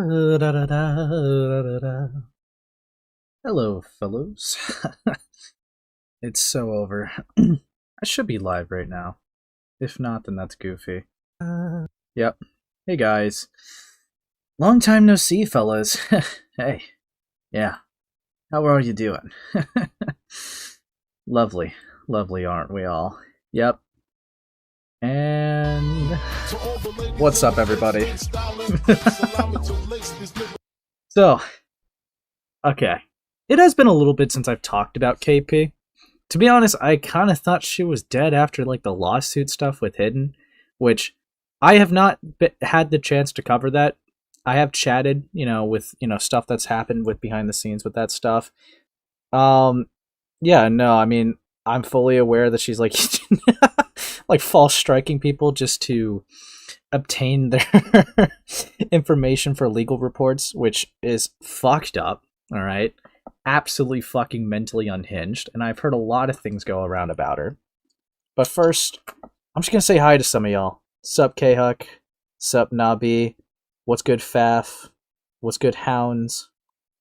Hello, fellows. It's so over. I should be live right now. If not, then that's goofy. Yep. Hey, guys. Long time no see, fellas. Hey. Yeah. How are you doing? Lovely. Lovely, aren't we all? Yep. And what's up, everybody? So, okay. It has been a little bit since I've talked about KP. To be honest, I kind of thought she was dead after like the lawsuit stuff with Hidden, which I have not had the chance to cover that. I have chatted, with stuff that's happened with behind the scenes with that stuff. Yeah, no, I mean, I'm fully aware that she's like like false striking people just to obtain their information for legal reports, which is fucked up. All right, absolutely fucking mentally unhinged, and I've heard a lot of things go around about her. But first, I'm just gonna say hi to some of y'all. Sup, K-Huck? Sup, Nabi? What's good, Faf? What's good, Hounds?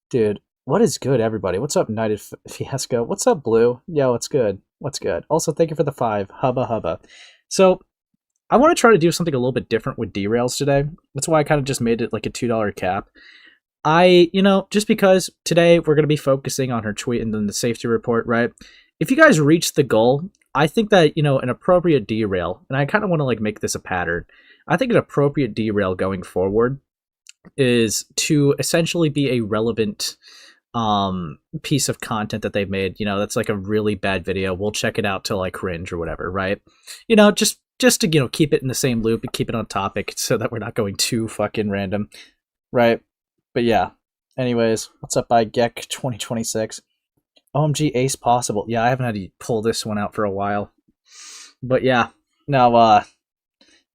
Dude, what is good, everybody? What's up, Knighted Fiasco? What's up, Blue? Yo, what's good? What's good? Also, thank you for the 5. Hubba hubba. So, I want to try to do something a little bit different with derails today. That's why I kind of just made it like a $2 cap. Just because today we're going to be focusing on her tweet and then the safety report, right? If you guys reach the goal, I think that, an appropriate derail, and I kind of want to like make this a pattern. I think an appropriate derail going forward is to essentially be a relevant piece of content that they've made. That's like a really bad video. We'll check it out till I cringe or whatever, right? Just to, keep it in the same loop and keep it on topic so that we're not going too fucking random, right? But yeah, anyways, what's up by Gek 2026? OMG Ace Possible. Yeah, I haven't had to pull this one out for a while. But yeah, now,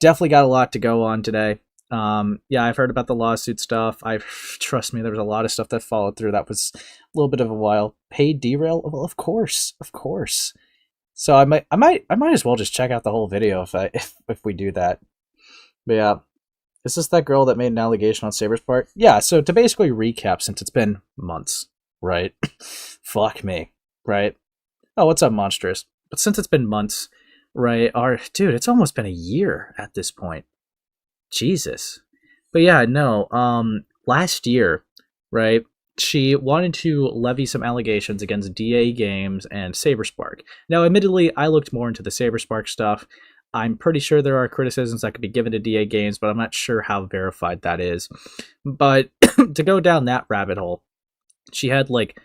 definitely got a lot to go on today. Yeah, I've heard about the lawsuit stuff. Trust me, there was a lot of stuff that followed through. That was a little bit of a while. Paid derail? Well, of course. So I might as well just check out the whole video if we do that. But yeah. Is this that girl that made an allegation on Saber's part? Yeah, so to basically recap, since it's been months, right? Fuck me, right? Oh, what's up, Monstrous? But since it's been months, right? Dude, it's almost been a year at this point. Jesus. But yeah, no, last year, right? She wanted to levy some allegations against DA Games and Saberspark. Now, admittedly, I looked more into the Saberspark stuff. I'm pretty sure there are criticisms that could be given to DA Games, but I'm not sure how verified that is. But to go down that rabbit hole, she had like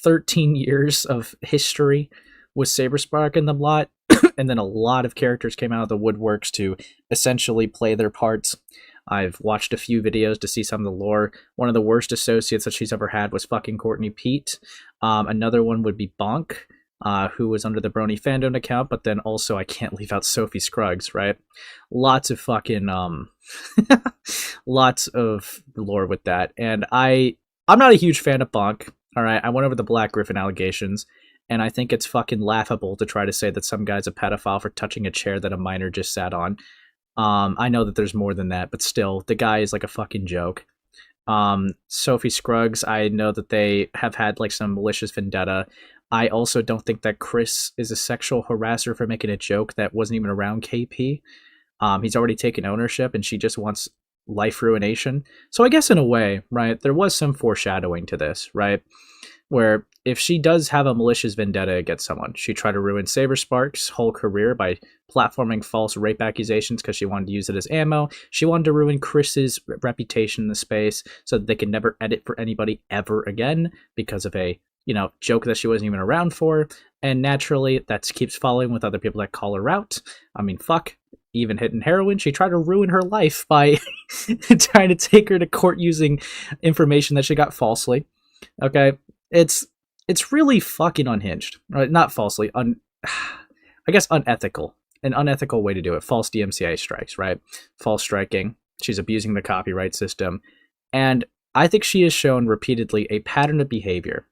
13 years of history with Saberspark in the lot, and then a lot of characters came out of the woodworks to essentially play their parts. I've watched a few videos to see some of the lore. One of the worst associates that she's ever had was fucking Courtney Pete. Another one would be Bonk, who was under the Brony Fandom account, but then also I can't leave out Sophie Scruggs, right? Lots of fucking, lots of lore with that. And I'm not a huge fan of Bonk, alright? I went over the Black Griffin allegations, and I think it's fucking laughable to try to say that some guy's a pedophile for touching a chair that a minor just sat on. I know that there's more than that, but still, the guy is like a fucking joke. Sophie Scruggs, I know that they have had like some malicious vendetta. I also don't think that Chris is a sexual harasser for making a joke that wasn't even around KP. He's already taken ownership and she just wants life ruination. So I guess in a way, right, there was some foreshadowing to this, right? Where if she does have a malicious vendetta against someone, she tried to ruin Saberspark's whole career by platforming false rape accusations because she wanted to use it as ammo. She wanted to ruin Chris's reputation in the space so that they could never edit for anybody ever again because of a joke that she wasn't even around for. And naturally, that keeps following with other people that call her out. I mean, fuck. Even Hidden Heroine, she tried to ruin her life by trying to take her to court using information that she got falsely. Okay, it's really fucking unhinged. Right? Not falsely, I guess unethical. An unethical way to do it. False DMCA strikes, right? False striking. She's abusing the copyright system. And I think she has shown repeatedly a pattern of behavior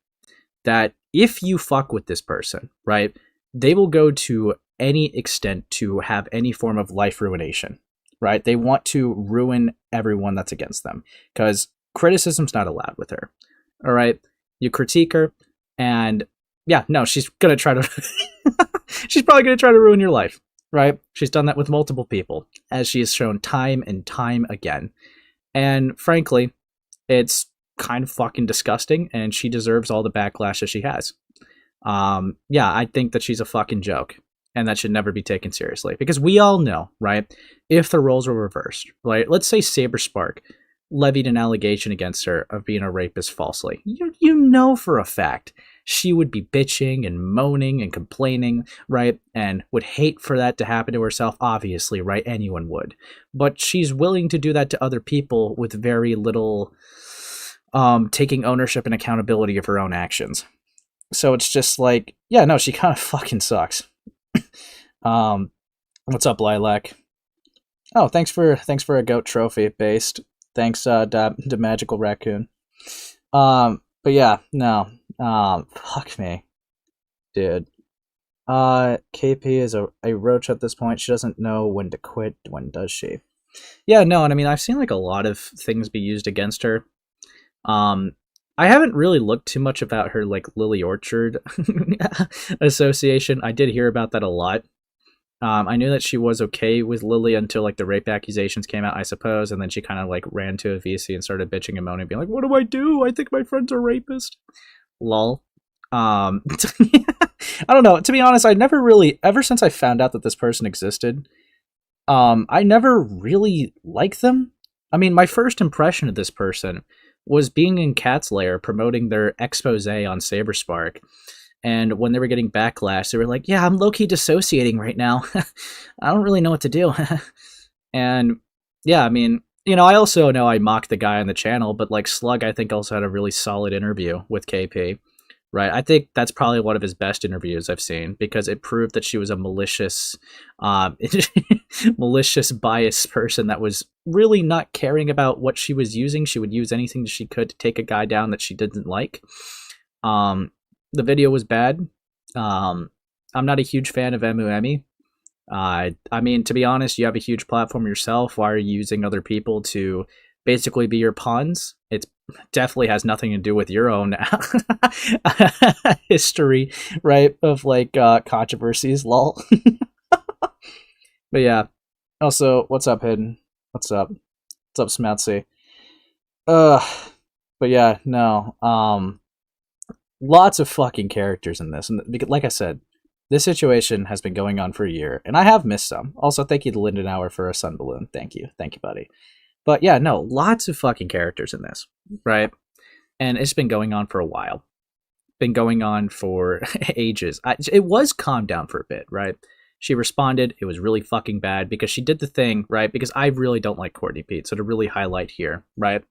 that if you fuck with this person, right, they will go to any extent to have any form of life ruination, right? They want to ruin everyone that's against them. Because criticism's not allowed with her. All right, you critique her, and yeah, no, she's gonna try to. She's probably gonna try to ruin your life, right? She's done that with multiple people, as she has shown time and time again. And frankly, it's kind of fucking disgusting, and she deserves all the backlash that she has. Yeah, I think that she's a fucking joke, and that should never be taken seriously. Because we all know, right? If the roles were reversed, right? Let's say Saber Spark levied an allegation against her of being a rapist falsely. You know for a fact she would be bitching and moaning and complaining, right? And would hate for that to happen to herself, obviously, right? Anyone would. But she's willing to do that to other people with very little taking ownership and accountability of her own actions. So it's just like, yeah, no, she kind of fucking sucks. What's up, Lilac? Oh, thanks for a goat trophy based. Thanks, to Magical Raccoon. But yeah, no. Fuck me, dude. KP is a roach at this point. She doesn't know when to quit. When does she? Yeah, no, and I mean, I've seen like a lot of things be used against her. I haven't really looked too much about her like Lily Orchard association. I did hear about that a lot. I knew that she was okay with Lily until like the rape accusations came out, I suppose, and then she kind of like ran to a VC and started bitching and moaning, being like, "What do I do? I think my friend's a rapist." Lol. I don't know. To be honest, I never really, ever since I found out that this person existed, I never really liked them. I mean, my first impression of this person was being in Cat's Lair promoting their expose on Saberspark. And when they were getting backlash, they were like, "Yeah, I'm low-key dissociating right now. I don't really know what to do." And yeah, I mean, you know, I also know I mocked the guy on the channel, but like Slug, I think also had a really solid interview with KP, right? I think that's probably one of his best interviews I've seen, because it proved that she was a malicious, malicious, biased person that was really not caring about what she was using. She would use anything she could to take a guy down that she didn't like. The video was bad. I'm not a huge fan of Emu. I mean, to be honest, you have a huge platform yourself. Why are you using other people to basically be your pawns? It definitely has nothing to do with your own history, right? Of like controversies, lol. But yeah. Also, what's up, Hidden? What's up? What's up, Smoutzy? But yeah, no. Lots of fucking characters in this, and like I said, this situation has been going on for a year, and I have missed some. Also, thank you to Lindenauer for a sun balloon. Thank you, buddy. But yeah, no, lots of fucking characters in this, right? And it's been going on for a while. Been going on for ages. It was calmed down for a bit, right? She responded. It was really fucking bad because she did the thing, right? Because I really don't like Courtney Pete, so to really highlight here, right?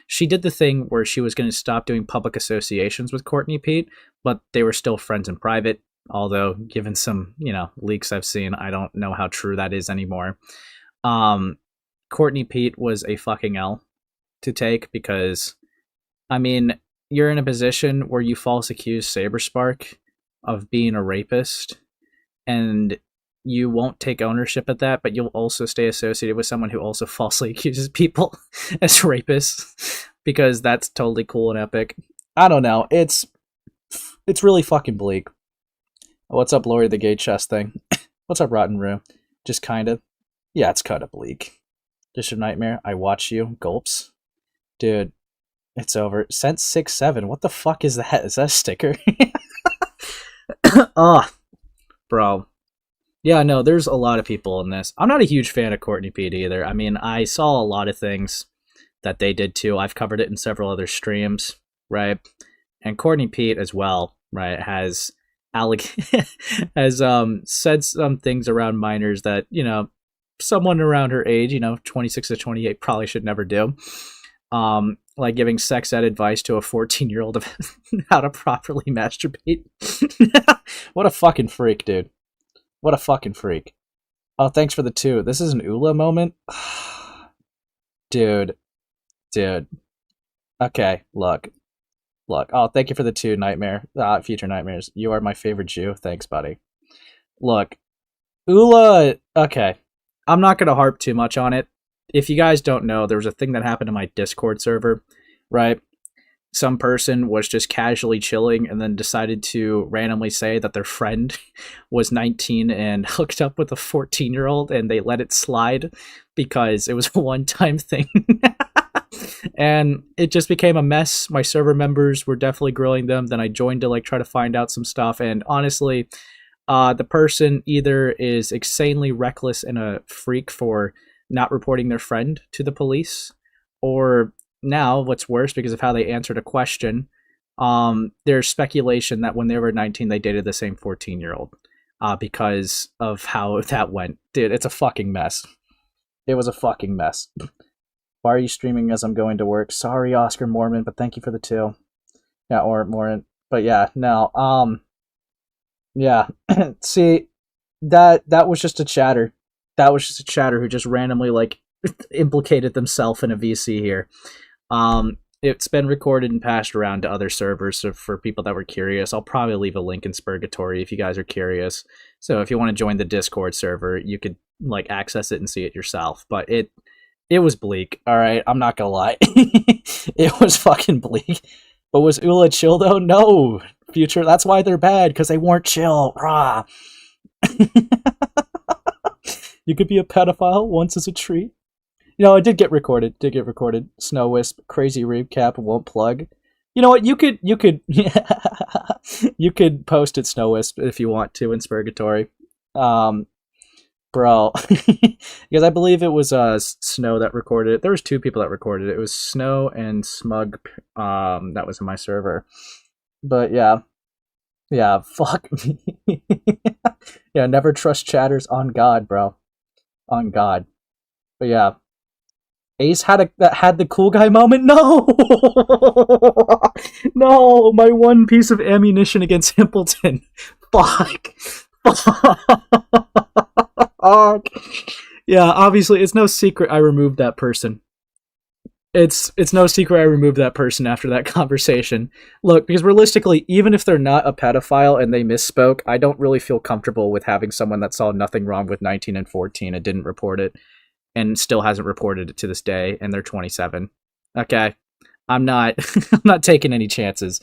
She did the thing where she was going to stop doing public associations with Courtney Pete, but they were still friends in private. Although, given some, you know, leaks I've seen, I don't know how true that is anymore. Courtney Pete was a fucking L to take because, I mean, you're in a position where you false accuse Saberspark of being a rapist, and you won't take ownership of that, but you'll also stay associated with someone who also falsely accuses people as rapists, because that's totally cool and epic. I don't know. It's really fucking bleak. What's up, Lori the Gay Chest thing? What's up, Rotten Roo? Just kind of. Yeah, it's kind of bleak. Just a nightmare. I watch you. Gulps. Dude, it's over. Sent 6-7. What the fuck is that? Is that a sticker? Oh, bro. Yeah, no, there's a lot of people in this. I'm not a huge fan of Courtney Pete either. I mean, I saw a lot of things that they did too. I've covered it in several other streams, right? And Courtney Pete as well, right, has has said some things around minors that, you know, someone around her age, you know, 26 to 28 probably should never do. Like giving sex ed advice to a 14-year-old of how to properly masturbate. What a fucking freak, dude. What a fucking freak. Oh, thanks for the 2. This is an Ula moment? Dude. Okay, look. Oh, thank you for the 2, Nightmare. Future Nightmares. You are my favorite Jew. Thanks, buddy. Look. Ula... Okay. I'm not going to harp too much on it. If you guys don't know, there was a thing that happened in my Discord server right? Some person was just casually chilling and then decided to randomly say that their friend was 19 and hooked up with a 14-year-old, and they let it slide because it was a one-time thing. And it just became a mess. My server members were definitely grilling them. Then I joined to like try to find out some stuff, and honestly, the person either is insanely reckless and a freak for not reporting their friend to the police, or now what's worse, because of how they answered a question, there's speculation that when they were 19 they dated the same 14-year-old, because of how that went. Dude, it's a fucking mess. It was a fucking mess. Why are you streaming as I'm going to work? Sorry, Oscar Mormon, but thank you for the 2. Yeah, or Mormon. But yeah, no, yeah. See, that was just a chatter. That was just a chatter who just randomly like implicated themselves in a VC here. It's been recorded and passed around to other servers, so for people that were curious, I'll probably leave a link in Spurgatory if you guys are curious. So if you want to join the Discord server, you could like access it and see it yourself. But it was bleak, all right? I'm not gonna lie. It was fucking bleak. But was Ula chill though? No. Future, that's why they're bad, because they weren't chill. Rah. You could be a pedophile once as a treat. You know, it did get recorded. Snow Wisp, crazy recap, won't plug. You know what? You could you could post it, Snow Wisp, if you want to in Spurgatory. Bro, because I believe it was Snow that recorded it. There was 2 people that recorded it. It was Snow and Smug. That was in my server. But yeah, fuck me. Yeah, never trust chatters, on God, bro, on God. But yeah, Ace had the cool guy moment. No, no, my one piece of ammunition against Himpleton. Fuck. Yeah, obviously, it's no secret I removed that person. It's no secret I removed that person after that conversation. Look, because realistically, even if they're not a pedophile and they misspoke, I don't really feel comfortable with having someone that saw nothing wrong with 19 and 14 and didn't report it, and still hasn't reported it to this day, and they're 27. Okay? I'm not I'm not taking any chances.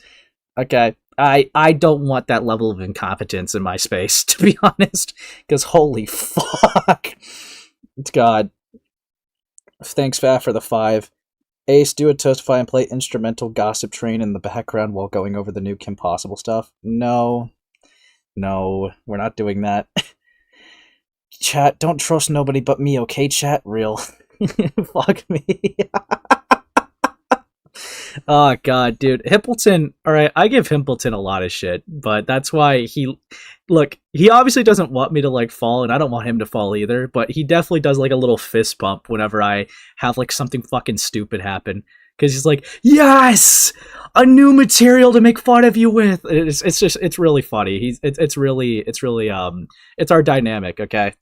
Okay? I don't want that level of incompetence in my space, to be honest, because holy fuck. God. Thanks, Fat, for the 5. Ace, do a Toastify and play instrumental Gossip Train in the background while going over the new Kim Possible stuff. No, we're not doing that. Chat, don't trust nobody but me, okay, chat? Real. Fuck me. Oh, God, dude. Himpleton, alright, I give Himpleton a lot of shit, but that's why look, he obviously doesn't want me to, like, fall, and I don't want him to fall either, but he definitely does, like, a little fist bump whenever I have, like, something fucking stupid happen. Because he's like, yes! A new material to make fun of you with! It's really funny. It's really, it's our dynamic, okay?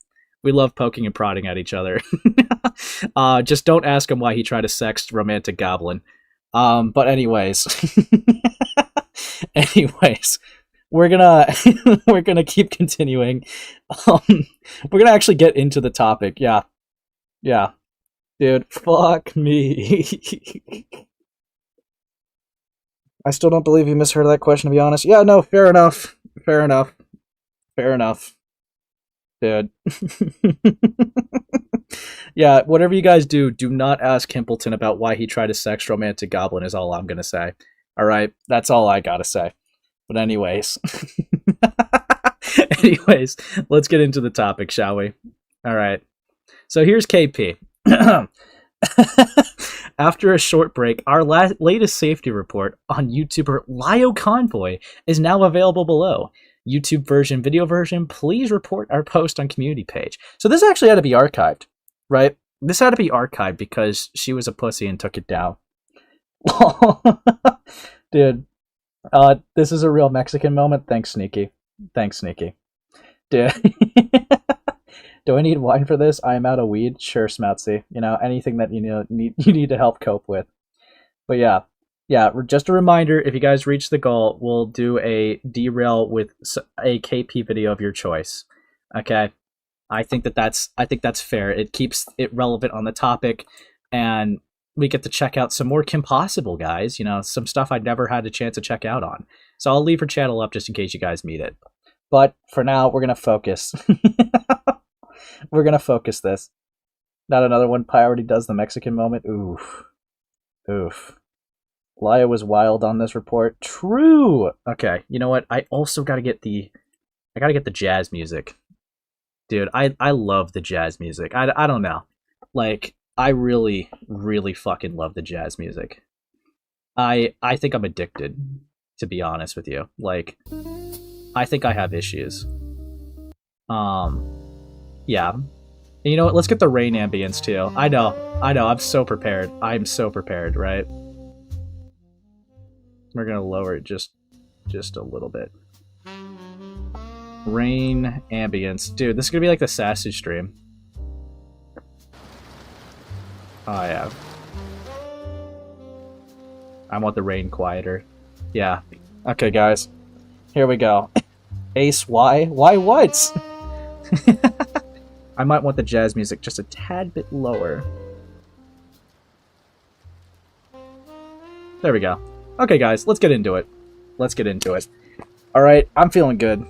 We love poking and prodding at each other. Just don't ask him why he tried to sext Romantic Goblin. But anyways, we're gonna keep continuing. We're gonna actually get into the topic. Yeah, dude, fuck me. I still don't believe you misheard that question, to be honest. Yeah, no, fair enough, dude. Yeah, whatever you guys do not ask Himpleton about why he tried to sex Romantic Goblin, is all I'm gonna say. Alright, that's all I gotta say. But anyways. Let's get into the topic, shall we? Alright. So here's KP. After a short break, our latest safety report on YouTuber Lio Convoy is now available below. YouTube version, video version, please report our post on community page. So this actually had to be archived, right? This had to be archived because she was a pussy and took it down. Dude, this is a real Mexican moment. Thanks, Sneaky. Dude. Do I need wine for this? I am out of weed. Sure, Smoutsy. You know, anything that you need to help cope with. But yeah, just a reminder, if you guys reach the goal, we'll do a derail with a KP video of your choice. Okay? I think that's fair. It keeps it relevant on the topic, and we get to check out some more Kim Possible, guys. You know, some stuff I'd never had a chance to check out on. So I'll leave her channel up just in case you guys meet it. But for now, we're going to focus. We're going to focus this. Not another one. Pi already does the Mexican moment. Oof. Oof. Lio was wild on this report. True! Okay, you know what? I also gotta get the... I gotta get the jazz music. Dude, I love the jazz music. I don't know. Like, I really, really fucking love the jazz music. I think I'm addicted, to be honest with you. Like, I think I have issues. Yeah. And you know what? Let's get the rain ambience, too. I know. I'm so prepared. I'm so prepared, right? We're gonna lower it just a little bit. Rain ambience. Dude, this is gonna be like the Sasu stream. Oh, yeah. I want the rain quieter. Yeah. Okay, guys. Here we go. Ace, why? Why what? I might want the jazz music just a tad bit lower. There we go. Okay, guys, let's get into it. Let's get into it. Alright, I'm feeling good.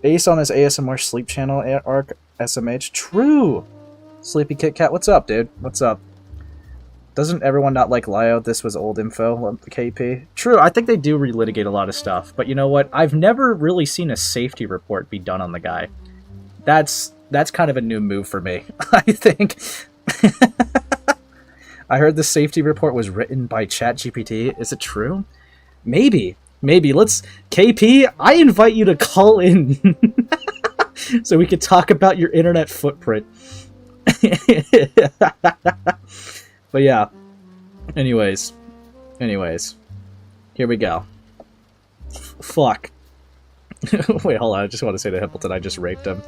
Ace on his ASMR sleep channel arc SMH. True! Sleepy Kit Kat, what's up, dude? What's up? Doesn't everyone not like Lio? This was old info on the KP. True, I think they do relitigate a lot of stuff, but you know what? I've never really seen a safety report be done on the guy. That's kind of a new move for me, I think. I heard the safety report was written by ChatGPT. Is it true? Maybe. Maybe. Let's... KP, I invite you to call in so we could talk about your internet footprint. But yeah. Anyways. Here we go. Fuck. Wait, hold on. I just want to say to Hippleton, I just raped him.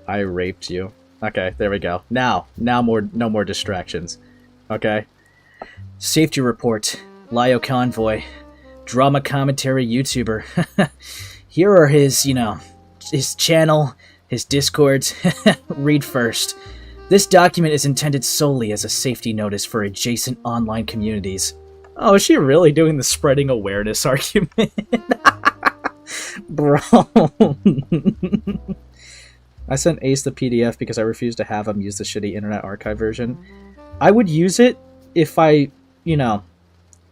I raped you. Okay, there we go. Now no more distractions. Okay. Safety report. Lio Convoy. Drama commentary YouTuber. Here are his, his channel, his Discords. Read first. This document is intended solely as a safety notice for adjacent online communities. Oh, is she really doing the spreading awareness argument? Bro. I sent Ace the PDF because I refused to have him use the shitty Internet Archive version. I would use it if I,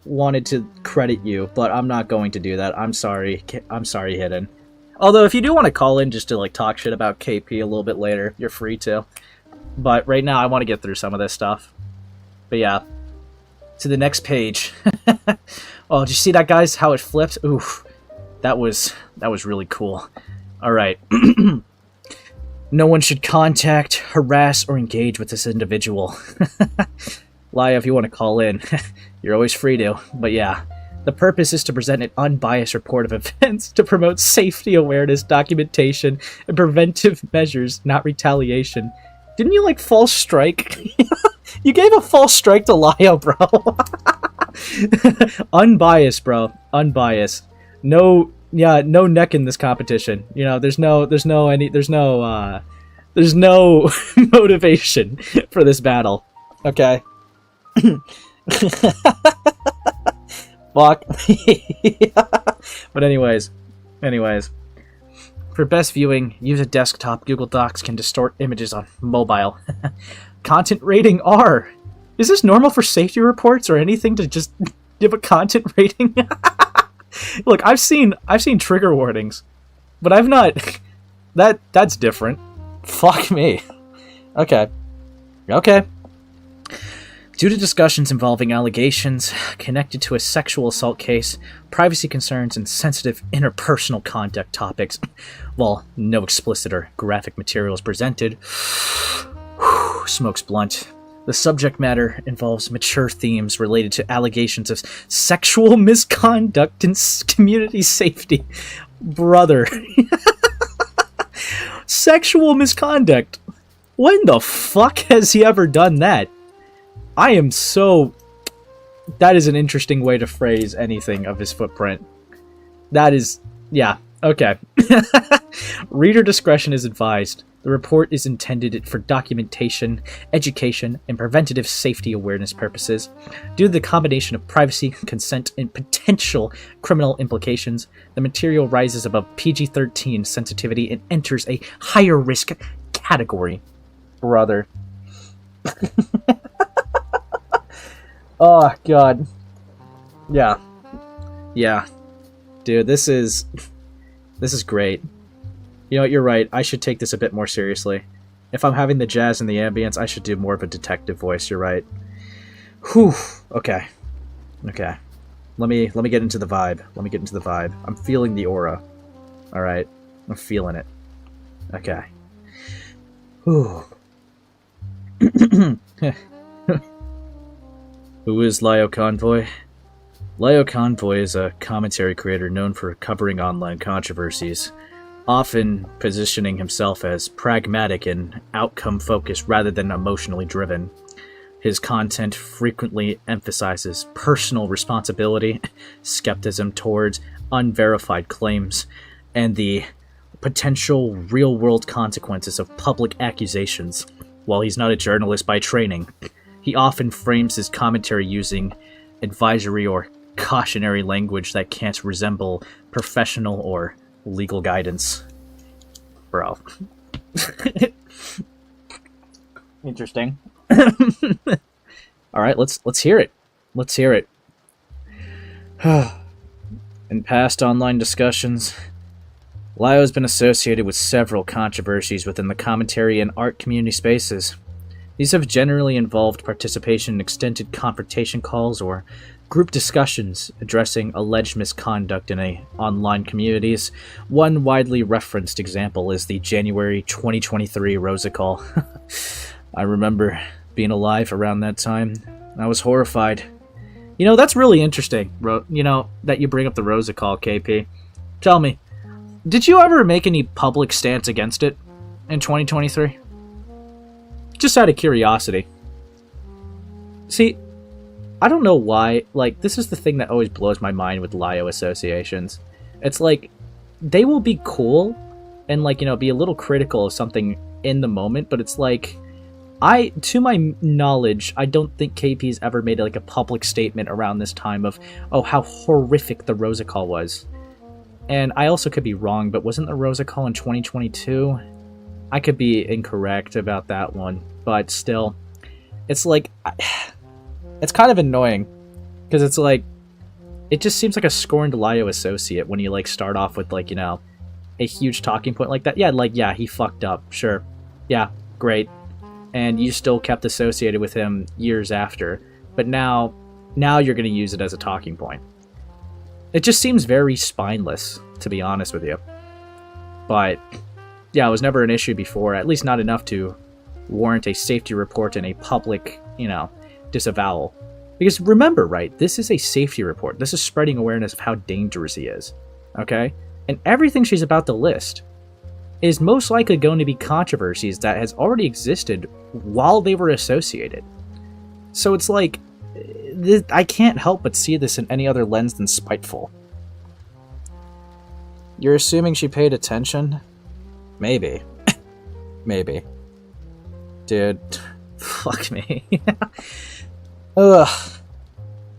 wanted to credit you, but I'm not going to do that. I'm sorry. I'm sorry, Hidden. Although, if you do want to call in just to, talk shit about KP a little bit later, you're free to. But right now, I want to get through some of this stuff. But yeah. To the next page. Oh, did you see that, guys? How it flipped? Oof. That was really cool. Alright. No one should contact, harass, or engage with this individual. Lio, if you want to call in, you're always free to. But yeah, the purpose is to present an unbiased report of events to promote safety awareness, documentation, and preventive measures, not retaliation. Didn't you, false strike? You gave a false strike to Lio, bro. Unbiased, bro. Unbiased. No neck in this competition. There's no motivation for this battle. Okay. Fuck. But anyways. For best viewing, use a desktop. Google Docs can distort images on mobile. Content rating R. Is this normal for safety reports or anything to just give a content rating? Look, I've seen trigger warnings, but I've not. That's different. Fuck me. Okay. Due to discussions involving allegations connected to a sexual assault case, privacy concerns, and sensitive interpersonal conduct topics, while no explicit or graphic material is presented, smokes blunt. The subject matter involves mature themes related to allegations of sexual misconduct and community safety. Brother. Sexual misconduct. When the fuck has he ever done that? That is an interesting way to phrase anything of his footprint. That is, yeah, okay. Reader discretion is advised. The report is intended for documentation, education, and preventative safety awareness purposes. Due to the combination of privacy, consent, and potential criminal implications, the material rises above PG-13 sensitivity and enters a higher risk category. Brother. Oh, God. Yeah. Yeah. Dude, this is great. You know what, you're right. I should take this a bit more seriously. If I'm having the jazz and the ambience, I should do more of a detective voice, you're right. Whew. Okay. Okay. Let me get into the vibe. Let me get into the vibe. I'm feeling the aura. Alright. I'm feeling it. Okay. Whew. Who is Lio Convoy? Lio Convoy is a commentary creator known for covering online controversies, often positioning himself as pragmatic and outcome-focused rather than emotionally driven. His content frequently emphasizes personal responsibility, skepticism towards unverified claims, and the potential real-world consequences of public accusations. While he's not a journalist by training, he often frames his commentary using advisory or cautionary language that can't resemble professional or legal guidance. Bro. Interesting. Alright, let's hear it. Let's hear it. In past online discussions, Lio has been associated with several controversies within the commentary and art community spaces. These have generally involved participation in extended confrontation calls or group discussions addressing alleged misconduct in online communities. One widely referenced example is the January 2023 Rosa Call. I remember being alive around that time. I was horrified. You know, that's really interesting, that you bring up the Rosa Call, KP. Tell me, did you ever make any public stance against it in 2023? Just out of curiosity. See, I don't know why, this is the thing that always blows my mind with Lio associations. It's like, they will be cool and, be a little critical of something in the moment, but it's like, to my knowledge, I don't think KP's ever made, a public statement around this time of, oh, how horrific the Rosa Call was. And I also could be wrong, but wasn't the Rosa Call in 2022? I could be incorrect about that one, but still, it's like, it's kind of annoying, because it's like, it just seems like a scorned Lio associate when you, start off with, a huge talking point like that. Yeah, he fucked up, sure. Yeah, great. And you still kept associated with him years after, but now you're going to use it as a talking point. It just seems very spineless, to be honest with you. But yeah, it was never an issue before, at least not enough to warrant a safety report and a public, disavowal. Because remember, right, this is a safety report. This is spreading awareness of how dangerous he is. Okay? And everything she's about to list is most likely going to be controversies that has already existed while they were associated. So it's like, I can't help but see this in any other lens than spiteful. You're assuming she paid attention? Maybe. Maybe. Dude, fuck me. Ugh.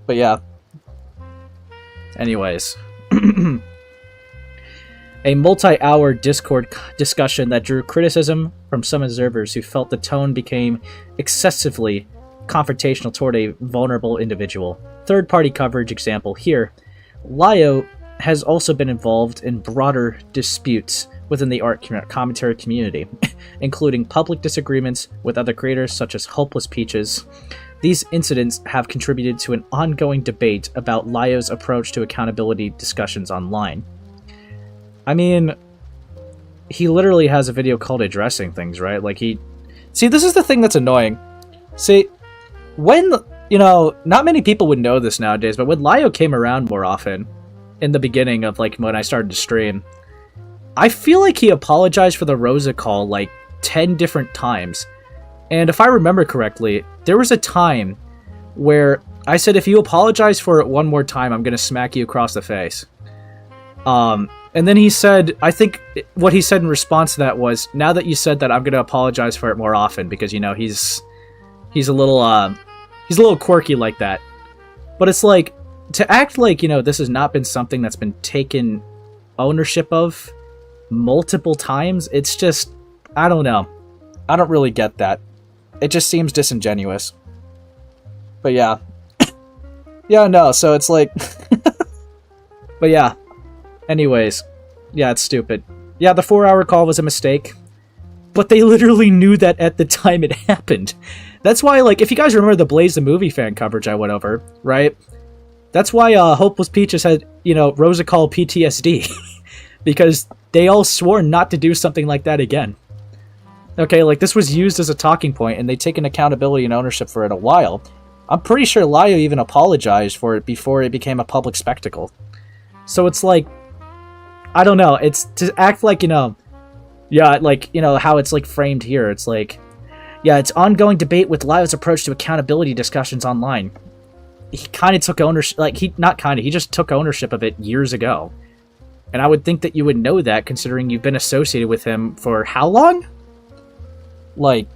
But yeah. Anyways. A multi-hour Discord discussion that drew criticism from some observers who felt the tone became excessively confrontational toward a vulnerable individual. Third-party coverage example here. Lio has also been involved in broader disputes within the art commentary community, including public disagreements with other creators such as Hopeless Peaches. These incidents have contributed to an ongoing debate about Lio's approach to accountability discussions online. I mean, he literally has a video called Addressing Things, right? See, this is the thing that's annoying. See, when, not many people would know this nowadays, but when Lio came around more often, in the beginning of, when I started to stream, I feel like he apologized for the Rosa Call, 10 different times. And if I remember correctly, there was a time where I said, if you apologize for it one more time, I'm gonna smack you across the face. And then he said, I think what he said in response to that was, now that you said that, I'm going to apologize for it more often because, you know, he's a little quirky like that. But it's like, to act like, you know, this has not been something that's been taken ownership of multiple times, it's just, I don't know. I don't really get that. It just seems disingenuous. But yeah. Yeah, no, so it's like... But yeah. Anyways. Yeah, it's stupid. Yeah, the 4-hour call was a mistake. But they literally knew that at the time it happened. That's why, like, if you guys remember the Blaze the Movie fan coverage I went over, right? That's why Hopeless Peaches had, you know, Rosa call PTSD. Because they all swore not to do something like that again. Okay, like, this was used as a talking point, and they'd taken accountability and ownership for it a while. I'm pretty sure Lio even apologized for it before it became a public spectacle. So it's like, I don't know, it's to act like, you know, yeah, like, you know, how it's like framed here. It's like, yeah, it's ongoing debate with Lio's approach to accountability discussions online. He kind of took ownership, like, he just took ownership of it years ago. And I would think that you would know that, considering you've been associated with him for how long? Like,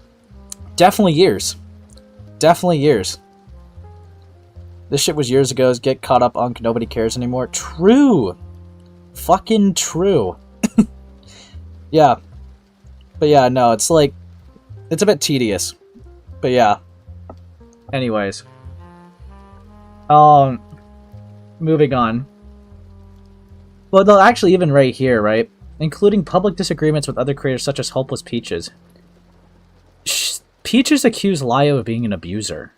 definitely years. Definitely years. This shit was years ago. Get caught up on nobody cares anymore. True. Fucking true. Yeah. But yeah, no, it's like, it's a bit tedious. But yeah. Anyways. Moving on. Well, they'll actually, even right here, right? Including public disagreements with other creators such as Hopeless Peaches. Peaches accused Lio of being an abuser.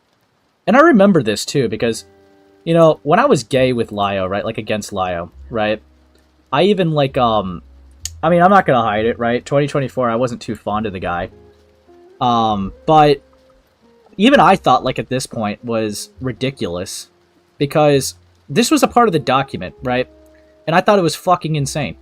And I remember this too, because, you know, when I was gay with Lio, right, like against Lio, right, I even, like, I mean, I'm not gonna hide it, right, 2024, I wasn't too fond of the guy, but even I thought, like, at this point, was ridiculous, because this was a part of the document, right, and I thought it was fucking insane.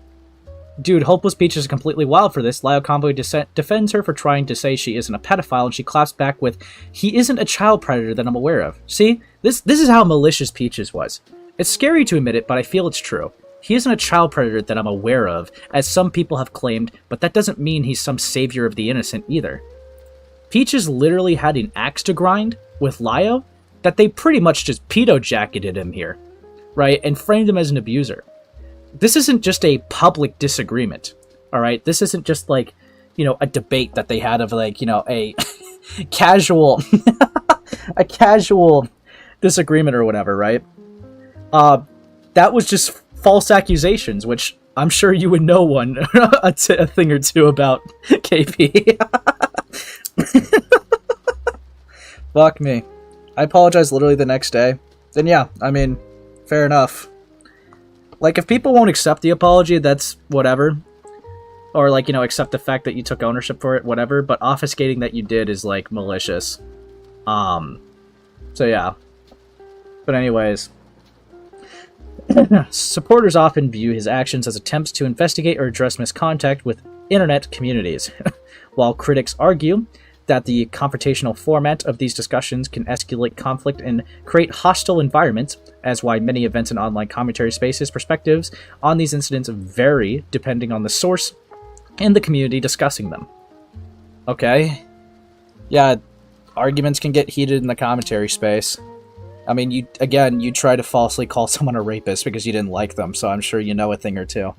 Dude, Hopeless Peaches is completely wild for this. Lio Convoy defends her for trying to say she isn't a pedophile, and she claps back with, he isn't a child predator that I'm aware of. See? This is how malicious Peaches was. It's scary to admit it, but I feel it's true. He isn't a child predator that I'm aware of, as some people have claimed, but that doesn't mean he's some savior of the innocent either. Peaches literally had an axe to grind with Lio that they pretty much just pedo-jacketed him here, right? And framed him as an abuser. This isn't just a public disagreement, alright? This isn't just, like, you know, a debate that they had of, like, you know, a casual a casual disagreement or whatever, right? That was just false accusations, which I'm sure you would know a thing or two about, KP. Fuck me. I apologized literally the next day. Then yeah, I mean, fair enough. Like, if people won't accept the apology, that's whatever. Or, like, you know, accept the fact that you took ownership for it, whatever. But obfuscating that you did is, like, malicious. So, yeah. But anyways. Supporters often view his actions as attempts to investigate or address misconduct with internet communities. While critics argue that the confrontational format of these discussions can escalate conflict and create hostile environments, as why many events and online commentary spaces perspectives on these incidents vary depending on the source and the community discussing them. Okay. Yeah, arguments can get heated in the commentary space. I mean, you try to falsely call someone a rapist because you didn't like them, so I'm sure you know a thing or two.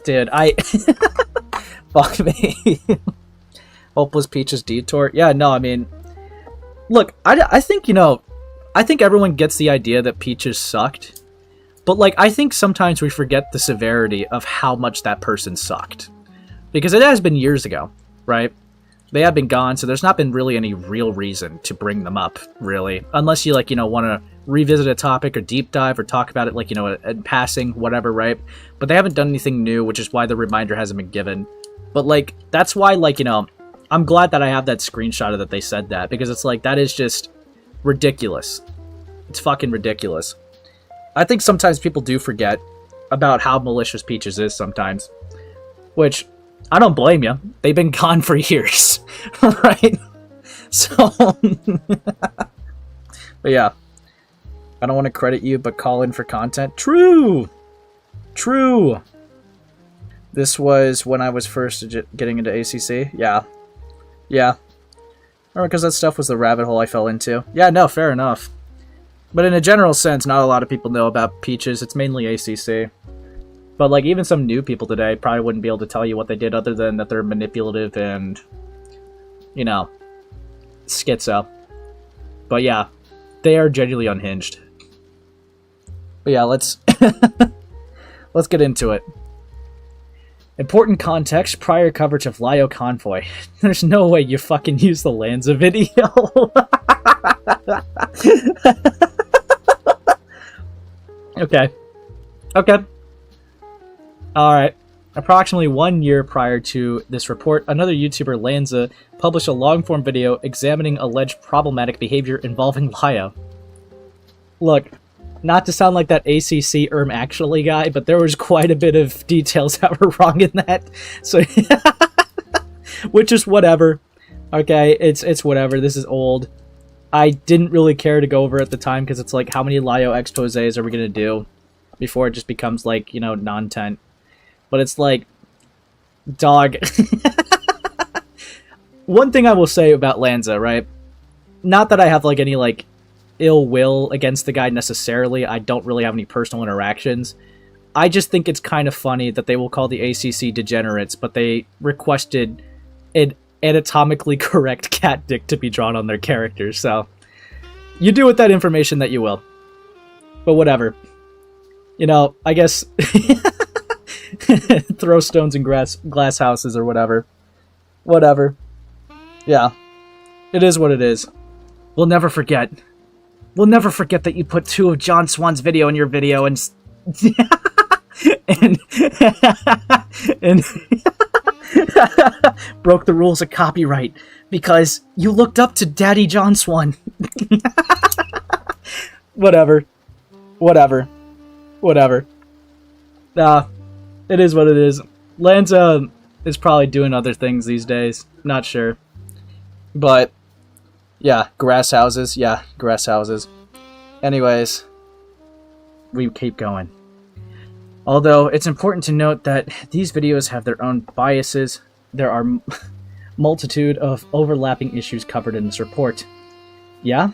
Dude, fuck me. Hopeless Peaches detour. Yeah, no, I mean, look, I think, you know, I think everyone gets the idea that Peaches sucked, but, like, I think sometimes we forget the severity of how much that person sucked. Because it has been years ago, right? They have been gone, so there's not been really any real reason to bring them up, really. Unless you, like, you know, want to revisit a topic or deep dive or talk about it, like, you know, in passing, whatever, right? But they haven't done anything new, which is why the reminder hasn't been given. But, like, that's why, like, you know, I'm glad that I have that screenshot of that they said that, because it's like, that is just ridiculous. It's fucking ridiculous. I think sometimes people do forget about how malicious Peaches is sometimes. Which, I don't blame you. They've been gone for years. Right? So, but yeah. I don't want to credit you, but call in for content. True! True! This was when I was first getting into ACC. Yeah. Yeah. Or because that stuff was the rabbit hole I fell into. Yeah, no, fair enough. But in a general sense, not a lot of people know about Peaches. It's mainly ACC. But, like, even some new people today probably wouldn't be able to tell you what they did other than that they're manipulative and, you know, schizo. But yeah, they are genuinely unhinged. But yeah, let's let's get into it. Important context, prior coverage of Lio Convoy. There's no way you fucking use the Lanza video. Okay. Okay. Alright. Approximately 1 year prior to this report, another YouTuber, Lanza, published a long-form video examining alleged problematic behavior involving Lio. Look, not to sound like that ACC actually guy, but there was quite a bit of details that were wrong in that. So, which is whatever. Okay, it's whatever. This is old. I didn't really care to go over at the time because it's like, how many Lio exposés are we gonna do before it just becomes like, you know, non-tent? But it's like, dog. One thing I will say about Lanza, right? Not that I have like any like ill will against the guy necessarily. I don't really have any personal interactions. I just think it's kind of funny that they will call the ACC degenerates, but they requested an anatomically correct cat dick to be drawn on their characters. So you do with that information that you will. But whatever. You know, I guess throw stones in glass houses or whatever. Whatever. Yeah. It is what it is. We'll never forget. We'll never forget that you put 2 of John Swan's video in your video and and broke the rules of copyright because you looked up to Daddy John Swan. Whatever. Whatever. Whatever. It is what it is. Lanza is probably doing other things these days. Not sure. But, yeah, grass houses. Yeah, grass houses. Anyways, we keep going. Although, it's important to note that these videos have their own biases. There are multitude of overlapping issues covered in this report. Yeah?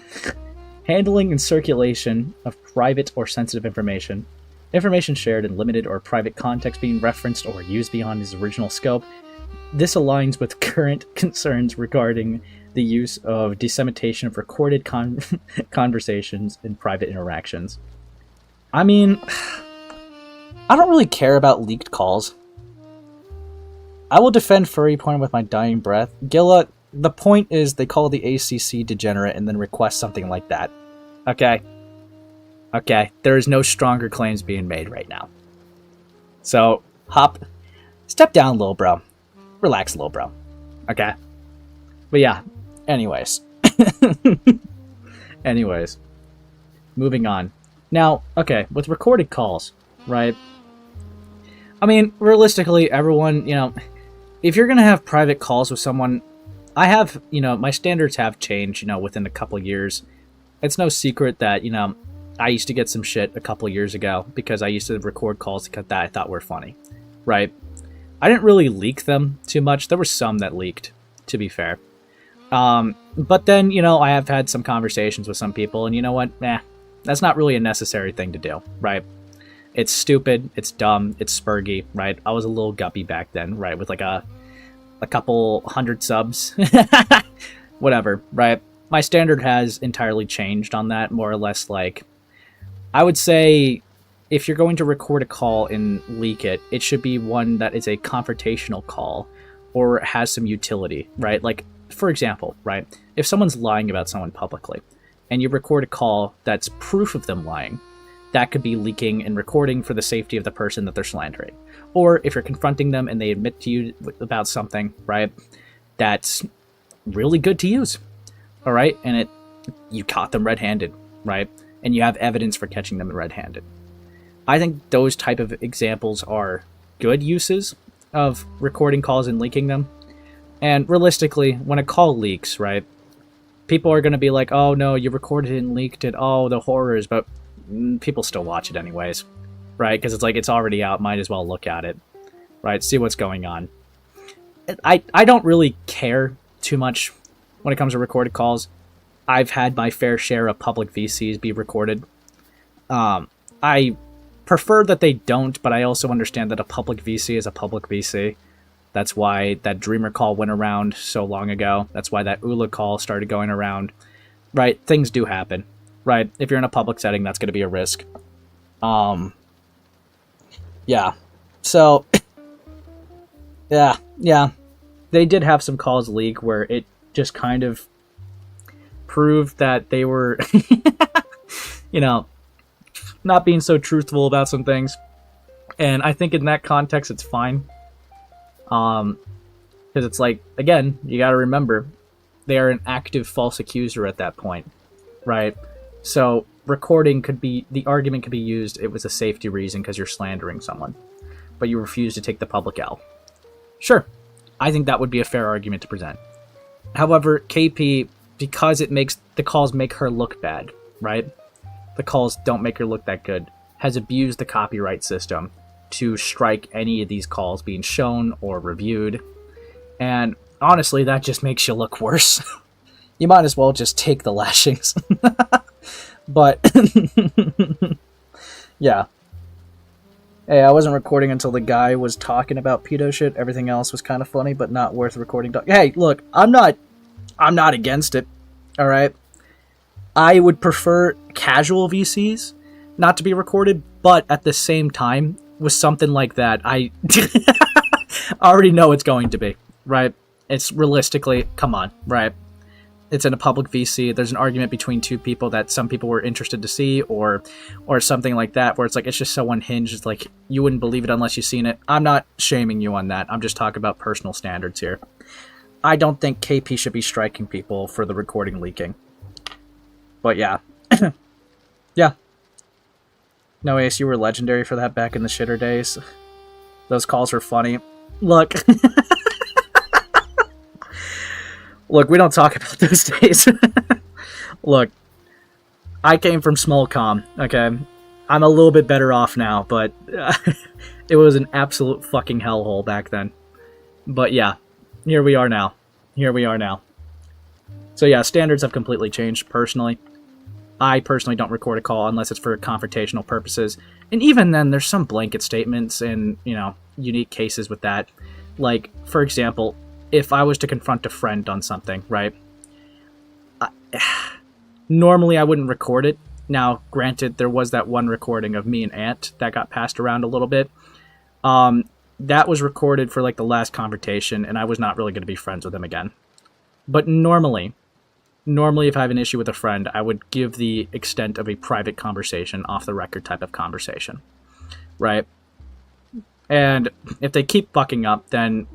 Handling and circulation of private or sensitive information. Information shared in limited or private context being referenced or used beyond its original scope. This aligns with current concerns regarding the use of dissemination of recorded conversations in private interactions. I mean, I don't really care about leaked calls. I will defend furry porn with my dying breath. Gilla, the point is they call the ACC degenerate and then request something like that. Okay? Okay, there is no stronger claims being made right now. So, step down, little bro. Relax, little bro. Okay? But yeah, anyways. Anyways. Moving on. Now, okay, with recorded calls, right? I mean, realistically, everyone, you know, if you're gonna have private calls with someone, I have, you know, my standards have changed, you know, within a couple years. It's no secret that, you know, I used to get some shit a couple years ago because I used to record calls that I thought were funny, right? I didn't really leak them too much. There were some that leaked, to be fair. But then, you know, I have had some conversations with some people, and you know what? That's not really a necessary thing to do, right? It's stupid, it's dumb, it's spurgy, right? I was a little guppy back then, right? With like a couple 100 subs. Whatever, right? My standard has entirely changed on that, more or less. Like, I would say if you're going to record a call and leak it, it should be one that is a confrontational call or has some utility, right? Like, for example, right? If someone's lying about someone publicly and you record a call that's proof of them lying, that could be leaking and recording for the safety of the person that they're slandering. Or if you're confronting them and they admit to you about something, right? That's really good to use. All right? And you caught them red-handed, right? And you have evidence for catching them red-handed. I think those type of examples are good uses of recording calls and leaking them. And realistically, when a call leaks, right, people are going to be like, oh no, you recorded it and leaked it, oh, the horrors, but people still watch it anyways. right? Because it's like, it's already out, might as well look at it, right? See what's going on. I don't really care too much when it comes to recorded calls. I've had my fair share of public VCs be recorded. I prefer that they don't, but I also understand that a public VC is a public VC. That's why that Dreamer call went around so long ago. That's why that ULA call started going around. Right? Things do happen. Right? If you're in a public setting, that's going to be a risk. Yeah. So, yeah. They did have some calls leak where it just kind of proved that they were, not being so truthful about some things. And I think in that context, it's fine. Because it's like, again, you got to remember, they are an active false accuser at that point, right? So the argument could be used, it was a safety reason because you're slandering someone, but you refuse to take the public L. Sure, I think that would be a fair argument to present. However, KP, because the calls make her look bad, right? The calls don't make her look that good, has abused the copyright system to strike any of these calls being shown or reviewed. And honestly, that just makes you look worse. You might as well just take the lashings. But, yeah. Hey, I wasn't recording until the guy was talking about pedo shit. Everything else was kind of funny, but not worth recording. Hey, look, I'm not against it, alright? I would prefer casual VCs not to be recorded, but at the same time, with something like that, I already know it's going to be, right? It's realistically, come on, right? It's in a public VC, there's an argument between two people that some people were interested to see, or something like that, where it's like, it's just so unhinged, it's like, you wouldn't believe it unless you've seen it. I'm not shaming you on that, I'm just talking about personal standards here. I don't think KP should be striking people for the recording leaking. But yeah. Yeah. No, Ace, you were legendary for that back in the shitter days. Those calls were funny. Look. Look, we don't talk about those days. Look. I came from small comm, okay? I'm a little bit better off now, but it was an absolute fucking hellhole back then. But yeah, here we are now. So yeah, standards have completely changed, personally. I personally don't record a call unless it's for confrontational purposes. And even then, there's some blanket statements and, unique cases with that. Like, for example, if I was to confront a friend on something, right? Normally, I wouldn't record it. Now, granted, there was that one recording of me and Ant that got passed around a little bit. That was recorded for, like, the last confrontation, and I was not really going to be friends with him again. But normally, if I have an issue with a friend, I would give the extent of a private conversation, off-the-record type of conversation, right? And if they keep fucking up, then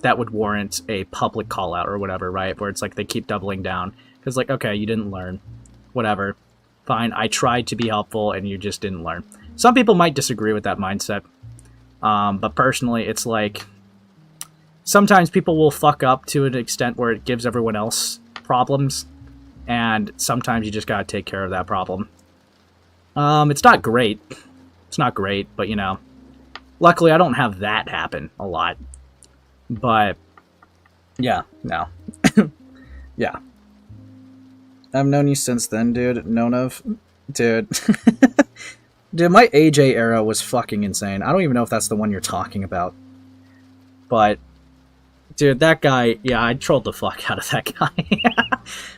that would warrant a public call-out or whatever, right? Where it's like they keep doubling down. Because, like, okay, you didn't learn. Whatever. Fine, I tried to be helpful, and you just didn't learn. Some people might disagree with that mindset. But personally, it's like, sometimes people will fuck up to an extent where it gives everyone else problems. And sometimes you just gotta take care of that problem. It's not great. But, luckily I don't have that happen a lot. But, yeah, no. Yeah. I've known you since then, dude. Dude. Dude, my AJ era was fucking insane. I don't even know if that's the one you're talking about. But, dude, that guy, yeah, I trolled the fuck out of that guy.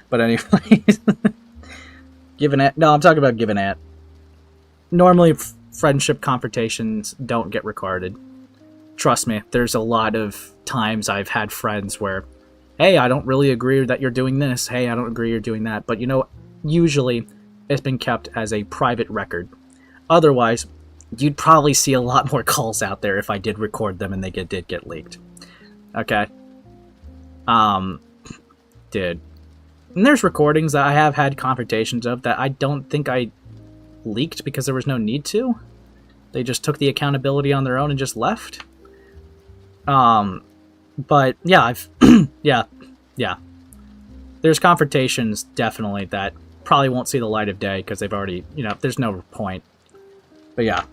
But anyways. No, I'm talking about Given Ant. Normally, friendship confrontations don't get recorded. Trust me, there's a lot of times I've had friends where, hey, I don't really agree that you're doing this. Hey, I don't agree you're doing that. But, usually it's been kept as a private record. Otherwise, you'd probably see a lot more calls out there if I did record them and they did get leaked. Okay? Dude. And there's recordings that I have had confrontations of that I don't think I leaked because there was no need to. They just took the accountability on their own and just left. But, yeah, yeah. There's confrontations, definitely, that probably won't see the light of day because they've already, there's no point. But, yeah.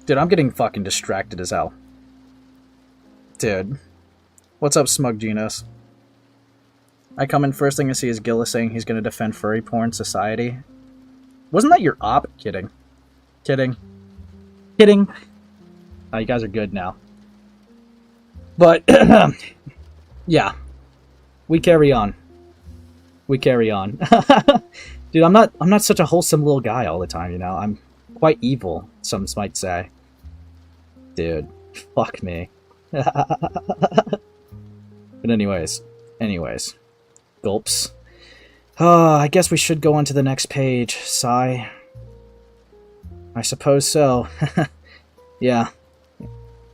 Dude, I'm getting fucking distracted as hell. Dude. What's up, Smug Genos? I come in, first thing I see is Gillis saying he's gonna defend furry porn society. Wasn't that your op? Kidding. Kidding. Kidding. Oh, you guys are good now. But, yeah. We carry on. We carry on. Dude, I'm not such a wholesome little guy all the time, you know? I'm quite evil, some might say. Dude, fuck me. But anyways. Gulps. I guess we should go on to the next page. Sigh. I suppose so. Yeah.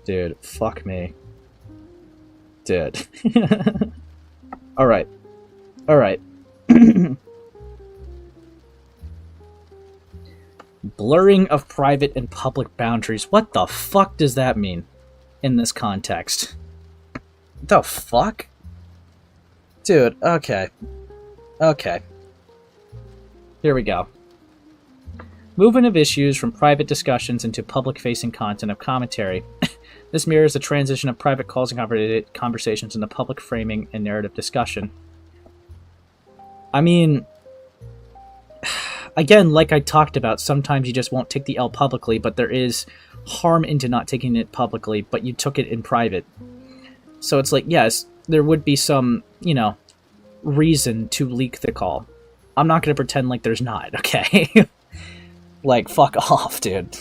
Dude, fuck me. Dude. Alright. Blurring of private and public boundaries. What the fuck does that mean in this context? The fuck? Dude, okay. Here we go. Movement of issues from private discussions into public-facing content of commentary. This mirrors the transition of private calls and conversations into public framing and narrative discussion. I mean, again, like I talked about, sometimes you just won't take the L publicly, but there is harm into not taking it publicly, but you took it in private. So it's like, yes, there would be some, you know, reason to leak the call. I'm not going to pretend like there's not, okay? Like, fuck off, dude.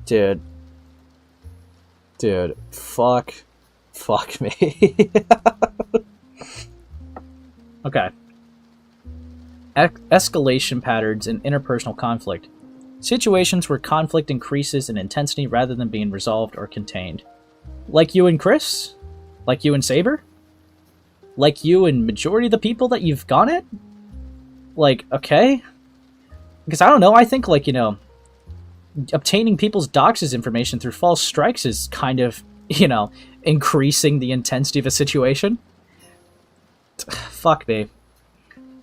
Dude, fuck me. Okay. Escalation patterns in interpersonal conflict. Situations where conflict increases in intensity rather than being resolved or contained. Like you and Chris? Like you and Saber? Like you and majority of the people that you've gone at? Like, okay? Because I don't know, I think, like, you know, obtaining people's doxes information through false strikes is kind of, you know, increasing the intensity of a situation. Fuck me.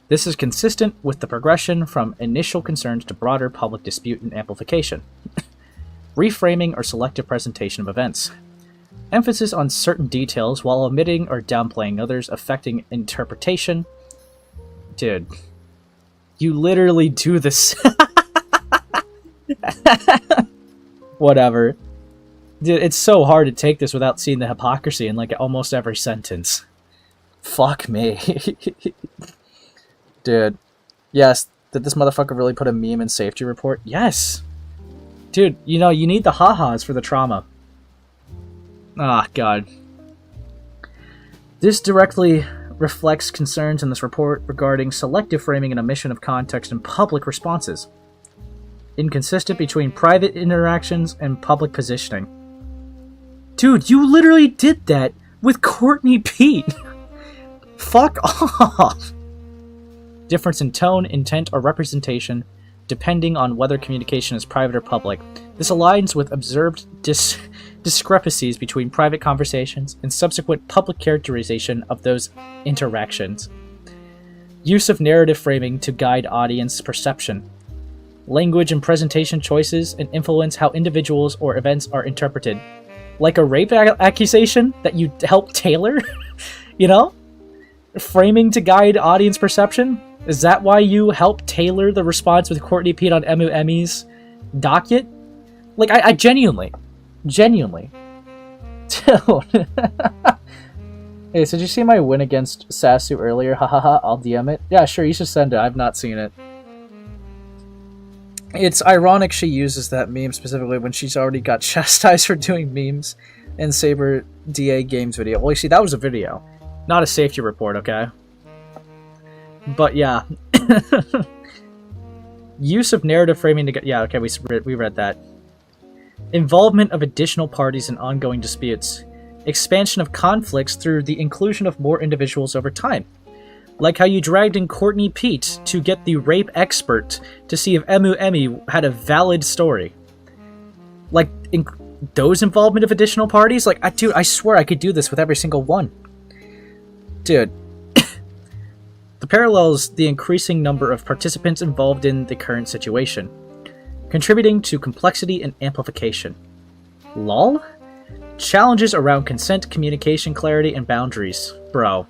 This is consistent with the progression from initial concerns to broader public dispute and amplification. Reframing or selective presentation of events. Emphasis on certain details while omitting or downplaying others, affecting interpretation. Dude. You literally do this. Whatever. Dude, it's so hard to take this without seeing the hypocrisy in, like, almost every sentence. Fuck me. Dude. Yes. Did this motherfucker really put a meme in safety report? Yes. Dude, you know, you need the ha-has for the trauma. Ah, God. This directly reflects concerns in this report regarding selective framing and omission of context in public responses. Inconsistent between private interactions and public positioning. Dude, you literally did that with Courtney Pete. Fuck off. Difference in tone, intent, or representation, depending on whether communication is private or public. This aligns with observed discrepancies between private conversations and subsequent public characterization of those interactions. Use of narrative framing to guide audience perception. Language and presentation choices and influence how individuals or events are interpreted. Like a rape accusation that you help tailor? You know? Framing to guide audience perception? Is that why you help tailor the response with Courtney Pete on Emmy's docket? Like, I genuinely. Dude. Hey, so did you see my win against Sasu earlier? Hahaha, I'll DM it. Yeah, sure, you should send it. I've not seen it. It's ironic she uses that meme specifically when she's already got chastised for doing memes in Saber DA Games video. Well, you see, that was a video, not a safety report, okay? But yeah. Use of narrative framing to get... Yeah, okay, we read that. Involvement of additional parties in ongoing disputes. Expansion of conflicts through the inclusion of more individuals over time. Like how you dragged in Courtney Pete to get the rape expert to see if Emmy had a valid story. Like, those involvement of additional parties? Like, dude, I swear I could do this with every single one. Dude. The parallels the increasing number of participants involved in the current situation. contributing to complexity and amplification. Lol? Challenges around consent, communication, clarity, and boundaries. Bro.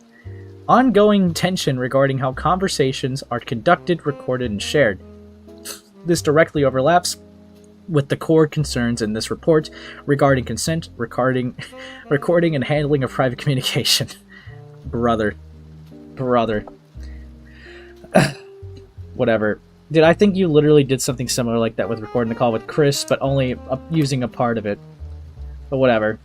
Ongoing tension regarding how conversations are conducted, recorded, and shared. This directly overlaps with the core concerns in this report regarding consent, recording, and handling of private communication. Brother. Whatever. Dude, I think you literally did something similar like that with recording the call with Chris, but only using a part of it. But whatever.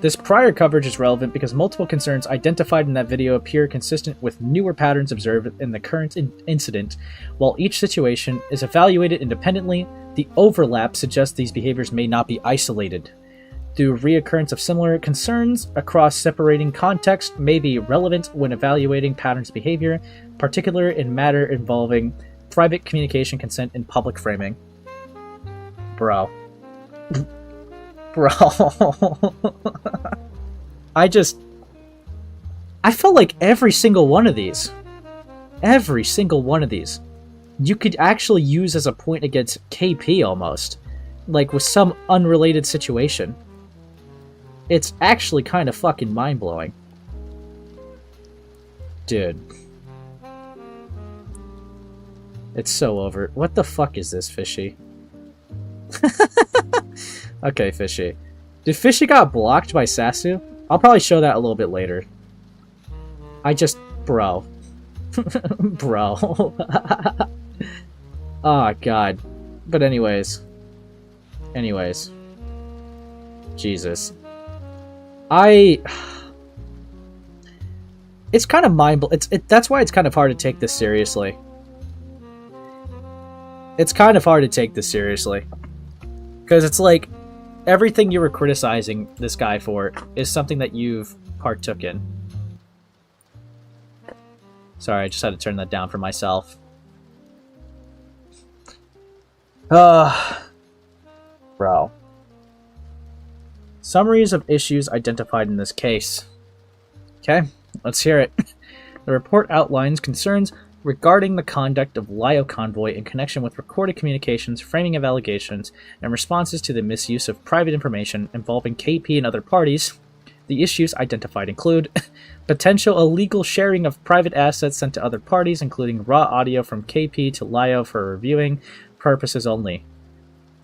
This prior coverage is relevant because multiple concerns identified in that video appear consistent with newer patterns observed in the current incident. While each situation is evaluated independently, the overlap suggests these behaviors may not be isolated. The reoccurrence of similar concerns across separating contexts may be relevant when evaluating patterns of behavior, particularly in matter involving private communication, consent, and public framing. Bro. I felt like every single one of these, you could actually use as a point against KP almost, like with some unrelated situation. It's actually kind of fucking mind-blowing. Dude. It's so over. What the fuck is this, Fishy? Okay, Fishy. Did Fishy got blocked by Sasu? I'll probably show that a little bit later. Bro. Bro. Oh, God. But anyways. Jesus. It's kind of mind-blowing. That's why it's kind of hard to take this seriously. Because it's like, everything you were criticizing this guy for is something that you've partook in. Sorry, I just had to turn that down for myself. Bro. Summaries of issues identified in this case. Okay, let's hear it. The report outlines concerns regarding the conduct of Lio Convoy in connection with recorded communications, framing of allegations, and responses to the misuse of private information involving KP and other parties. The issues identified include potential illegal sharing of private assets sent to other parties, including raw audio from KP to Lio for reviewing purposes only.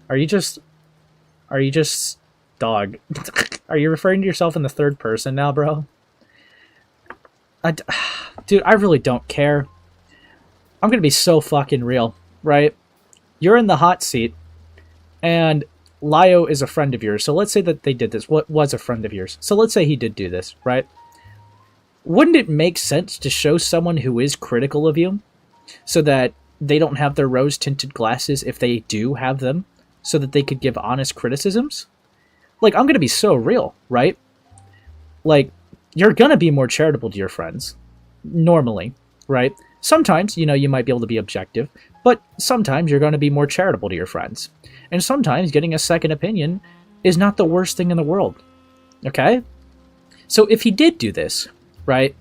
Are you just dog? Are you referring to yourself in the third person now, bro? Dude, I really don't care. I'm gonna be so fucking real, right? You're in the hot seat, and Lio is a friend of yours. So let's say that they did this. What was a friend of yours? So let's say he did do this, right? Wouldn't it make sense to show someone who is critical of you so that they don't have their rose-tinted glasses if they do have them, so that they could give honest criticisms? Like, I'm gonna be so real, right? Like, you're gonna be more charitable to your friends, normally, right? Sometimes, you might be able to be objective, but sometimes you're going to be more charitable to your friends. And sometimes getting a second opinion is not the worst thing in the world. Okay? So if he did do this, right,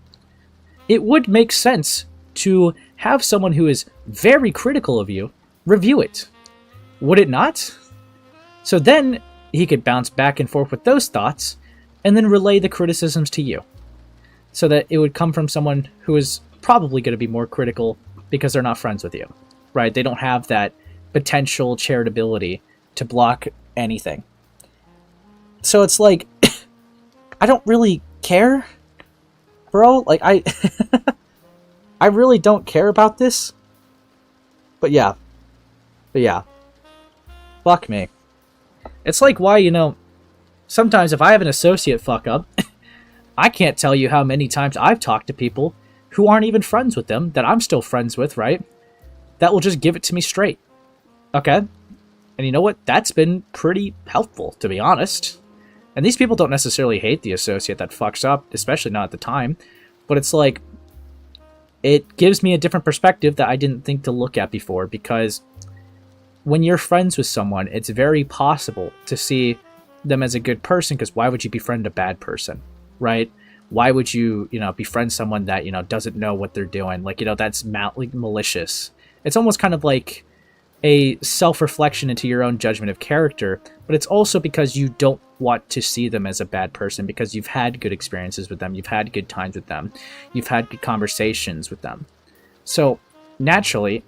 it would make sense to have someone who is very critical of you review it. Would it not? So then he could bounce back and forth with those thoughts and then relay the criticisms to you. So that it would come from someone who is probably going to be more critical because they're not friends with you, right? They don't have that potential charitability to block anything. So it's like, I don't really care, bro. Like, I really don't care about this. But yeah. Fuck me. It's like why, sometimes if I have an associate fuck up, I can't tell you how many times I've talked to people who aren't even friends with them, that I'm still friends with, right? That will just give it to me straight. Okay? And you know what? That's been pretty helpful, to be honest. And these people don't necessarily hate the associate that fucks up, especially not at the time. But it's like, it gives me a different perspective that I didn't think to look at before, because when you're friends with someone, it's very possible to see them as a good person, because why would you befriend a bad person, right? Why would you, befriend someone that, doesn't know what they're doing? Like, that's malicious. It's almost kind of like a self-reflection into your own judgment of character, but it's also because you don't want to see them as a bad person because you've had good experiences with them, you've had good times with them, you've had good conversations with them. So, naturally,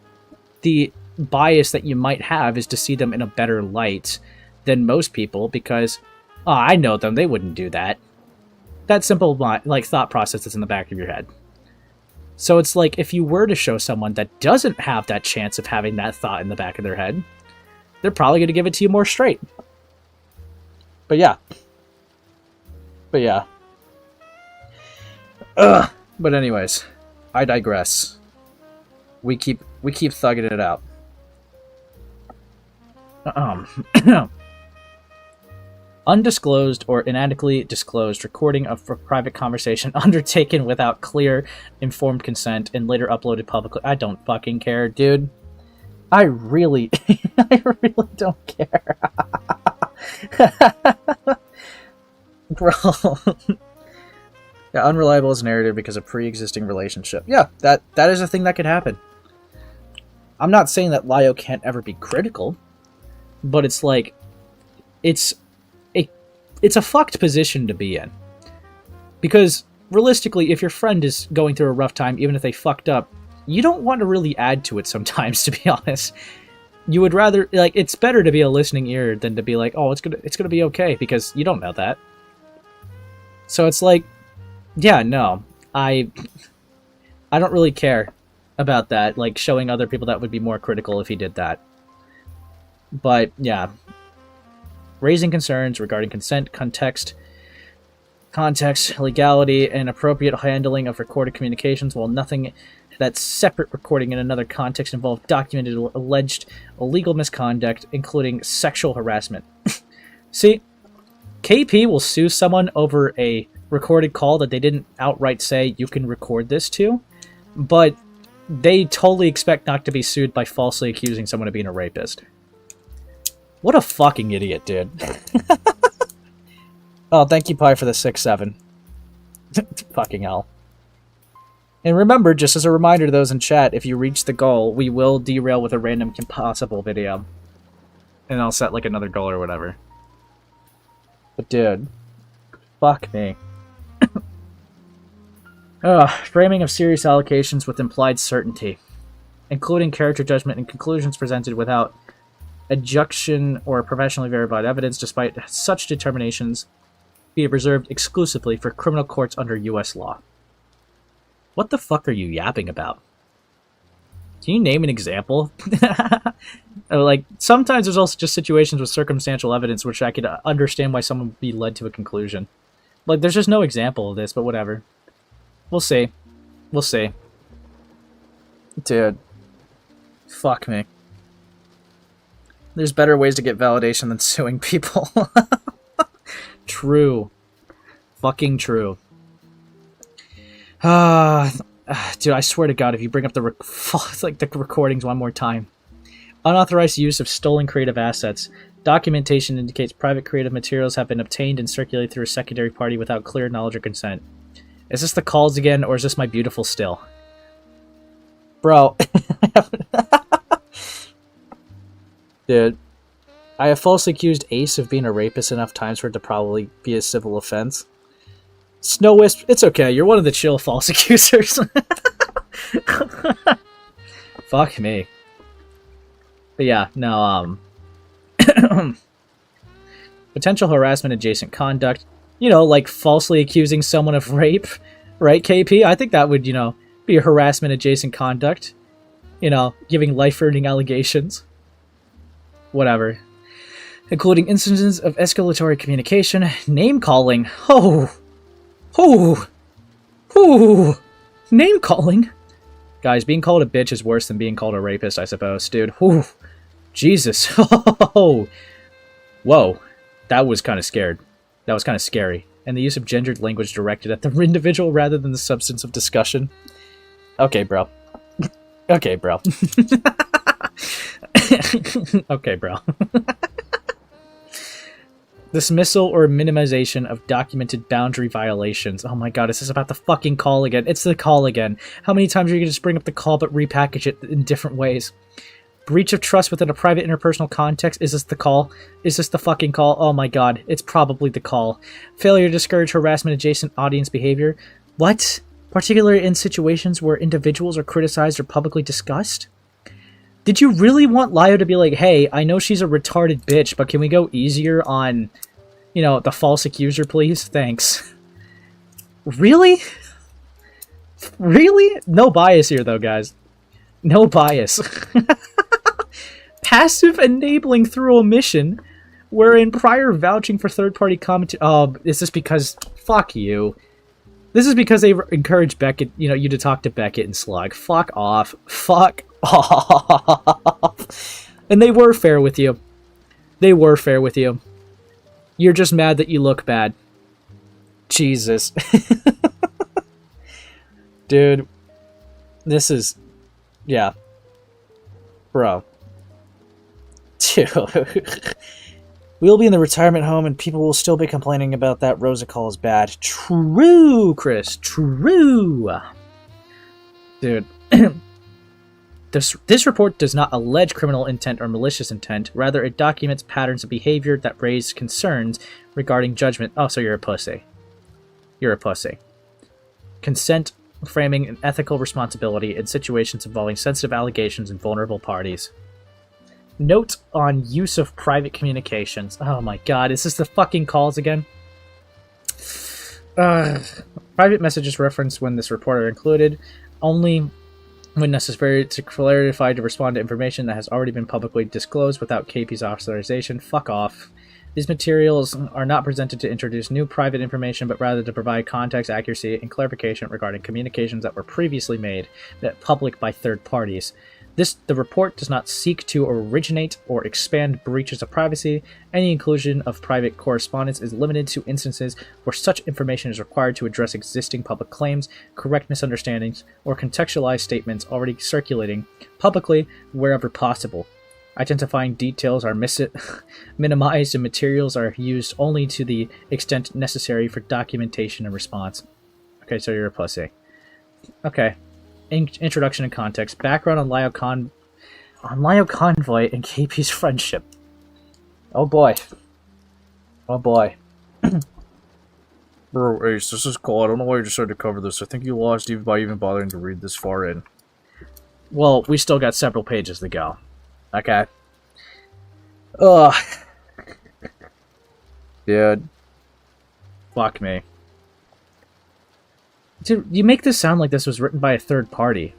the bias that you might have is to see them in a better light than most people because, oh, I know them, they wouldn't do that. That simple, like, thought process that's in the back of your head. So it's like, if you were to show someone that doesn't have that chance of having that thought in the back of their head, they're probably going to give it to you more straight. But yeah. Ugh. But anyways, I digress. We keep thugging it out. Undisclosed or inadequately disclosed recording of a private conversation undertaken without clear, informed consent and later uploaded publicly. I don't fucking care, dude. I really don't care. Bro. Yeah, unreliable as narrative because of pre-existing relationship. Yeah, that is a thing that could happen. I'm not saying that Lio can't ever be critical, but it's like, it's a fucked position to be in. Because, realistically, if your friend is going through a rough time, even if they fucked up, you don't want to really add to it sometimes, to be honest. You would rather, like, it's better to be a listening ear than to be like, oh, it's gonna be okay, because you don't know that. So it's like, yeah, no, I don't really care about that, like, showing other people that would be more critical if he did that. But, yeah. Raising concerns regarding consent, context, legality, and appropriate handling of recorded communications, while nothing that's separate recording in another context involved documented alleged illegal misconduct, including sexual harassment. See, KP will sue someone over a recorded call that they didn't outright say you can record this to, but they totally expect not to be sued by falsely accusing someone of being a rapist. What a fucking idiot, dude. Oh, thank you, Pi, for the 6-7. Fucking hell. And remember, just as a reminder to those in chat, if you reach the goal, we will derail with a random impossible video. And I'll set, like, another goal or whatever. But, dude. Fuck me. Framing of serious allegations with implied certainty. Including character judgment and conclusions presented without adjunction or professionally verified evidence, despite such determinations be reserved exclusively for criminal courts under U.S. law. What the fuck are you yapping about? Can you name an example? Like, sometimes there's also just situations with circumstantial evidence which I could understand why someone would be led to a conclusion. Like, there's just no example of this, but whatever. We'll see. We'll see. Dude. Fuck me. There's better ways to get validation than suing people. True. Fucking true. Dude, I swear to God, if you bring up the recordings one more time. Unauthorized use of stolen creative assets. Documentation indicates private creative materials have been obtained and circulated through a secondary party without clear knowledge or consent. Is this the calls again, or is this my beautiful still? Bro. Dude, I have falsely accused Ace of being a rapist enough times for it to probably be a civil offense. Snow Wisp, it's okay. You're one of the chill false accusers. Fuck me. But yeah, no, potential harassment adjacent conduct. You know, like falsely accusing someone of rape. Right, KP? I think that would, you know, be a harassment adjacent conduct. You know, giving life-threatening allegations. Whatever. Including instances of escalatory communication, name-calling. Oh! Name-calling? Guys, being called a bitch is worse than being called a rapist, I suppose, dude. Ooh. Jesus. Whoa. That was kind of scared. That was kind of scary. And the use of gendered language directed at the individual rather than the substance of discussion. Okay, bro. Okay, bro. Okay, bro. Dismissal or minimization of documented boundary violations. Oh my god, is this about the fucking call again? It's the call again. How many times are you going to just bring up the call but repackage it in different ways? Breach of trust within a private interpersonal context. Is this the call? Is this the fucking call? Oh my god, it's probably the call. Failure to discourage harassment adjacent audience behavior. What? Particularly in situations where individuals are criticized or publicly discussed? Did you really want Lio to be like, hey, I know she's a retarded bitch, but can we go easier on, you know, the false accuser, please? Thanks. Really? Really? No bias here, though, guys. No bias. Passive enabling through omission, wherein prior vouching for third-party comment. Oh, is this because... Fuck you. This is because they encourage Beckett, you know, you to talk to Beckett and Slug. Fuck off. Fuck off. And they were fair with you. They were fair with you. You're just mad that you look bad. Jesus. Dude. This is... Yeah. Bro. Dude. We'll be in the retirement home and people will still be complaining about that Rosa call is bad. True, Chris. True. Dude. This report does not allege criminal intent or malicious intent. Rather, it documents patterns of behavior that raise concerns regarding judgment. Oh, so you're a pussy. You're a pussy. Consent, framing an ethical responsibility in situations involving sensitive allegations and vulnerable parties. Note on use of private communications. Oh my god, is this the fucking calls again? Private messages referenced when this report are included. Only when necessary to clarify to respond to information that has already been publicly disclosed without KP's authorization. Fuck off. These materials are not presented to introduce new private information, but rather to provide context, accuracy, and clarification regarding communications that were previously made public by third parties. The report does not seek to originate or expand breaches of privacy. Any inclusion of private correspondence is limited to instances where such information is required to address existing public claims, correct misunderstandings, or contextualize statements already circulating publicly wherever possible. Identifying details are minimized and materials are used only to the extent necessary for documentation and response. Okay, so you're a pussy. Okay. Introduction and context. Background on Lio Convoy and KP's friendship. Oh boy. Oh boy. Bro, Ace, this is cool. I don't know why you decided to cover this. I think you lost even by even bothering to read this far in. Well, we still got several pages to go. Okay. Ugh. Dude. Fuck me. Dude, you make this sound like this was written by a third party.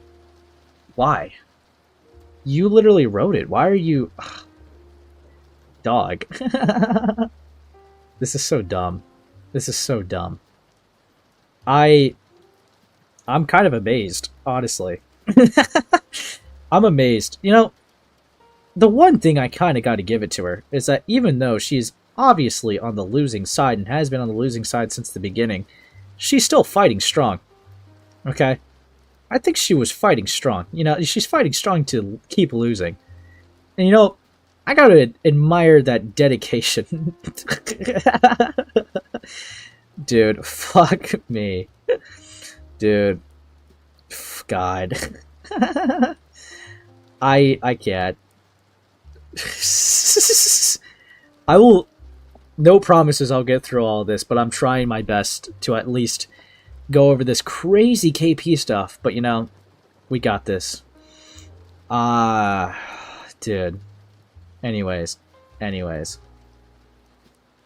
Why? You literally wrote it. Why are you... Ugh. Dog. This is so dumb. This is so dumb. I'm kind of amazed, honestly. I'm amazed. You know, the one thing I kind of got to give it to her is that even though she's obviously on the losing side and has been on the losing side since the beginning, she's still fighting strong. Okay? I think she was fighting strong. You know, she's fighting strong to keep losing. And you know, I gotta admire that dedication. Dude, fuck me. Dude. God. I can't. I will... No promises I'll get through all this, but I'm trying my best to at least go over this crazy KP stuff. But, you know, we got this. Dude. Anyways.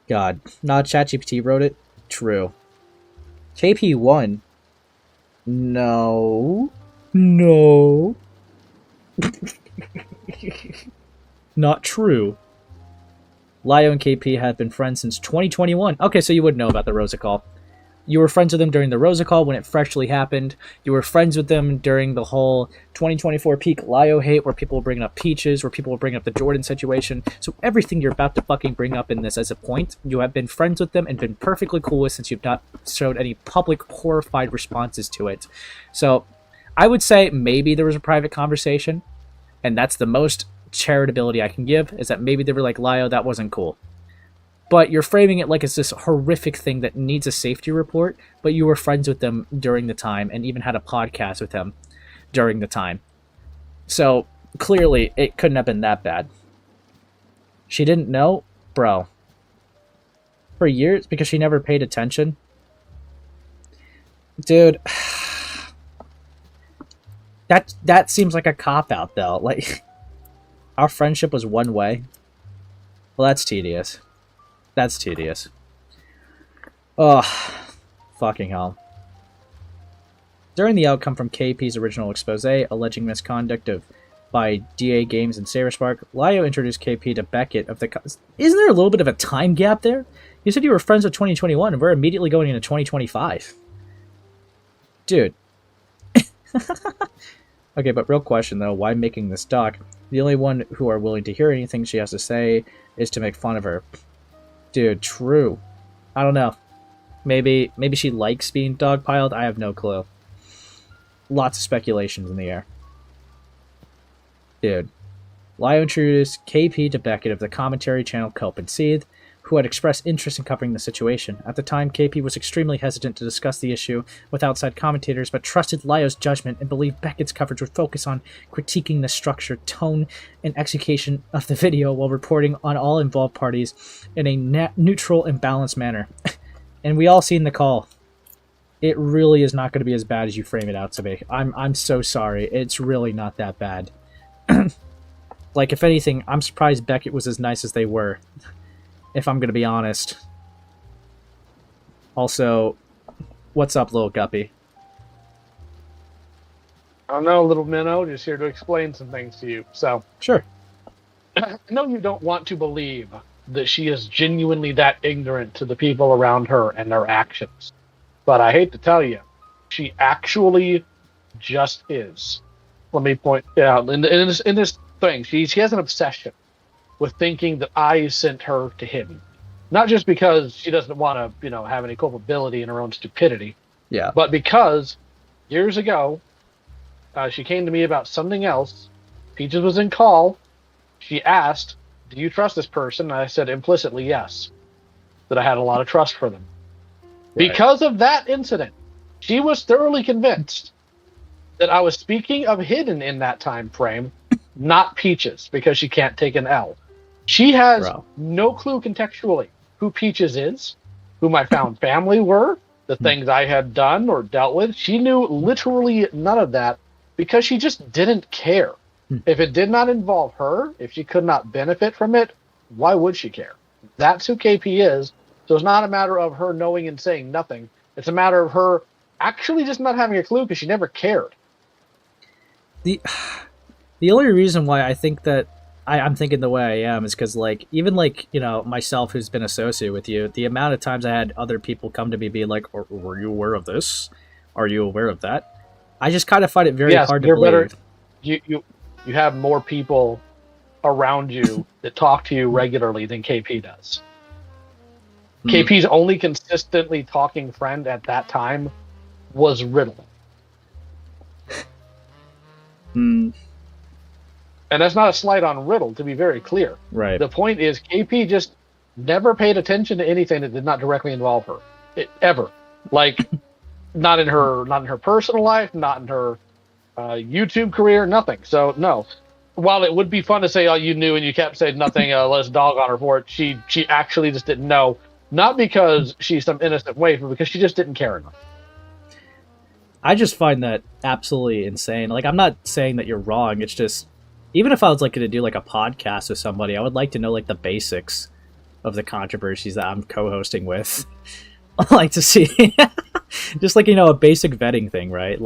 God. Not ChatGPT wrote it? True. KP won. No. Not true. Lio and KP have been friends since 2021. Okay, so you would know about the Rosa call. You were friends with them during the Rosa call when it freshly happened. You were friends with them during the whole 2024 peak Lio hate where people were bringing up Peaches, where people were bringing up the Jordan situation. So everything you're about to fucking bring up in this as a point, you have been friends with them and been perfectly cool with since you've not showed any public horrified responses to it. So I would say maybe there was a private conversation, and that's the most charitability I can give, is that maybe they were like, Lio, that wasn't cool. But you're framing it like it's this horrific thing that needs a safety report, but you were friends with them during the time and even had a podcast with them during the time. So clearly it couldn't have been that bad. She didn't know? Bro. For years? Because she never paid attention? Dude. That seems like a cop-out, though. Like, our friendship was one way. Well, that's tedious. That's tedious. Oh, fucking hell. During the outcome from KP's original expose alleging misconduct by DA Games and Saberspark, Lio introduced KP to Beckett of the... Isn't there a little bit of a time gap there? You said you were friends with 2021, and we're immediately going into 2025. Dude. Okay, but real question, though. Why making this doc? The only one who are willing to hear anything she has to say is to make fun of her. Dude, true. I don't know. Maybe she likes being dogpiled? I have no clue. Lots of speculations in the air. Dude. Lio introduced KP to Beckett of the commentary channel Kelp and Seethe, who had expressed interest in covering the situation. At the time, KP was extremely hesitant to discuss the issue with outside commentators, but trusted Lio's judgment and believed Beckett's coverage would focus on critiquing the structure, tone, and execution of the video while reporting on all involved parties in a neutral and balanced manner. And we all seen the call. It really is not going to be as bad as you frame it out to be. I'm so sorry. It's really not that bad. Like, if anything, I'm surprised Beckett was as nice as they were. If I'm going to be honest. Also, what's up, little guppy? I don't know, little minnow, just here to explain some things to you. So, Sure. I know you don't want to believe that she is genuinely that ignorant to the people around her and their actions. But I hate to tell you, she actually just is. Let me point out, in this thing, she has an obsession with thinking that I sent her to him. Not just because she doesn't want to, have any culpability in her own stupidity. Yeah. But because years ago, she came to me about something else. Peaches was in call. She asked, "Do you trust this person?" And I said implicitly yes. That I had a lot of trust for them. Right. Because of that incident, she was thoroughly convinced that I was speaking of Hidden in that time frame, not Peaches, because she can't take an L. She has no clue contextually who Peaches is, who my found family were, the things I had done or dealt with. She knew literally none of that because she just didn't care. If it did not involve her, if she could not benefit from it, why would she care? That's who KP is. So it's not a matter of her knowing and saying nothing. It's a matter of her actually just not having a clue because she never cared. The only reason why I think that I'm thinking the way I am is because, even myself, who's been associated with you, the amount of times I had other people come to me being like, "Were you aware of this? Are you aware of that?" I just kind of find it very hard to believe. Better. You have more people around you that talk to you regularly than KP does. KP's only consistently talking friend at that time was Riddle. And that's not a slight on Riddle, to be very clear. Right. The point is, KP just never paid attention to anything that did not directly involve her, ever. Not in her personal life, not in her YouTube career, nothing. So no. While it would be fun to say, "Oh, you knew," and you kept saying nothing, let's dog on her for it. She actually just didn't know, not because she's some innocent waif, but because she just didn't care enough. I just find that absolutely insane. I'm not saying that you're wrong. It's just, even if I was going to do a podcast with somebody, I would like to know the basics of the controversies that I'm co-hosting with. I like to see just a basic vetting thing, right?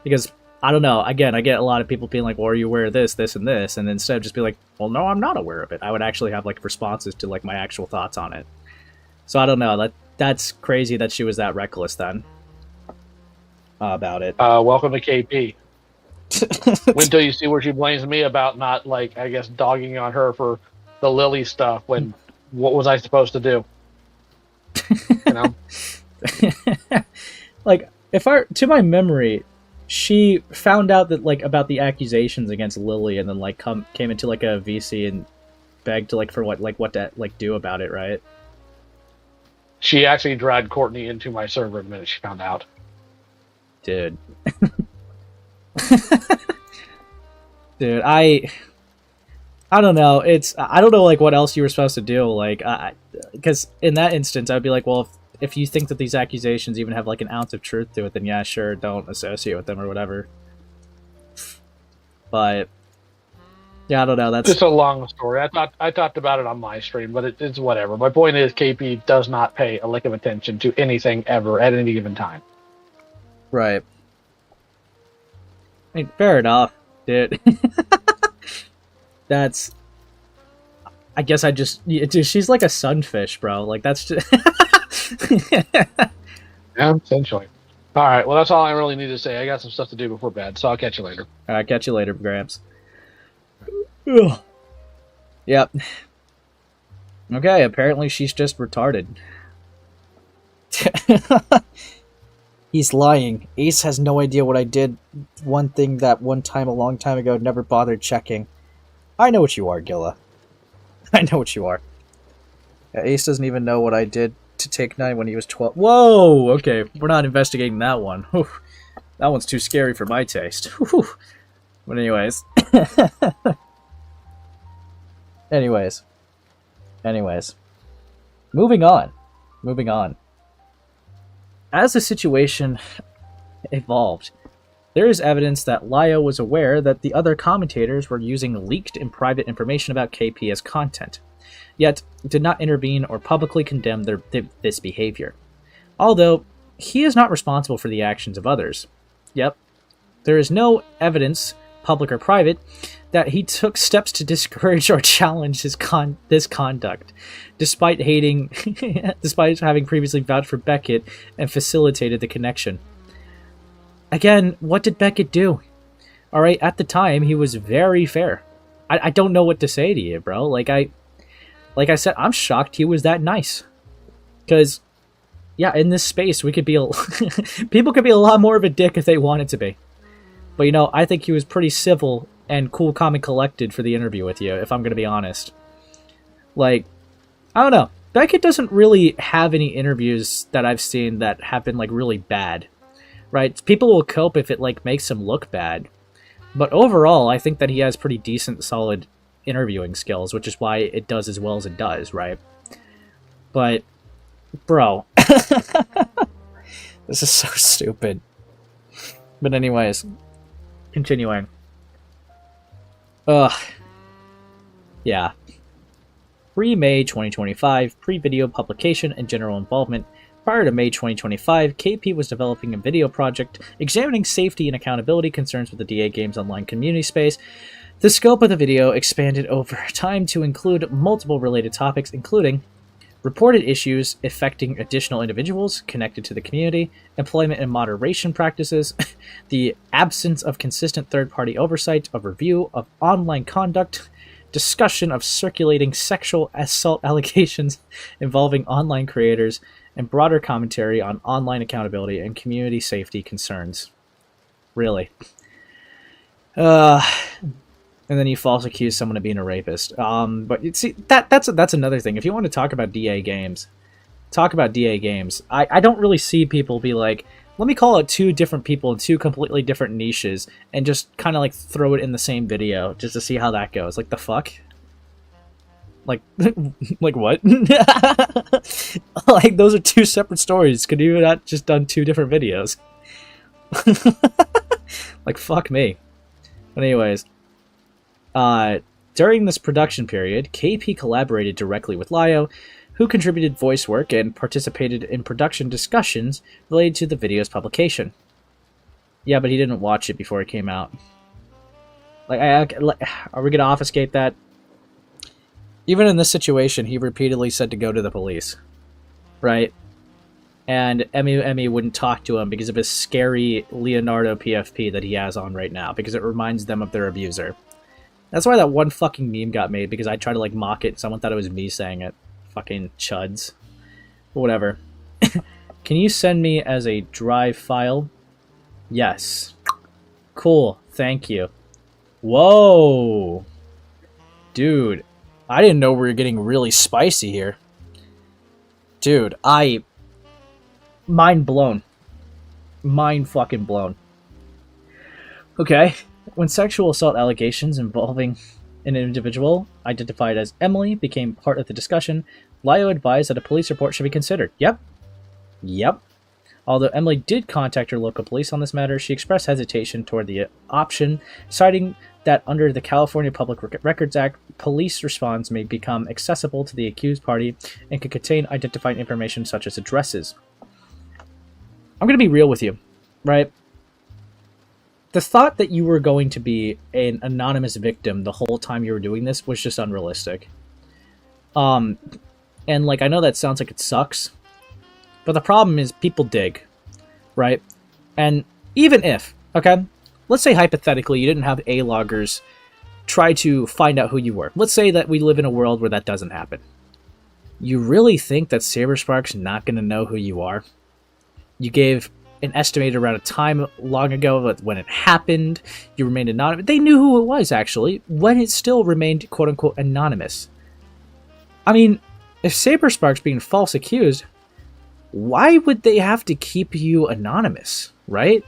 Because I don't know. Again, I get a lot of people being like, "Well, are you aware of this, this, and this?" And instead of just be like, "Well, no, I'm not aware of it," I would actually have responses to my actual thoughts on it. So I don't know. That's crazy that she was that reckless then about it. Welcome to KP. Wait until you see where she blames me about not, I guess, dogging on her for the Lily stuff when what was I supposed to do? To my memory, she found out that about the accusations against Lily, and then came into a VC and begged to for what to do about it, right? She actually dragged Courtney into my server the minute she found out. Dude. Dude, I don't know. I don't know like what else you were supposed to do. Like, because in that instance, I'd be like, well, if you think that these accusations even have like an ounce of truth to it, then yeah, sure, don't associate with them or whatever. But yeah, I don't know. That's It's a long story. I talked about it on my stream, but it's whatever. My point is, KP does not pay a lick of attention to anything ever at any given time. right. I mean, fair enough, dude. That's. I guess dude, she's like a sunfish, bro. Like that's just. Yeah, essentially. All right. Well, that's all I really need to say. I got some stuff to do before bed, so I'll catch you later. All right, catch you later, Gramps. Ugh. Yep. Okay, apparently she's just retarded. He's lying. Ace has no idea what I did. One thing that one time a long time ago never bothered checking. I know what you are, Gilla. I know what you are. Yeah, Ace doesn't even know what I did to Take 9 when he was 12. Whoa! Okay, we're not investigating that one. Whew. That one's too scary for my taste. Whew. But anyways. Anyways. Moving on. As the situation evolved, there is evidence that Lio was aware that the other commentators were using leaked and private information about KP as content, yet did not intervene or publicly condemn this behavior. Although, he is not responsible for the actions of others. Yep, there is no evidence, public or private, that he took steps to discourage or challenge this conduct, despite having previously vouched for Beckett and facilitated the connection. Again, what did Beckett do? Alright, at the time, he was very fair. I don't know what to say to you, bro. Like I said, I'm shocked he was that nice. Because, yeah, in this space, we could be people could be a lot more of a dick if they wanted to be. But, you know, I think he was pretty civil and cool, calm, and collected for the interview with you, if I'm going to be honest. Like, I don't know. Beckett doesn't really have any interviews that I've seen that have been, like, really bad. Right? People will cope if it, like, makes him look bad. But overall, I think that he has pretty decent, solid interviewing skills, which is why it does as well as it does, right? But, bro. This is so stupid. But anyways, continuing. Ugh. Yeah. Pre-May 2025, pre-video publication and general involvement. Prior to May 2025, KP was developing a video project examining safety and accountability concerns with the DA Games online community space. The scope of the video expanded over time to include multiple related topics, including reported issues affecting additional individuals connected to the community, employment and moderation practices, the absence of consistent third-party oversight of review of online conduct, discussion of circulating sexual assault allegations involving online creators, and broader commentary on online accountability and community safety concerns. Really. And then you false accuse someone of being a rapist. But you see, that's another thing. If you want to talk about DA games, talk about DA games. I don't really see people be like, let me call out two different people in two completely different niches and just kind of like throw it in the same video just to see how that goes. Like, the fuck? Like, like what? Like, those are two separate stories. Could you not just done two different videos? Like, fuck me. But anyways, during this production period, KP collaborated directly with Lio, who contributed voice work and participated in production discussions related to the video's publication. Yeah, but he didn't watch it before it came out. Like, are we gonna obfuscate that? Even in this situation, he repeatedly said to go to the police, right? And Emmy wouldn't talk to him because of his scary Leonardo PFP that he has on right now, because it reminds them of their abuser. That's why that one fucking meme got made, because I tried to, like, mock it and someone thought it was me saying it. Fucking chuds. But whatever. Can you send me as a drive file? Yes. Cool. Thank you. Whoa. Dude. I didn't know we were getting really spicy here. Dude, mind blown. Mind fucking blown. Okay. When sexual assault allegations involving an individual identified as Emily became part of the discussion, Lio advised that a police report should be considered. Yep. Although Emily did contact her local police on this matter, she expressed hesitation toward the option, citing that under the California Public Records Act, police response may become accessible to the accused party and could contain identifying information such as addresses. I'm going to be real with you, right? The thought that you were going to be an anonymous victim the whole time you were doing this was just unrealistic. And like, I know that sounds like it sucks, but the problem is people dig, right? And even if, okay, let's say hypothetically you didn't have A-loggers try to find out who you were. Let's say that we live in a world where that doesn't happen. You really think that Saberspark's not going to know who you are? You gave an estimated amount of time long ago when it happened. You remained anonymous. They knew who it was, actually, when it still remained quote-unquote anonymous. I mean, if Saberspark's being false accused, why would they have to keep you anonymous, right?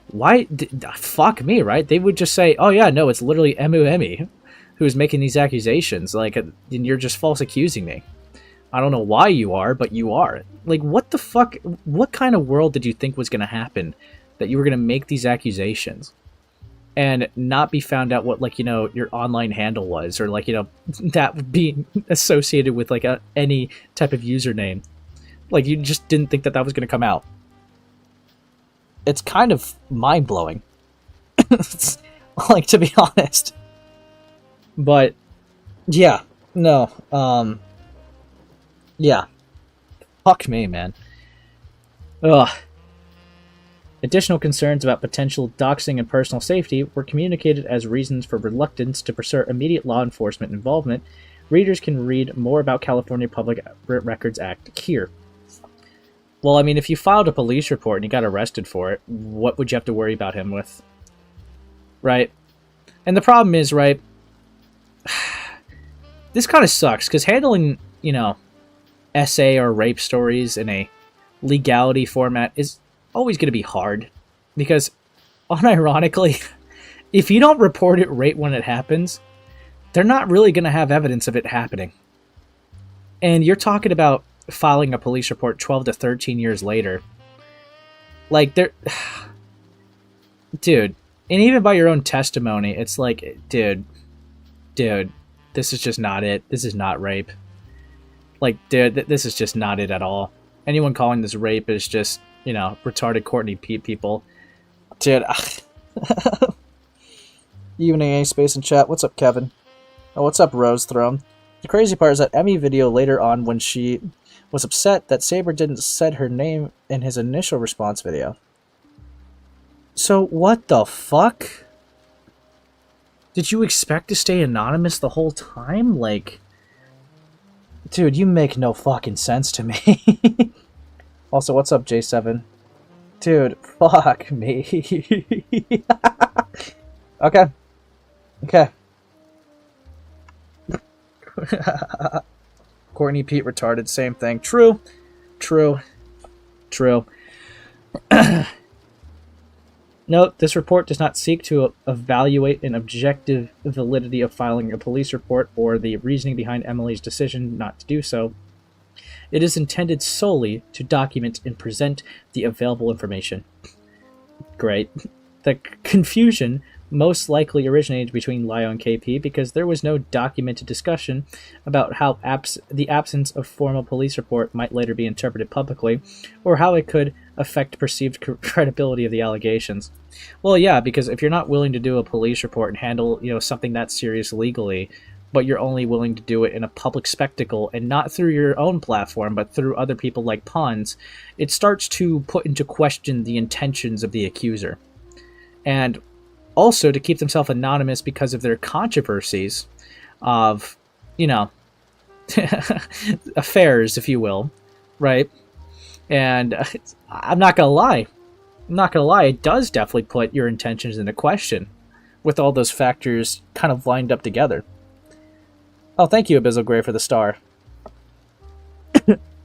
Why? Fuck me, right? They would just say, oh yeah, no, it's literally Emmy who's making these accusations, like, and you're just false accusing me. I don't know why you are, but you are. Like, what the fuck? What kind of world did you think was going to happen that you were going to make these accusations and not be found out what, like, you know, your online handle was, or, like, you know, that being associated with, like, any type of username? Like, you just didn't think that was going to come out. It's kind of mind-blowing. Like, to be honest. But, yeah. No, yeah. Fuck me, man. Ugh. Additional concerns about potential doxing and personal safety were communicated as reasons for reluctance to pursue immediate law enforcement involvement. Readers can read more about California Public Records Act here. Well, I mean, if you filed a police report and you got arrested for it, what would you have to worry about him with? Right? And the problem is, right, this kind of sucks, because handling, you know, SA or rape stories in a legality format is always going to be hard, because unironically, if you don't report it right when it happens, they're not really going to have evidence of it happening. And you're talking about filing a police report 12 to 13 years later. Like, they're... Dude, and even by your own testimony, it's like, dude, this is just not it. This is not rape. Like, dude, this is just not it at all. Anyone calling this rape is just, you know, retarded Courtney Pete people. Dude. Evening, A Space in chat. What's up, Kevin? Oh, what's up, Rose Throne? The crazy part is that Emmy video later on, when she was upset that Saber didn't said her name in his initial response video. So, what the fuck? Did you expect to stay anonymous the whole time? Like... Dude, you make no fucking sense to me. Also, what's up, J7? Dude, fuck me. Okay. Courtney Pete retarded, same thing. True. Note, this report does not seek to evaluate an objective validity of filing a police report or the reasoning behind Emily's decision not to do so. It is intended solely to document and present the available information. Great. The confusion most likely originated between Lio and KP because there was no documented discussion about how the absence of formal police report might later be interpreted publicly, or how it could affect perceived credibility of the allegations. Well, yeah, because if you're not willing to do a police report and handle, you know, something that serious legally, but you're only willing to do it in a public spectacle and not through your own platform, but through other people like pawns, it starts to put into question the intentions of the accuser. And also to keep themselves anonymous because of their controversies of, you know, affairs, if you will, right? And I'm not gonna lie, it does definitely put your intentions into question with all those factors kind of lined up together. Oh, thank you, Abyssal Gray, for the star.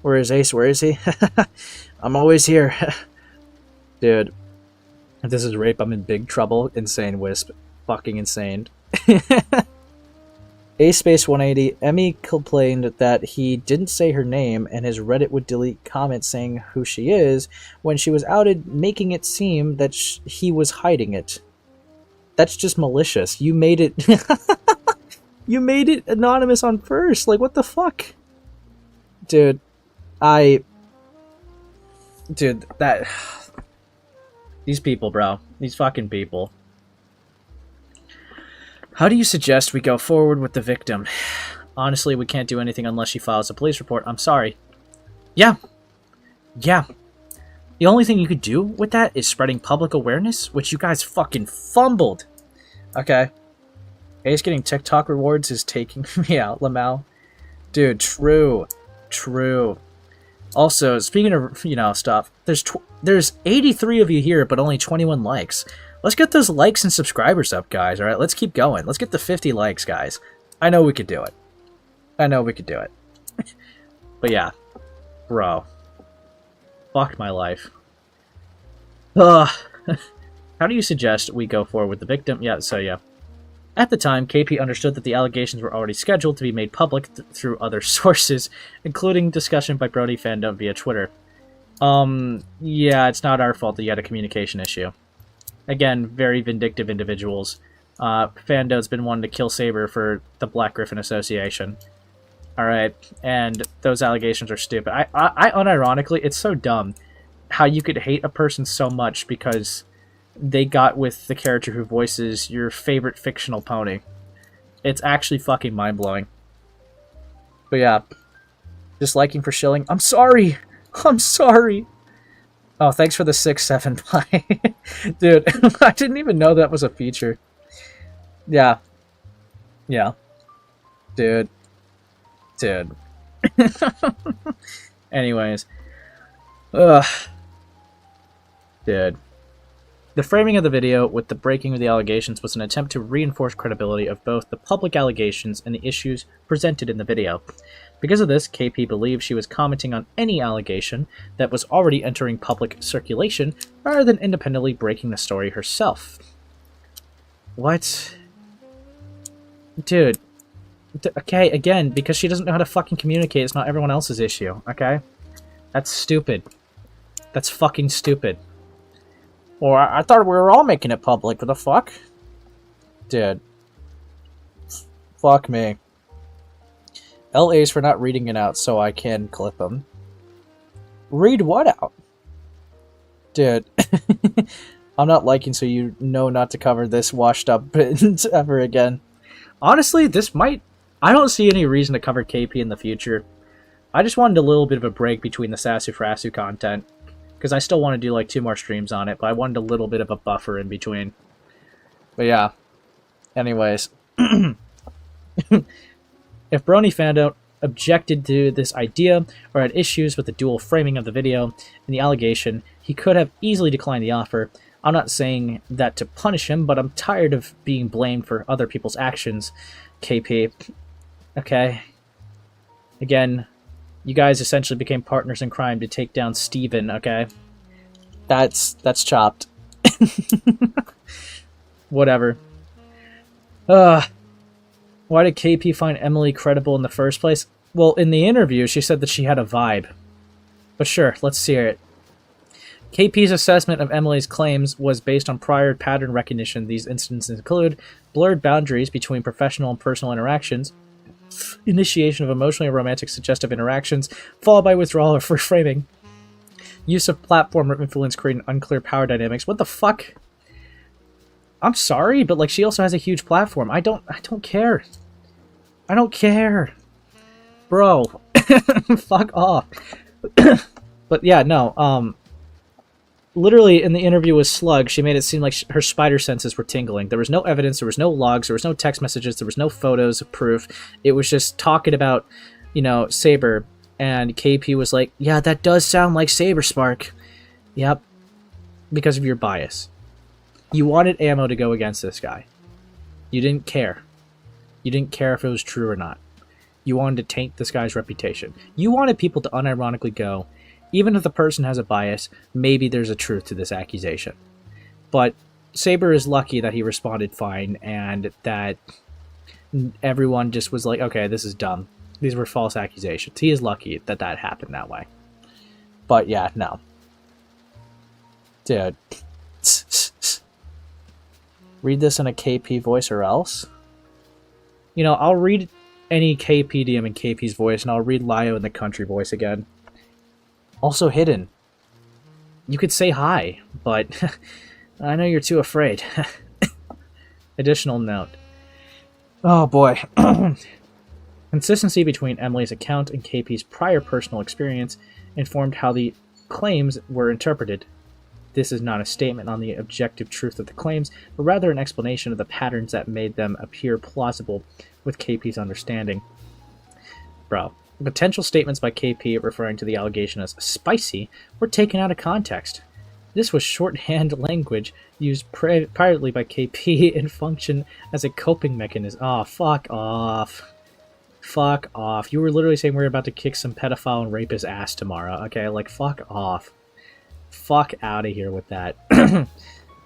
Where is Ace? Where is he? I'm always here. Dude. If this is rape, I'm in big trouble. Insane Wisp. Fucking insane. A Space 180, Emmy complained that he didn't say her name and his Reddit would delete comments saying who she is when she was outed, making it seem that he was hiding it. That's just malicious. You made it... You made it anonymous on first. Like, what the fuck? Dude, Dude, that... These people, bro. These fucking people. How do you suggest we go forward with the victim? Honestly, we can't do anything unless she files a police report. I'm sorry. Yeah. Yeah. The only thing you could do with that is spreading public awareness, which you guys fucking fumbled. Okay. Ace getting TikTok rewards is taking me out, Lamau. Dude, true. True. Also, speaking of, stuff, there's 83 of you here, but only 21 likes. Let's get those likes and subscribers up, guys, alright? Let's keep going. Let's get the 50 likes, guys. I know we could do it. I know we could do it. But yeah. Bro. Fuck my life. Ugh. How do you suggest we go forward with the victim? Yeah, so yeah. At the time, KP understood that the allegations were already scheduled to be made public through other sources, including discussion by Brody Fandom via Twitter. Yeah, it's not our fault that you had a communication issue. Again, very vindictive individuals. Fando's been wanting to kill Saber for the Black Griffin Association. Alright, and those allegations are stupid. I unironically, it's so dumb how you could hate a person so much because they got with the character who voices your favorite fictional pony. It's actually fucking mind-blowing. But yeah, disliking for shilling. I'm sorry! I'm sorry! Oh, thanks for the 6-7 buy. Dude, I didn't even know that was a feature. Yeah. Yeah. Dude. Dude. Anyways. Ugh. Dude. The framing of the video with the breaking of the allegations was an attempt to reinforce credibility of both the public allegations and the issues presented in the video. Because of this, KP believed she was commenting on any allegation that was already entering public circulation rather than independently breaking the story herself. What? Dude. Okay, again, because she doesn't know how to fucking communicate, it's not everyone else's issue, okay? That's stupid. That's fucking stupid. Or I thought we were all making it public. What the fuck? Dude. Fuck me. LA's for not reading it out so I can clip them. Read what out? Dude. I'm not liking so you know not to cover this washed up ever again. Honestly, this might... I don't see any reason to cover KP in the future. I just wanted a little bit of a break between the Sassafrasu content. Because I still want to do like 2 more streams on it, but I wanted a little bit of a buffer in between. But yeah. Anyways. If Brony Fandom objected to this idea or had issues with the dual framing of the video and the allegation, he could have easily declined the offer. I'm not saying that to punish him, but I'm tired of being blamed for other people's actions, KP. Okay. Again, you guys essentially became partners in crime to take down Steven, okay? That's chopped. Whatever. Why did KP find Emily credible in the first place? Well, in the interview, she said that she had a vibe. But sure, let's hear it. KP's assessment of Emily's claims was based on prior pattern recognition. These instances include blurred boundaries between professional and personal interactions, initiation of emotionally romantic suggestive interactions, followed by withdrawal or reframing, use of platform or influence creating unclear power dynamics. What the fuck? I'm sorry, but like she also has a huge platform. I don't care. I don't care. Bro. Fuck off. But yeah, no, literally in the interview with Slug, she made it seem like her spider senses were tingling. There was no evidence, there was no logs, there was no text messages, there was no photos of proof. It was just talking about, Saber. And KP was like, yeah, that does sound like Saber Spark. Yep. Because of your bias. You wanted ammo to go against this guy. You didn't care. You didn't care if it was true or not. You wanted to taint this guy's reputation. You wanted people to unironically go, even if the person has a bias, maybe there's a truth to this accusation. But Saber is lucky that he responded fine and that everyone just was like, okay, this is dumb. These were false accusations. He is lucky that that happened that way. But yeah, no. Dude. Read this in a KP voice or else. You know, I'll read any KP DM in KP's voice, and I'll read Lio in the country voice again. Also hidden. You could say hi, but I know you're too afraid. Additional note. Oh boy. Consistency between Emily's account and KP's prior personal experience informed how the claims were interpreted. This is not a statement on the objective truth of the claims, but rather an explanation of the patterns that made them appear plausible with KP's understanding. Bro, potential statements by KP referring to the allegation as spicy were taken out of context. This was shorthand language used privately by KP and functioned as a coping mechanism. Oh, fuck off. Fuck off. You were literally saying we're about to kick some pedophile and rapist ass tomorrow. Okay, like, fuck off. Fuck out of here with that.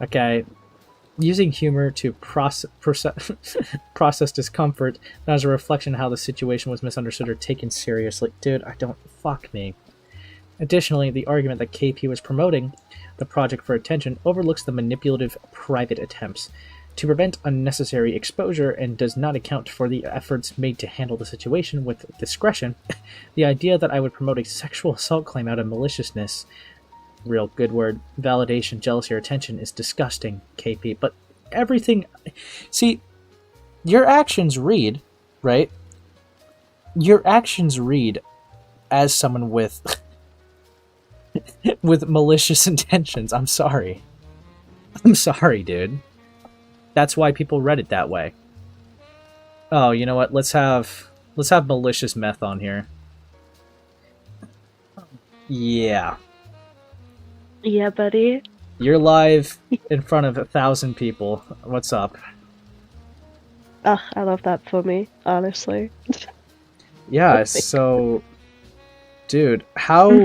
Okay. Using humor to process discomfort, not as a reflection of how the situation was misunderstood or taken seriously. Dude, I don't... Fuck me. Additionally, the argument that KP was promoting the project for attention overlooks the manipulative private attempts to prevent unnecessary exposure and does not account for the efforts made to handle the situation with discretion. The idea that I would promote a sexual assault claim out of maliciousness, real good word, validation, jealousy, or attention is disgusting, KP. But everything... See, your actions read, right? Your actions read as someone with... with malicious intentions. I'm sorry. I'm sorry, dude. That's why people read it that way. Oh, you know what? Let's have malicious meth on here. Yeah. Yeah, buddy. You're live in front of 1,000 people. What's up? Ugh, I love that for me, honestly. Yeah, so... Dude, how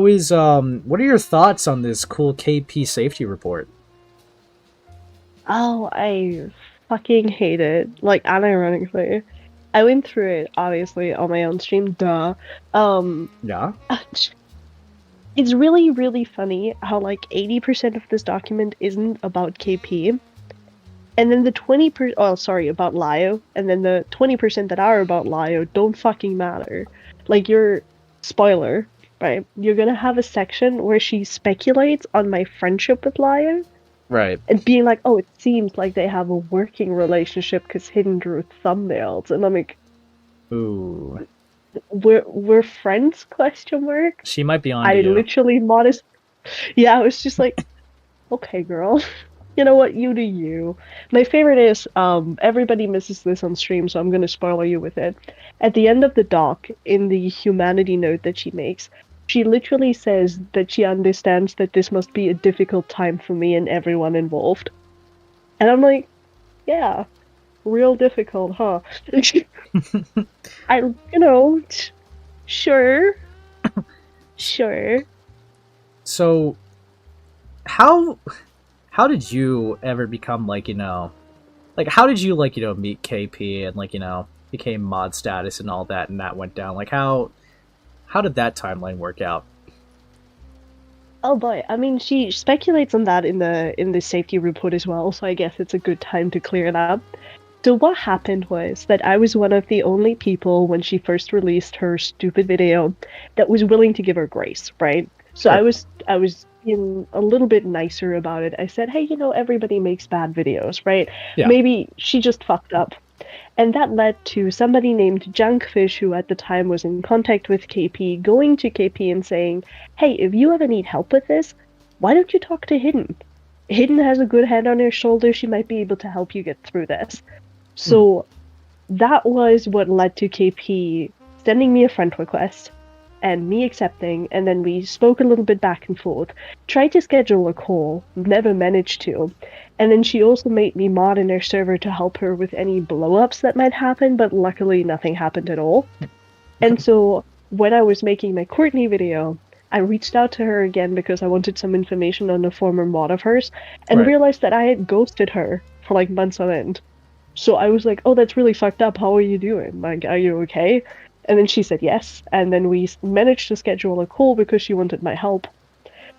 is, what are your thoughts on this cool KP safety report? Oh, I fucking hate it. Like, unironically. I went through it, obviously, on my own stream, duh. Yeah? It's really, really funny how, like, 80% of this document isn't about KP. And then the 20%, oh, sorry, about Lio. And then the 20% that are about Lio don't fucking matter. Like, spoiler, right? You're gonna have a section where she speculates on my friendship with Lio. Right. And being like, oh, it seems like they have a working relationship because Hidden drew thumbnails. And I'm like, ooh. We're friends, question mark? She might be on I you. literally modest. Yeah, I was just like, okay, girl. You know what? You do you. My favorite is, everybody misses this on stream, so I'm gonna spoil you with it. At the end of the doc, in the humanity note that she makes, she literally says that she understands that this must be a difficult time for me and everyone involved. And I'm like, yeah, real difficult, huh? Sure. Sure. So, how did you ever become, like, how did you, meet KP and, became mod status and all that, and that went down? Like, how did that timeline work out? Oh boy, I mean, she speculates on that in the safety report as well, so I guess it's a good time to clear it up. So what happened was that I was one of the only people when she first released her stupid video that was willing to give her grace, right? So Sure. I was being a little bit nicer about it. I said, hey, everybody makes bad videos, right? Yeah. Maybe she just fucked up. And that led to somebody named Junkfish, who at the time was in contact with KP, going to KP and saying, hey, if you ever need help with this, why don't you talk to Hidden? Hidden has a good head on her shoulder. She might be able to help you get through this. So that was what led to KP sending me a friend request and me accepting, and then we spoke a little bit back and forth, tried to schedule a call, never managed to, and then she also made me mod in her server to help her with any blow-ups that might happen, but luckily nothing happened at all. And so when I was making my Courtney video, I reached out to her again because I wanted some information on a former mod of hers, and Right. realized that I had ghosted her for like months on end. So I was like, oh, that's really fucked up. How are you doing? Like, are you okay? And then she said yes. And then we managed to schedule a call because she wanted my help.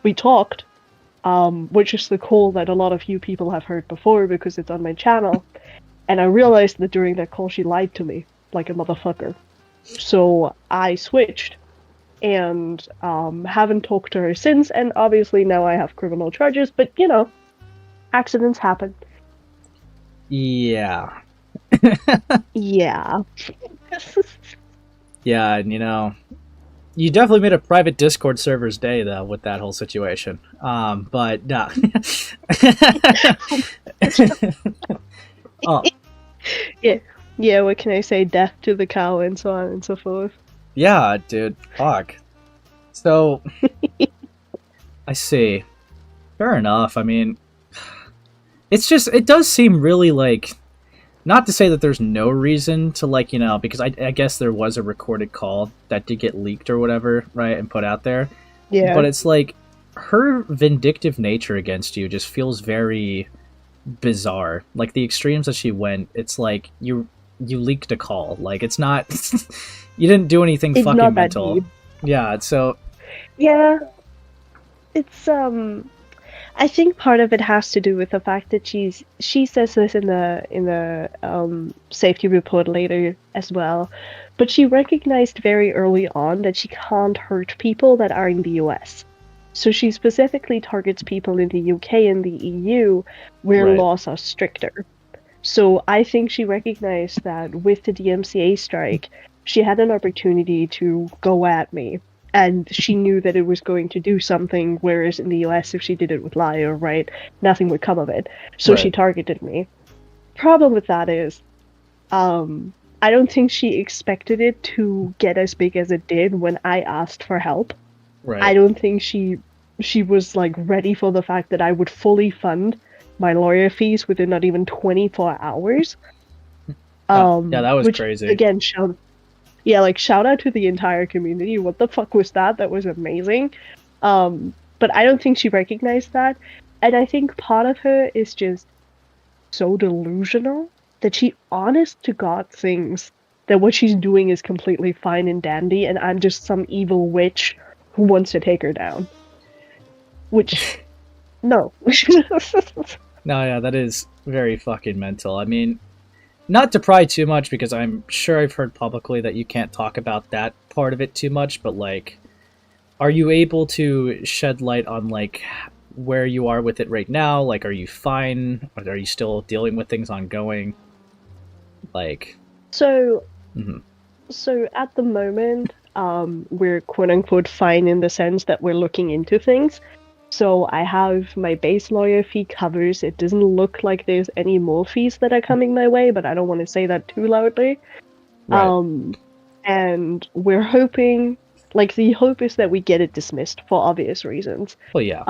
We talked, which is the call that a lot of you people have heard before because it's on my channel. And I realized that during that call she lied to me like a motherfucker. So I switched and haven't talked to her since. And obviously now I have criminal charges, but you know, accidents happen. Yeah. Yeah. Yeah, and you definitely made a private Discord server's day though with that whole situation. But no. Oh, Yeah, what can I say? Death to the cow and so on and so forth. yeah, dude. Fuck. So, I see. Fair enough. I mean, it does seem really like, not to say that there's no reason to like, because I guess there was a recorded call that did get leaked or whatever, right, and put out there. Yeah. But it's like, her vindictive nature against you just feels very bizarre. Like the extremes that she went, it's like you leaked a call. Like it's not, you didn't do anything It's fucking not that mental. deep. Yeah, so Yeah. It's I think part of it has to do with the fact that she says this in the safety report later as well, but she recognized very early on that she can't hurt people that are in the US. So she specifically targets people in the UK and the EU where Right. laws are stricter. So I think she recognized that with the DMCA strike, she had an opportunity to go at me. And she knew that it was going to do something, whereas in the US, if she did it with Lio, right, nothing would come of it. So she Right. targeted me. Problem with that is, I don't think she expected it to get as big as it did when I asked for help. right. I don't think she was like ready for the fact that I would fully fund my lawyer fees within not even 24 hours. Oh, yeah, that was which, crazy. Again, shout out to the entire community. What the fuck was that? That was amazing. But I don't think she recognized that. And I think part of her is just so delusional that she honest to God thinks that what she's doing is completely fine and dandy and I'm just some evil witch who wants to take her down. Which, no. No, yeah, that is very fucking mental. I mean, not to pry too much because I'm sure I've heard publicly that you can't talk about that part of it too much, but like, are you able to shed light on like where you are with it right now? Like, are you fine? Are you still dealing with things ongoing? Like, So, mhm. so at the moment, we're quote unquote fine in the sense that we're looking into things. So I have my base lawyer fee covers. It doesn't look like there's any more fees that are coming my way, but I don't want to say that too loudly. Right. And we're hoping, like the hope is that we get it dismissed for obvious reasons. Well, yeah.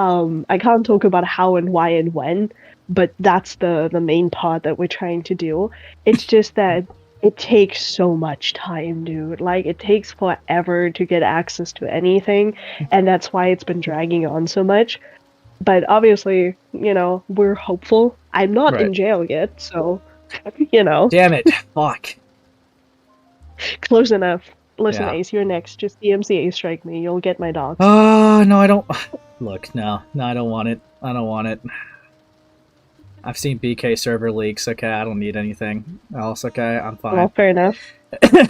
I can't talk about how and why and when, but that's the main part that we're trying to do. It's just that it takes so much time, dude. Like, it takes forever to get access to anything, and that's why it's been dragging on so much. But obviously, we're hopeful. I'm not in Right. jail yet, so, Damn it. Fuck. close enough. Listen, Yeah. Ace, you're next. Just DMCA strike me. You'll get my dogs. Oh, no, I don't. Look, no, I don't want it. I don't want it. I've seen BK server leaks, okay? I don't need anything else, okay? I'm Well, fine. fair enough.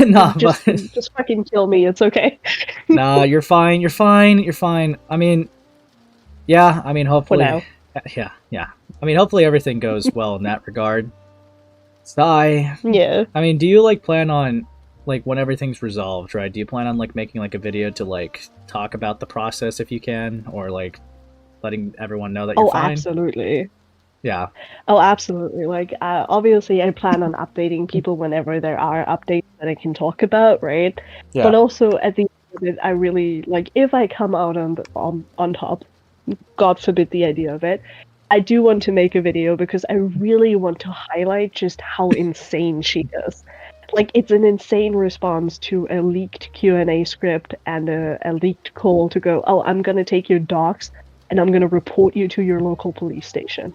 No, Just, but just fucking kill me. It's okay. nah, you're fine. You're fine. You're fine. I mean, yeah. I mean, hopefully, now. yeah. I mean, hopefully everything goes well in that regard. So Yeah. I mean, do you like plan on like when everything's resolved, right? Do you plan on like making like a video to like talk about the process if you can, or like letting everyone know that you're Oh, fine? absolutely. Yeah. Oh, absolutely. Like, obviously, I plan on updating people whenever there are updates that I can talk about, right? Yeah. But also, at the end of it, I really like if I come out on top. God forbid the idea of it. I do want to make a video because I really want to highlight just how insane she is. Like, it's an insane response to a leaked Q&A script and a leaked call to go, oh, I'm gonna take your docs and I'm gonna report you to your local police station.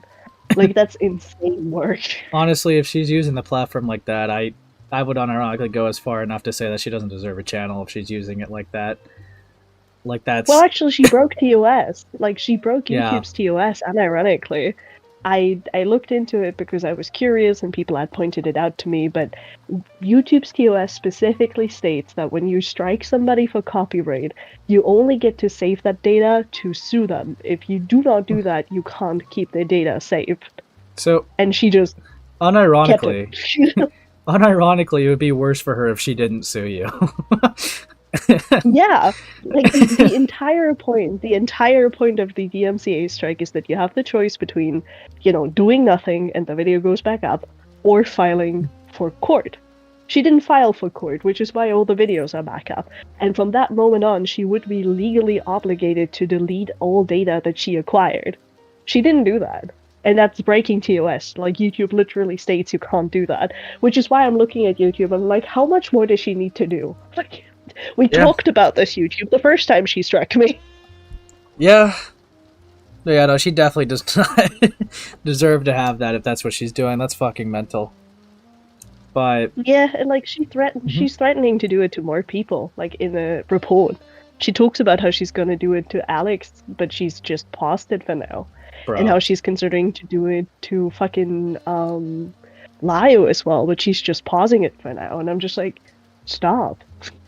Like, that's insane work. Honestly, if she's using the platform like that, I would unironically go as far enough to say that she doesn't deserve a channel if she's using it like that. Like, that's... Well, actually, she broke TOS. Like, she broke Yeah. YouTube's TOS, unironically. I looked into it because I was curious and people had pointed it out to me, but YouTube's TOS specifically states that when you strike somebody for copyright, you only get to save that data to sue them. If you do not do that, you can't keep the data saved. So, And she just kept unironically, it. unironically, it would be worse for her if she didn't sue you. Yeah, like the entire point of the DMCA strike is that you have the choice between, doing nothing and the video goes back up, or filing for court. She didn't file for court, which is why all the videos are back up. And from that moment on, she would be legally obligated to delete all data that she acquired. She didn't do that. And that's breaking TOS. Like, YouTube literally states you can't do that. Which is why I'm looking at YouTube, I'm like, how much more does she need to do? Like, we talked about this, YouTube, the first time she struck me. Yeah. Yeah, no, she definitely does not deserve to have that if that's what she's doing. That's fucking mental. But... Yeah, and like, she's threatening to do it to more people, like, in the report. She talks about how she's gonna do it to Alex, but she's just paused it for now. Bro. And how she's considering to do it to fucking, Lio as well, but she's just pausing it for now. And I'm just like, stop.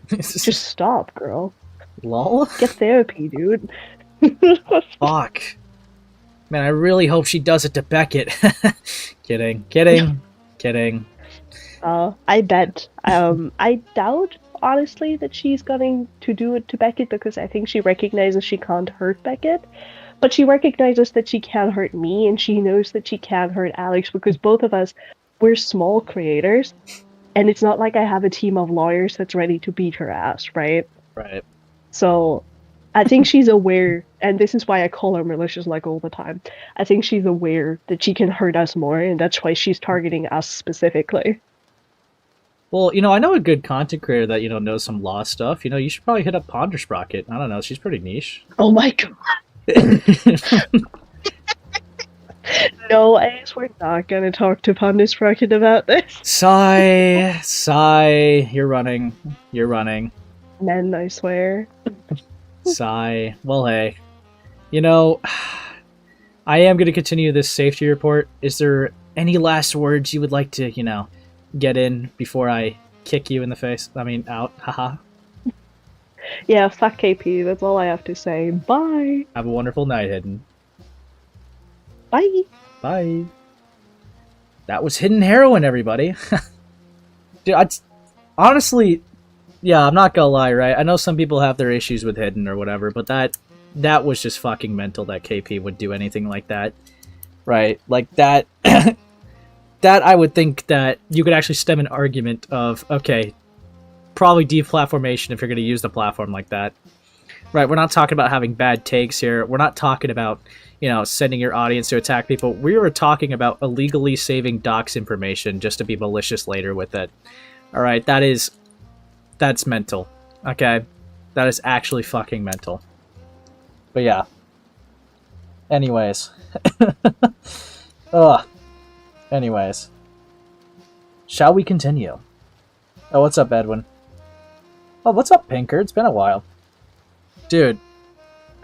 Just stop, girl. Lol? Get therapy, dude. Fuck. Man, I really hope she does it to Beckett. Kidding. I bet. I doubt, honestly, that she's going to do it to Beckett because I think she recognizes she can't hurt Beckett. But she recognizes that she can't hurt me, and she knows that she can't hurt Alex because both of us, we're small creators. And it's not like I have a team of lawyers that's ready to beat her ass, right? Right. So, I think she's aware, and this is why I call her malicious like all the time. I think she's aware that she can hurt us more, and that's why she's targeting us specifically. Well, I know a good content creator that, knows some law stuff. You should probably hit up Ponder Sprocket. I don't know, she's pretty niche. Oh my god. No, I guess we're not gonna talk to Ponder Sprocket about this. Sigh. You're running. Men, I swear. Sigh. Well, hey. I am going to continue this safety report. Is there any last words you would like to, get in before I kick you in the face? I mean, out. Haha. Yeah, fuck KP. That's all I have to say. Bye. Have a wonderful night, Hidden. Bye. Bye. That was Hidden Heroin, everybody. Dude, honestly, yeah, I'm not gonna lie, right? I know some people have their issues with Hidden or whatever, but that was just fucking mental that KP would do anything like that. Right? Like, that... that I would think that you could actually stem an argument of, okay, probably deplatformation if you're going to use the platform like that. Right, we're not talking about having bad takes here. We're not talking about, sending your audience to attack people. We were talking about illegally saving docs information just to be malicious later with it. Alright, that's mental. Okay? That is actually fucking mental. But yeah. Anyways. Ugh. Anyways. Shall we continue? Oh, what's up, Edwin? Oh, what's up, Pinker? It's been a while. Dude,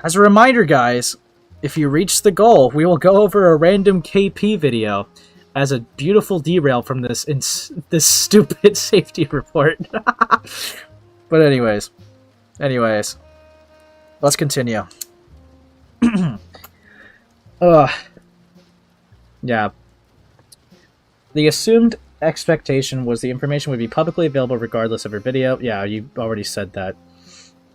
as a reminder, guys, if you reach the goal, we will go over a random KP video as a beautiful derail from this stupid safety report. But anyways, let's continue. Yeah. The assumed expectation was the information would be publicly available regardless of her video. Yeah, you already said that.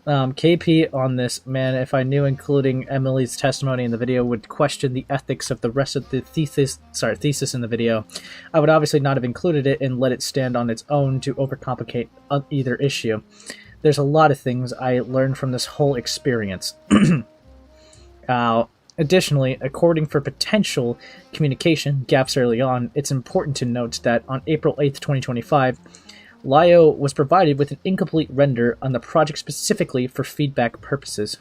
KP on this, man, if I knew including Emily's testimony in the video would question the ethics of the rest of the thesis in the video, I would obviously not have included it and let it stand on its own to overcomplicate either issue. There's a lot of things I learned from this whole experience. Additionally, according for potential communication gaps early on, it's important to note that on April 8th, 2025, Lio was provided with an incomplete render on the project specifically for feedback purposes.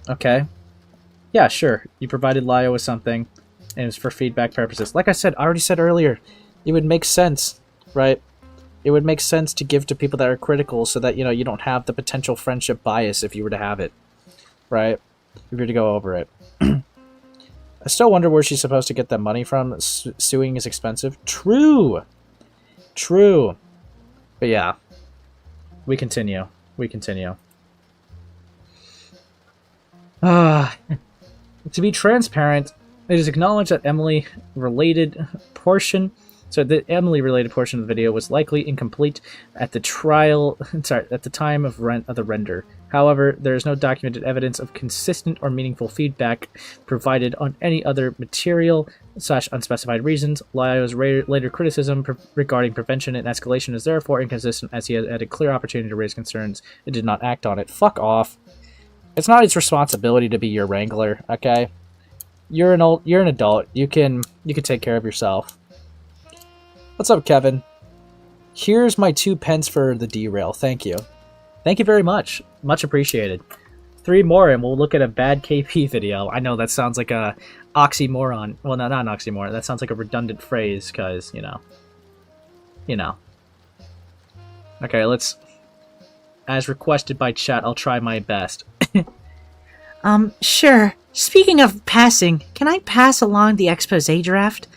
Okay. Yeah, sure. You provided Lio with something, and it was for feedback purposes. Like I already said earlier, it would make sense, right? It would make sense to give to people that are critical so that, you don't have the potential friendship bias if you were to have it, right? If you were to go over it. I still wonder where she's supposed to get that money from. Suing is expensive. True. But yeah, we continue. To be transparent, it is acknowledged that the Emily-related portion of the video was likely incomplete at the time of the render. However, there is no documented evidence of consistent or meaningful feedback provided on any other material / unspecified reasons. Lio's later criticism regarding prevention and escalation is therefore inconsistent, as he had a clear opportunity to raise concerns and did not act on it. Fuck off. It's not its responsibility to be your wrangler, okay? You're an adult. You can take care of yourself. What's up, Kevin? Here's my 2 pence for the derail. Thank you. Thank you very much. Much appreciated. 3 more and we'll look at a bad KP video. I know that sounds like a oxymoron. Well, no, not an oxymoron. That sounds like a redundant phrase, because, you know. Okay, let's... As requested by chat, I'll try my best. Sure. Speaking of passing, can I pass along the expose draft?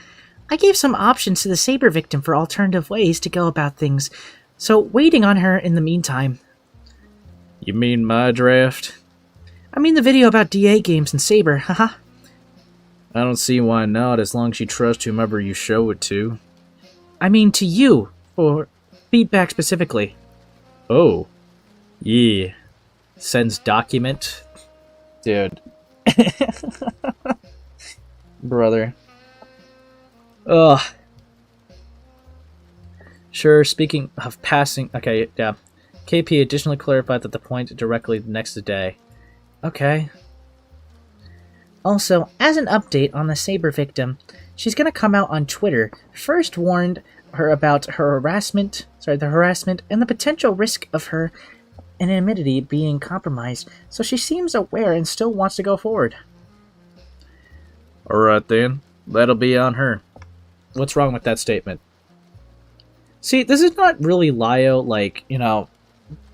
I gave some options to the Saber victim for alternative ways to go about things, so waiting on her in the meantime. You mean my draft? I mean the video about DA games and Saber, haha. I don't see why not, as long as you trust whomever you show it to. I mean to you, for feedback specifically. Oh. Yeah. Sends document. Dude. Brother. Ugh. Sure, speaking of passing... Okay, yeah. KP additionally clarified that the point directly the next day. Okay. Also, as an update on the Saber victim, she's gonna come out on Twitter. First warned her about her harassment, the harassment, and the potential risk of her anonymity being compromised, so she seems aware and still wants to go forward. Alright then, that'll be on her. What's wrong with that statement? See, this is not really Lio,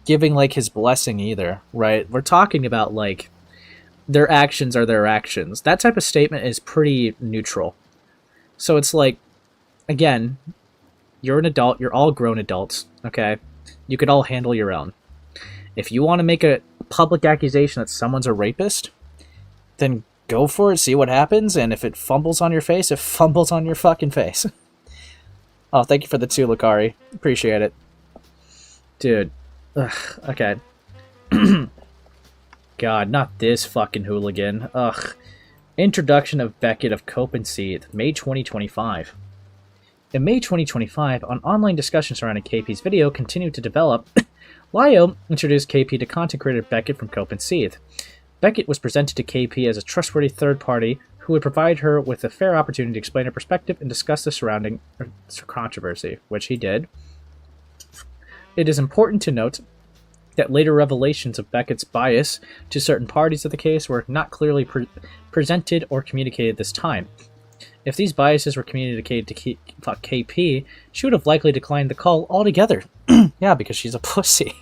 giving, his blessing either, right? We're talking about, their actions are their actions. That type of statement is pretty neutral. So it's again, you're an adult, you're all grown adults, okay? You could all handle your own. If you want to make a public accusation that someone's a rapist, then go for it, see what happens, and if it fumbles on your face, it fumbles on your fucking face. Oh, thank you for the 2, Lucari. Appreciate it. Dude. Ugh, okay. God, not this fucking hooligan. Ugh. Introduction of Beckett of Cope and Seethe, May 2025. In May 2025, an online discussion surrounding KP's video continued to develop. Lio introduced KP to content creator Beckett from Cope and Seethe. Beckett was presented to KP as a trustworthy third party who would provide her with a fair opportunity to explain her perspective and discuss the surrounding controversy, which he did. It is important to note that later revelations of Beckett's bias to certain parties of the case were not clearly presented or communicated this time. If these biases were communicated to KP, she would have likely declined the call altogether. Yeah, because she's a pussy.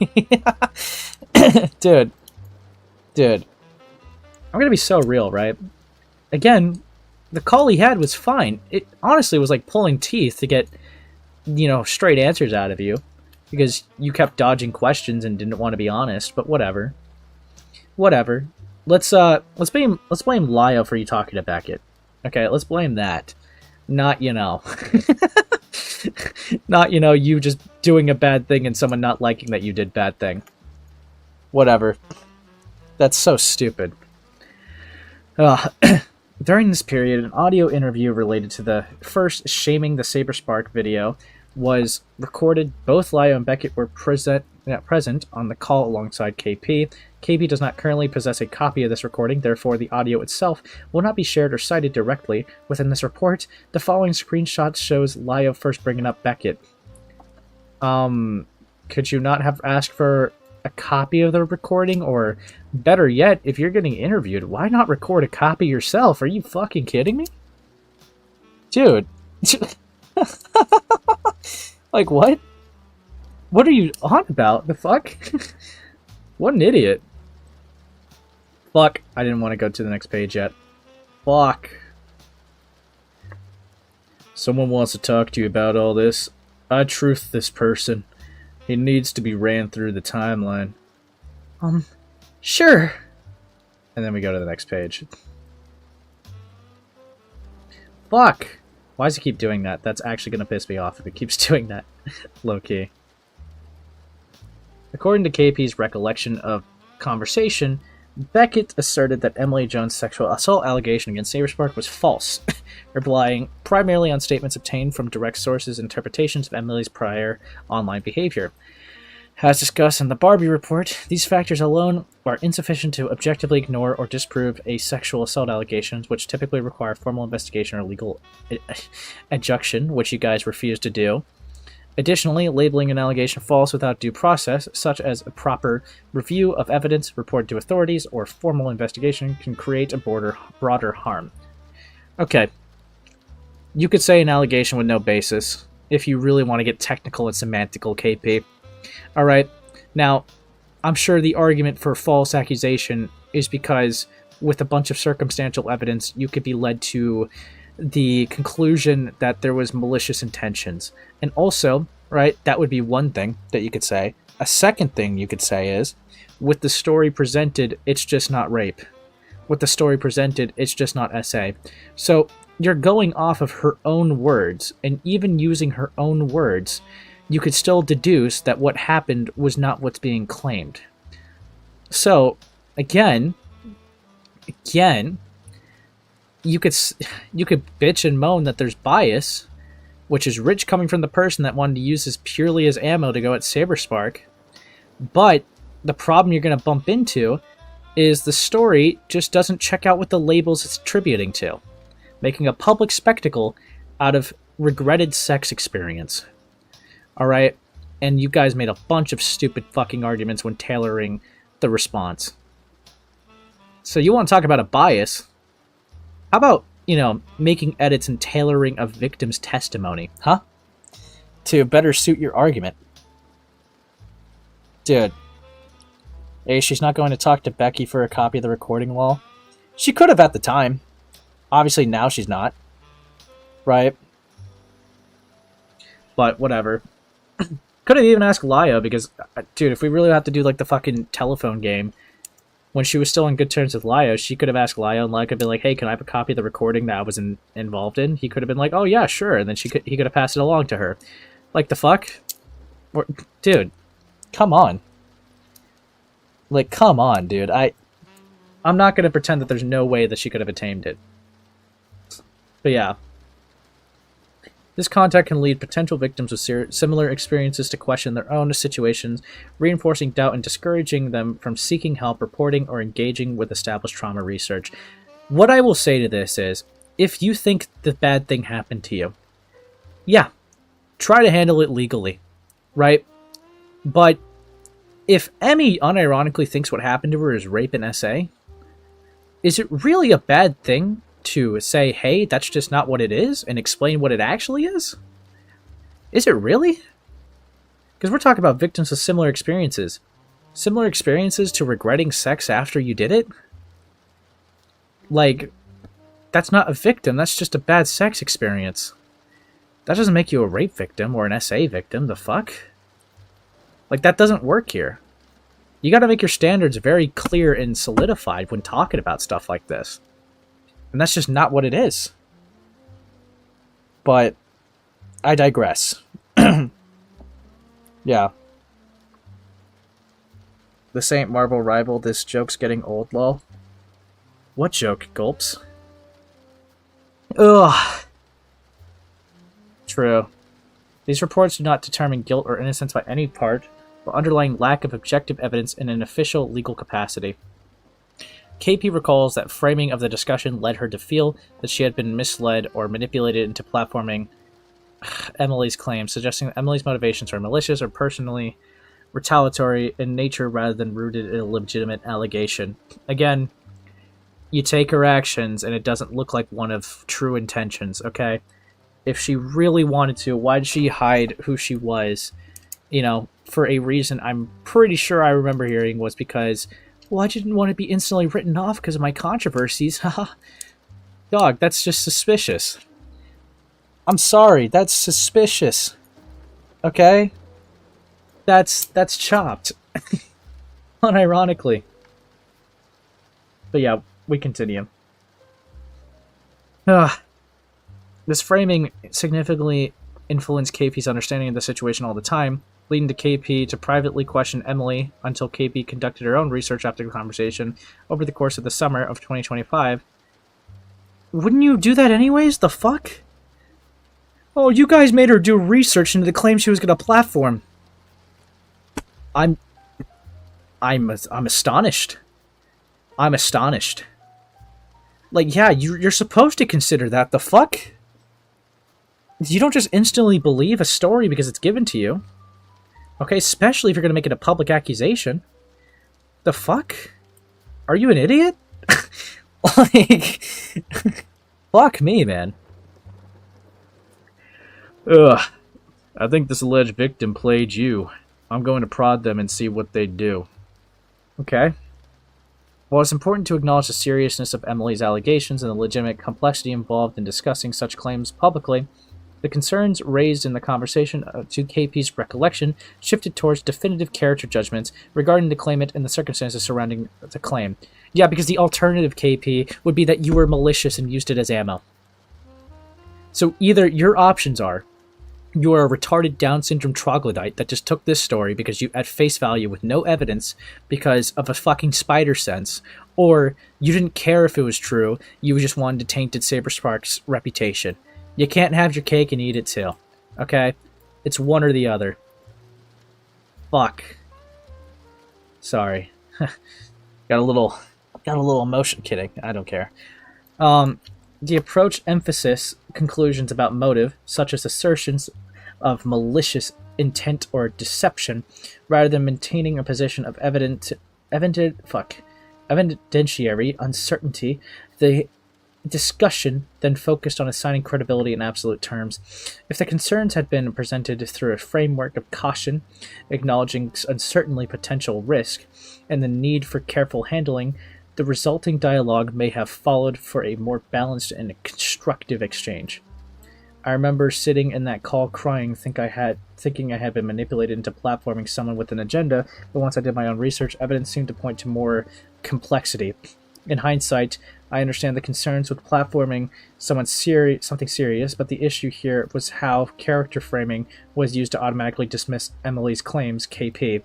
Dude. I'm gonna be so real, right? Again, the call he had was fine. It honestly was like pulling teeth to get, straight answers out of you. Because you kept dodging questions and didn't want to be honest, but whatever. Whatever. Let's blame Lio for you talking to Beckett. Okay, let's blame that. Not, not, you just doing a bad thing and someone not liking that you did bad thing. Whatever. That's so stupid. During this period, an audio interview related to the first Shaming the Saber Spark video was recorded. Both Lio and Beckett were present on the call alongside KP. KP does not currently possess a copy of this recording, therefore the audio itself will not be shared or cited directly within this report. The following screenshot shows Lio first bringing up Beckett. Could you not have asked for a copy of the recording? Or better yet, if you're getting interviewed, why not record a copy yourself? Are you fucking kidding me? Dude. Like, what? What are you on about? The fuck? What an idiot. Fuck. I didn't want to go to the next page yet. Fuck. Someone wants to talk to you about all this. I truth this person. He needs to be ran through the timeline. Sure. And then we go to the next page. Fuck! Why does he keep doing that? That's actually going to piss me off if it keeps doing that. Low-key. According to KP's recollection of conversation, Beckett asserted that Emily Jones' sexual assault allegation against Saberspark was false, relying primarily on statements obtained from direct sources' interpretations of Emily's prior online behavior. As discussed in the Barbie report, these factors alone are insufficient to objectively ignore or disprove a sexual assault allegations, which typically require formal investigation or legal adjunction, which you guys refuse to do. Additionally, labeling an allegation false without due process, such as a proper review of evidence, report to authorities, or formal investigation, can create a broader harm. Okay. You could say an allegation with no basis, if you really want to get technical and semantical, KP. Alright, now, I'm sure the argument for false accusation is because, with a bunch of circumstantial evidence, you could be led to the conclusion that there was malicious intentions. And also, right, that would be one thing that you could say. A second thing you could say is, with the story presented, it's just not rape. With the story presented, it's just not SA. So, you're going off of her own words, and even using her own words, you could still deduce that what happened was not what's being claimed. So, again, you could bitch and moan that there's bias, which is rich coming from the person that wanted to use this purely as ammo to go at Saberspark. But the problem you're going to bump into is the story just doesn't check out with the labels it's attributing to, making a public spectacle out of regretted sex experience. Alright? And you guys made a bunch of stupid fucking arguments when tailoring the response. So you want to talk about a bias? How about, making edits and tailoring a victim's testimony, huh? To better suit your argument. Dude. A, she's not going to talk to Becky for a copy of the recording wall. She could have at the time. Obviously now she's not. Right? But whatever. Could have even asked Lio, because, dude, if we really have to do, the fucking telephone game, when she was still on good terms with Lio, she could have asked Lio, and Lio could be like, hey, can I have a copy of the recording that I was involved in? He could have been like, oh, yeah, sure, and then he could have passed it along to her. Like, the fuck? Dude, come on. Come on, dude. I'm not going to pretend that there's no way that she could have attained it. But yeah. This contact can lead potential victims with similar experiences to question their own situations, reinforcing doubt and discouraging them from seeking help, reporting, or engaging with established trauma research. What I will say to this is, if you think the bad thing happened to you, yeah, try to handle it legally, right? But if Emmy unironically thinks what happened to her is rape and SA, is it really a bad thing to say, hey, that's just not what it is, and explain what it actually is? Is it really? Because we're talking about victims with similar experiences. Similar experiences to regretting sex after you did it? That's not a victim, that's just a bad sex experience. That doesn't make you a rape victim or an SA victim, the fuck? That doesn't work here. You gotta make your standards very clear and solidified when talking about stuff like this. And that's just not what it is. But I digress. Yeah. This ain't Marvel Rival, this joke's getting old, lol. What joke, Gulps? Ugh. True. These reports do not determine guilt or innocence by any part, but underlying lack of objective evidence in an official legal capacity. KP recalls that framing of the discussion led her to feel that she had been misled or manipulated into platforming Emily's claim, suggesting that Emily's motivations are malicious or personally retaliatory in nature rather than rooted in a legitimate allegation. Again, you take her actions and it doesn't look like one of true intentions, okay? If she really wanted to, why did she hide who she was? You know, for a reason I'm pretty sure I remember hearing was because, well, I didn't want to be instantly written off because of my controversies. Haha. Dog, that's just suspicious. I'm sorry, that's suspicious. Okay? That's chopped. Unironically. But yeah, we continue. This framing significantly influenced KP's understanding of the situation all the time, leading to KP to privately question Emily until KP conducted her own research after the conversation over the course of the summer of 2025. Wouldn't you do that anyways? The fuck? Oh, you guys made her do research into the claim she was going to platform. I'm astonished. I'm astonished. Like, yeah, you're supposed to consider that. The fuck? You don't just instantly believe a story because it's given to you. Okay, especially if you're going to make it a public accusation. The fuck? Are you an idiot? Like, fuck me, man. Ugh. I think this alleged victim played you. I'm going to prod them and see what they do. Okay. While it's important to acknowledge the seriousness of Emily's allegations and the legitimate complexity involved in discussing such claims publicly, the concerns raised in the conversation to KP's recollection shifted towards definitive character judgments regarding the claimant and the circumstances surrounding the claim. Yeah, because the alternative, KP, would be that you were malicious and used it as ammo. So either your options are, you are a retarded Down syndrome troglodyte that just took this story because you at face value with no evidence because of a fucking spider sense, or you didn't care if it was true, you just wanted to taint Saberspark's reputation. You can't have your cake and eat it too. Okay? It's one or the other. Fuck. Sorry. Got a little emotion. Kidding. I don't care. The approach emphasis conclusions about motive, such as assertions of malicious intent or deception, rather than maintaining a position of evidentiary uncertainty. The discussion then focused on assigning credibility in absolute terms. If the concerns had been presented through a framework of caution, acknowledging uncertainly potential risk, and the need for careful handling, the resulting dialogue may have followed for a more balanced and constructive exchange. I remember sitting in that call crying, thinking I had been manipulated into platforming someone with an agenda, but once I did my own research, evidence seemed to point to more complexity. In hindsight, I understand the concerns with platforming something serious, but the issue here was how character framing was used to automatically dismiss Emily's claims, KP.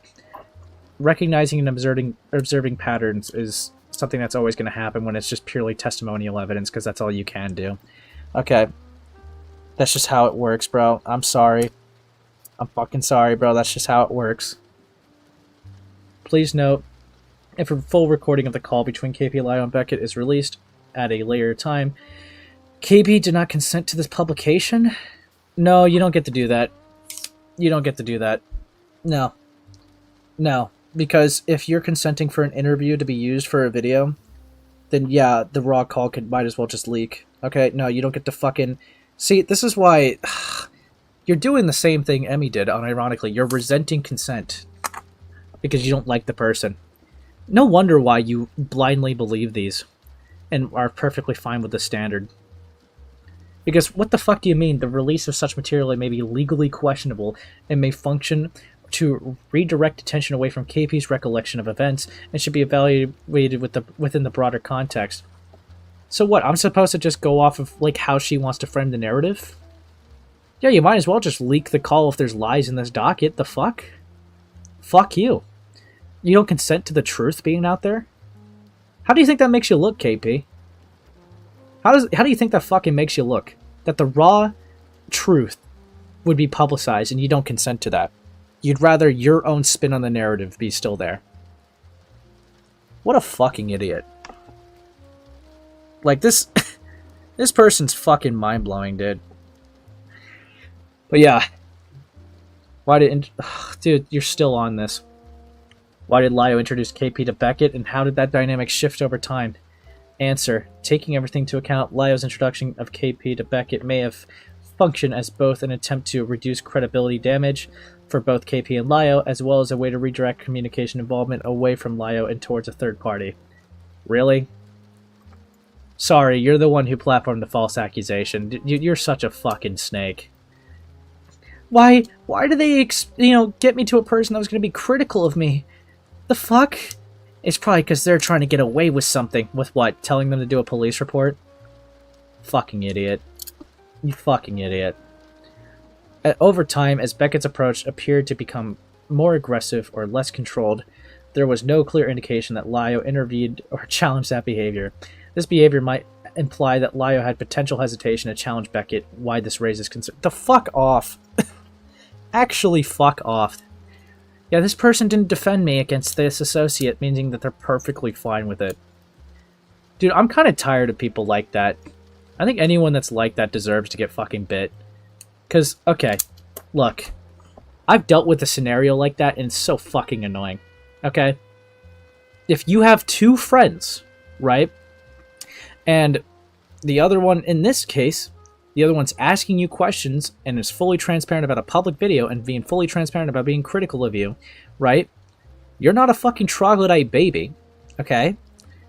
Recognizing and observing patterns is something that's always going to happen when it's just purely testimonial evidence, because that's all you can do. Okay. That's just how it works, bro. I'm sorry. I'm fucking sorry, bro. That's just how it works. Please note, if a full recording of the call between KP, Lio, and Beckett is released at a later time, KP did not consent to this publication? No, you don't get to do that. You don't get to do that. No. No. Because if you're consenting for an interview to be used for a video, then yeah, the raw call might as well just leak. Okay? No, you don't get to fucking... See, this is why... You're doing the same thing Emmy did, unironically. You're resenting consent. Because you don't like the person. No wonder why you blindly believe these. And are perfectly fine with the standard. Because what the fuck do you mean? The release of such material may be legally questionable and may function to redirect attention away from KP's recollection of events and should be evaluated within the broader context. So what, I'm supposed to just go off of like how she wants to frame the narrative? Yeah, you might as well just leak the call if there's lies in this docket. The fuck? Fuck you. You don't consent to the truth being out there? How do you think that makes you look, KP? How do you think that fucking makes you look? That the raw truth would be publicized and you don't consent to that. You'd rather your own spin on the narrative be still there. What a fucking idiot. Like, this person's fucking mind-blowing, dude. But yeah. Why did... Dude, you're still on this. Why did Lio introduce KP to Beckett, and how did that dynamic shift over time? Answer. Taking everything into account, Lio's introduction of KP to Beckett may have functioned as both an attempt to reduce credibility damage for both KP and Lio, as well as a way to redirect communication involvement away from Lio and towards a third party. Really? Sorry, you're the one who platformed the false accusation. You're such a fucking snake. Why did they, get me to a person that was going to be critical of me? The fuck? It's probably because they're trying to get away with something. With what? Telling them to do a police report? Fucking idiot. You fucking idiot. Over time, as Beckett's approach appeared to become more aggressive or less controlled, there was no clear indication that Lio intervened or challenged that behavior. This behavior might imply that Lio had potential hesitation to challenge Beckett. Why this raises concern? The fuck off. Actually, fuck off. Yeah, this person didn't defend me against this associate, meaning that they're perfectly fine with it. Dude, I'm kind of tired of people like that. I think anyone that's like that deserves to get fucking bit. Because, okay, look. I've dealt with a scenario like that, and it's so fucking annoying. Okay? If you have two friends, right? And the other one, in this case, the other one's asking you questions and is fully transparent about a public video and being fully transparent about being critical of you, right? You're not a fucking troglodyte baby, okay?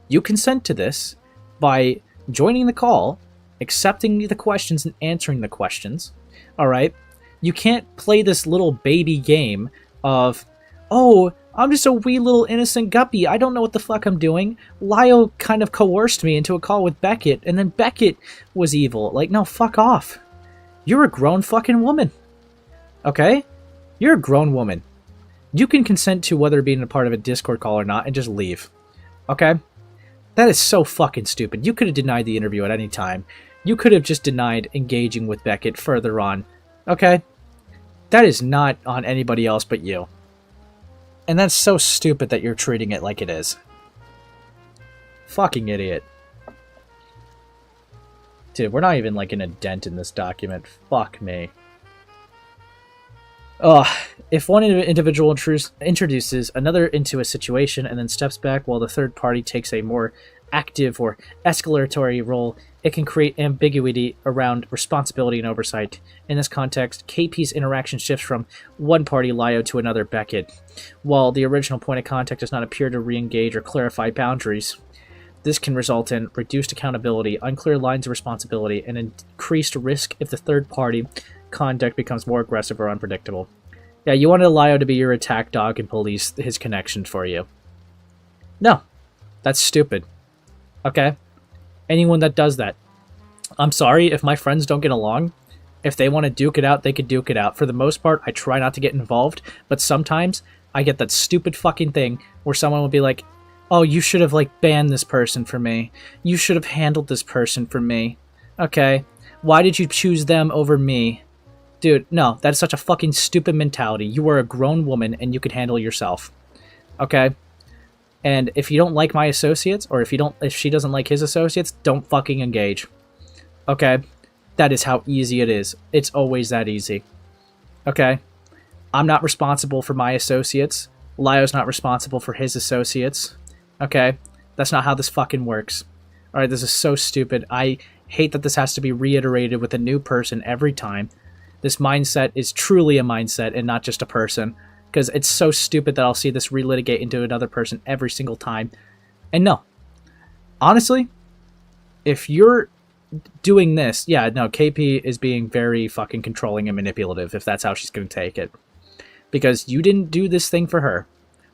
You consent to this by joining the call, accepting the questions and answering the questions, alright? You can't play this little baby game of, oh, I'm just a wee little innocent guppy. I don't know what the fuck I'm doing. Lio kind of coerced me into a call with Beckett, and then Beckett was evil. Like, no, fuck off. You're a grown fucking woman. Okay? You're a grown woman. You can consent to whether being a part of a Discord call or not and just leave. Okay? That is so fucking stupid. You could have denied the interview at any time. You could have just denied engaging with Beckett further on. Okay? That is not on anybody else but you. And that's so stupid that you're treating it like it is. Fucking idiot. Dude, we're not even like in a dent in this document. Fuck me. Ugh. If one individual introduces another into a situation and then steps back while the third party takes a more active or escalatory role, it can create ambiguity around responsibility and oversight. In this context, KP's interaction shifts from one party, Lio, to another, Beckett, while the original point of contact does not appear to re-engage or clarify boundaries. This can result in reduced accountability, unclear lines of responsibility, and increased risk if the third party conduct becomes more aggressive or unpredictable. Yeah, you wanted Lio to be your attack dog and police his connection for you. No. That's stupid. Okay? Anyone that does that. I'm sorry if my friends don't get along. If they want to duke it out, they could duke it out. For the most part, I try not to get involved, but sometimes I get that stupid fucking thing where someone will be like, oh, you should have, like, banned this person for me. You should have handled this person for me. Okay. Why did you choose them over me? Dude, no, that's such a fucking stupid mentality. You are a grown woman and you can handle yourself. Okay? And if you don't like my associates, or if she doesn't like his associates, don't fucking engage. Okay? That is how easy it is. It's always that easy. Okay? I'm not responsible for my associates. Lio's not responsible for his associates. Okay? That's not how this fucking works. Alright, this is so stupid. I hate that this has to be reiterated with a new person every time. This mindset is truly a mindset and not just a person. Because it's so stupid that I'll see this relitigate into another person every single time. And no. Honestly, if you're doing this, yeah, no, KP is being very fucking controlling and manipulative if that's how she's going to take it. Because you didn't do this thing for her,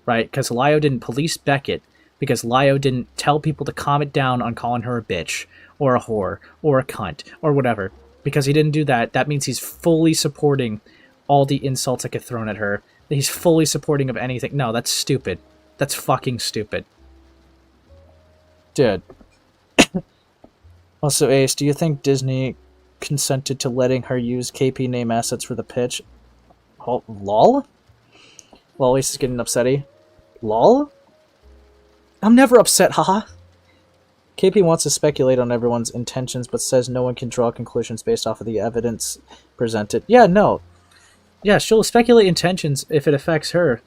right? Because Lio didn't police Beckett. Because Lio didn't tell people to calm it down on calling her a bitch, or a whore, or a cunt, or whatever. Because he didn't do that, that means he's fully supporting all the insults that get thrown at her. He's fully supporting of anything. No, that's stupid. That's fucking stupid. Dude. Also, Ace, do you think Disney consented to letting her use KP name assets for the pitch? Oh, lol? Well, Ace is getting upsetty. Lol? I'm never upset, haha. KP wants to speculate on everyone's intentions, but says no one can draw conclusions based off of the evidence presented. Yeah, no. Yeah, she'll speculate intentions if it affects her.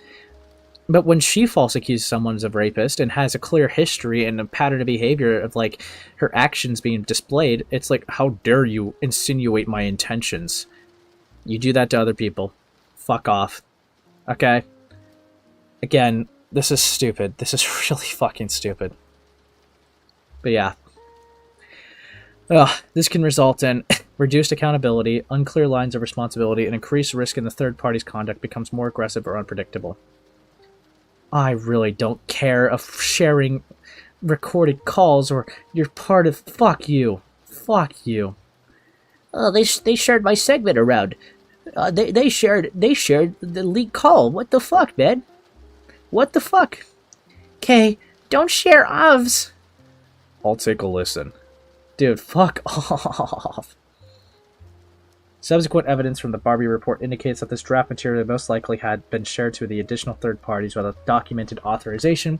But when she false accuses someone of rapist and has a clear history and a pattern of behavior of, like, her actions being displayed, it's like, how dare you insinuate my intentions? You do that to other people. Fuck off. Okay? Again, this is stupid. This is really fucking stupid. But yeah. This can result in reduced accountability, unclear lines of responsibility, and increased risk in the third party's conduct becomes more aggressive or unpredictable. I really don't care of sharing recorded calls or you're part of... Fuck you. Fuck you. Oh, they shared my segment around. They shared the leaked call. What the fuck, man? What the fuck? Okay, don't share OVs. I'll take a listen. Dude, fuck off. Subsequent evidence from the Barbie report indicates that this draft material most likely had been shared to the additional third parties without documented authorization.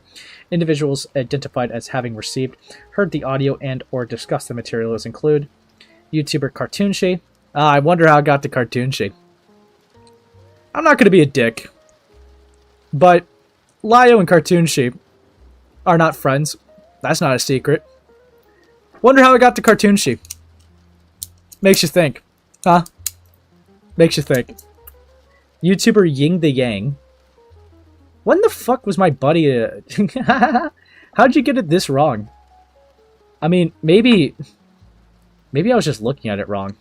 Individuals identified as having received, heard the audio, and or discussed the materials include YouTuber Cartoonshi. I wonder how I got to Cartoonshi. I'm not going to be a dick, but Lio and Cartoonshi are not friends. That's not a secret. Wonder how I got to Cartoonshi. Makes you think. Huh? Makes you think. YouTuber Ying the Yang. When the fuck was my buddy... How'd you get it this wrong? I mean, maybe I was just looking at it wrong.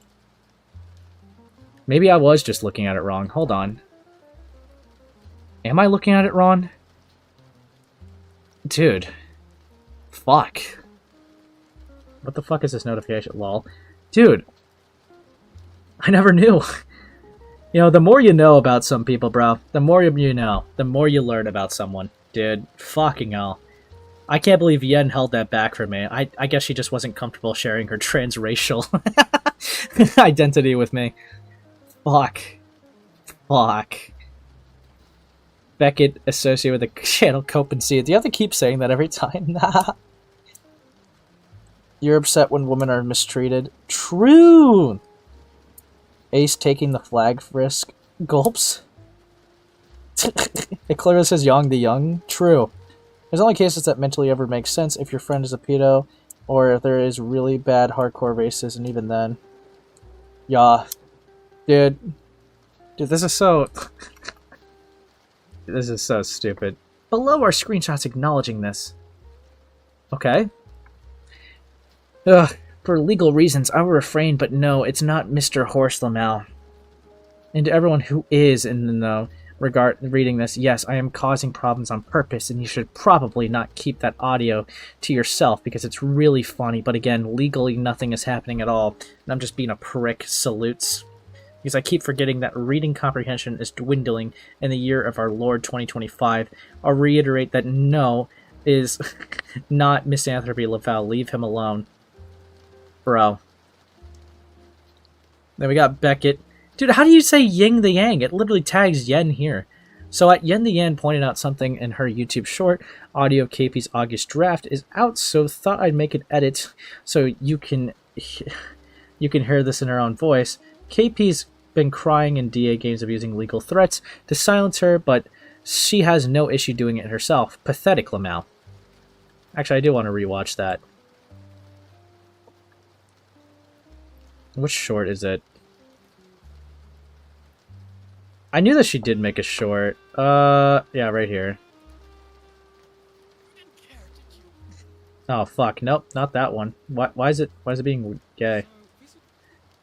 Maybe I was just looking at it wrong. Hold on. Am I looking at it wrong? Dude. Fuck. What the fuck is this notification? Lol. Dude. I never knew. You know, the more you know about some people, bro, the more you know, the more you learn about someone. Dude, fucking hell. I can't believe Yen held that back from me. I guess she just wasn't comfortable sharing her transracial identity with me. Fuck. Fuck. Beckett associated with the channel Cope and See. Do you have to keep saying that every time? You're upset when women are mistreated. True! Ace taking the flag risk. Gulps. It clearly says Yang the Young. True. There's only cases that mentally ever make sense if your friend is a pedo, or if there is really bad hardcore racism, even then. Yeah. Dude, this is so... This is so stupid. Below are screenshots acknowledging this. Okay. Ugh. For legal reasons, I will refrain, but no, it's not Mr. Horst Lamau. And to everyone who is in the know regard reading this, yes, I am causing problems on purpose, and you should probably not keep that audio to yourself because it's really funny, but again, legally nothing is happening at all, and I'm just being a prick. Salutes. Because I keep forgetting that reading comprehension is dwindling in the year of our Lord 2025. I'll reiterate that no is not misanthropy, Laval. Leave him alone. Bro. Then we got Beckett. Dude, how do you say Ying the Yang? It literally tags Yen here. So at Yen the Yang pointed out something in her YouTube short. Audio of KP's August draft is out, so thought I'd make an edit so you can hear this in her own voice. KP's been crying in DA games of using legal threats to silence her, but she has no issue doing it herself. Pathetic, Lamau. Actually, I do want to rewatch that. Which short is it? I knew that she did make a short. Yeah, right here. Oh fuck! Nope, not that one. Why is it being gay?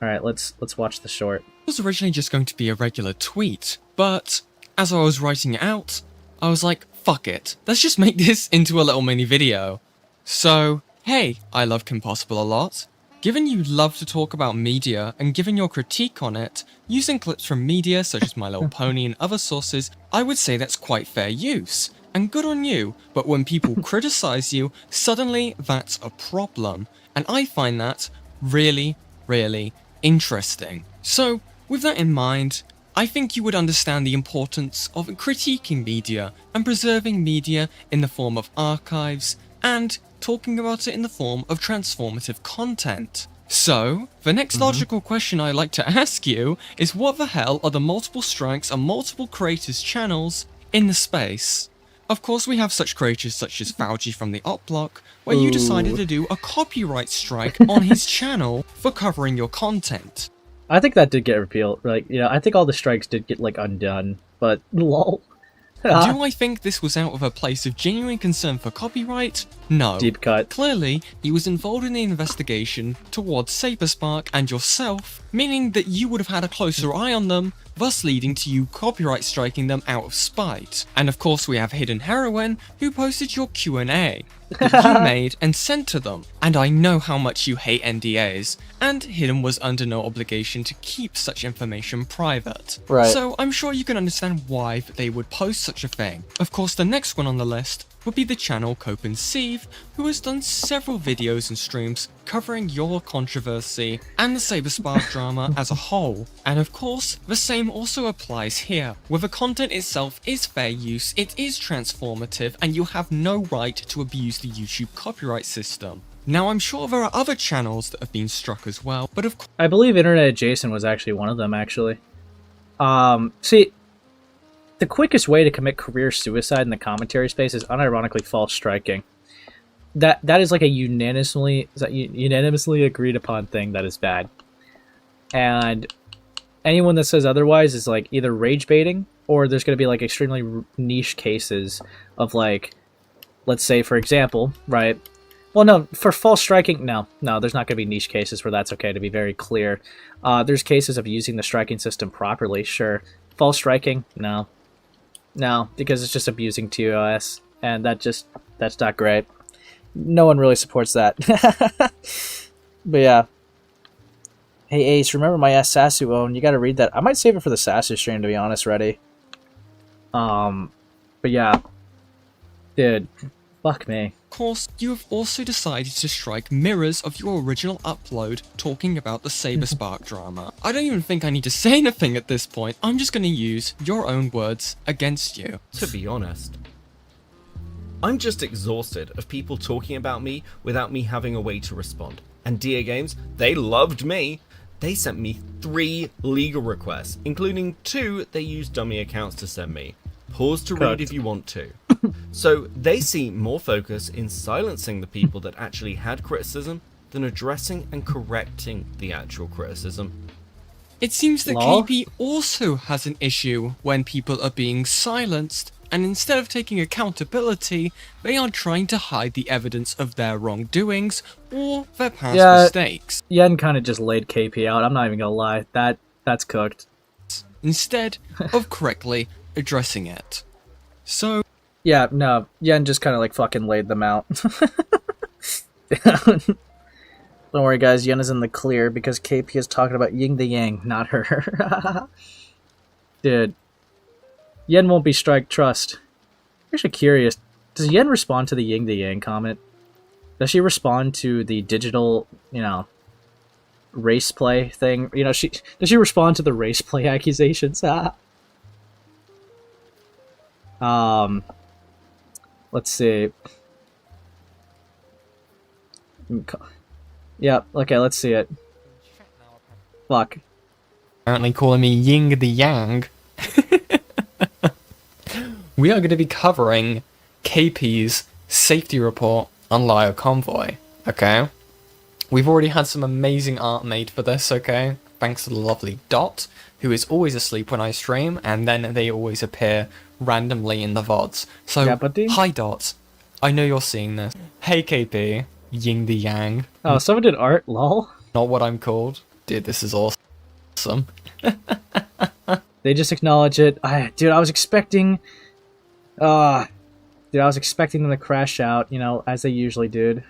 All right, let's watch the short. It was originally just going to be a regular tweet, but as I was writing it out, I was like, fuck it. Let's just make this into a little mini video. So, hey, ILoveKimPossiblealot. Given you love to talk about media, and given your critique on it, using clips from media such as My Little Pony and other sources, I would say that's quite fair use. And good on you, but when people criticize you, suddenly that's a problem. And I find that really, really interesting. So, with that in mind, I think you would understand the importance of critiquing media and preserving media in the form of archives and talking about it in the form of transformative content. So, the next logical question I'd like to ask you is what the hell are the multiple strikes on multiple creators' channels in the space? Of course, we have such creators such as Fauci from the Op Block, where you decided to do a copyright strike on his channel for covering your content. I think that did get repealed. Like, I think all the strikes did get, like, undone. But, lol. Do I think this was out of a place of genuine concern for copyright? No. Deep cut. Clearly, he was involved in the investigation towards Saberspark and yourself, meaning that you would have had a closer eye on them, thus leading to you copyright striking them out of spite. And of course we have Hidden Heroine, who posted your Q&A that you made and sent to them. And I know how much you hate NDAs, and Hidden was under no obligation to keep such information private. Right. So I'm sure you can understand why they would post such a thing. Of course, the next one on the list would be the channel Cope and Sieve, who has done several videos and streams covering your controversy and the Saberspark drama as a whole. And of course, the same also applies here, where the content itself is fair use, it is transformative, and you have no right to abuse the YouTube copyright system. Now, I'm sure there are other channels that have been struck as well, but of course... I believe Internet Adjacent was actually one of them, actually. See, the quickest way to commit career suicide in the commentary space is unironically false striking. That is like a unanimously agreed upon thing that is bad. And anyone that says otherwise is like either rage baiting, or there's going to be like extremely niche cases of like, let's say for example, right? Well, no, for false striking, no, there's not going to be niche cases where that's okay, to be very clear. There's cases of using the striking system properly, sure. False striking, no, because it's just abusing TOS, and that's not great. No one really supports that. But yeah. Hey Ace, remember my Sasu own? You gotta read that. I might save it for the Sasu stream, to be honest, ready. But yeah. Dude, fuck me. Of course, you have also decided to strike mirrors of your original upload talking about the Saberspark drama. I don't even think I need to say anything at this point, I'm just gonna use your own words against you. To be honest, I'm just exhausted of people talking about me without me having a way to respond. And DA Games, they loved me. They sent me 3 legal requests, including 2 they used dummy accounts to send me. Pause to read if you want to. So they see more focus in silencing the people that actually had criticism than addressing and correcting the actual criticism. It seems that Lol. KP also has an issue when people are being silenced, and instead of taking accountability, they are trying to hide the evidence of their wrongdoings or their past mistakes, Yen kind of just laid KP out, I'm not even gonna lie. That's cooked. instead of correctly addressing it. So, Yeah, no, Yen just kind of like fucking laid them out. Don't worry guys, Yen is in the clear because KP is talking about yin the yang, not her. Dude. Yen won't be strike, trust. I'm actually curious, does Yen respond to the yin the yang comment? Does she respond to the digital, race play thing? Does she respond to the race play accusations? Let's see. Yeah, okay, let's see it. Fuck. apparently calling me Ying the Yang. We are going to be covering KP's safety report on Lio Convoy, okay? We've already had some amazing art made for this, okay? Thanks to the lovely Dot, who is always asleep when I stream, and then they always appear randomly in the VODs. So, Yeah, buddy. hi Dot, I know you're seeing this. Hey KP, Ying the Yang. Oh, someone did art, lol. Not what I'm called. Dude, this is awesome. They just acknowledge it. Dude, I was expecting... I was expecting them to crash out, as they usually do.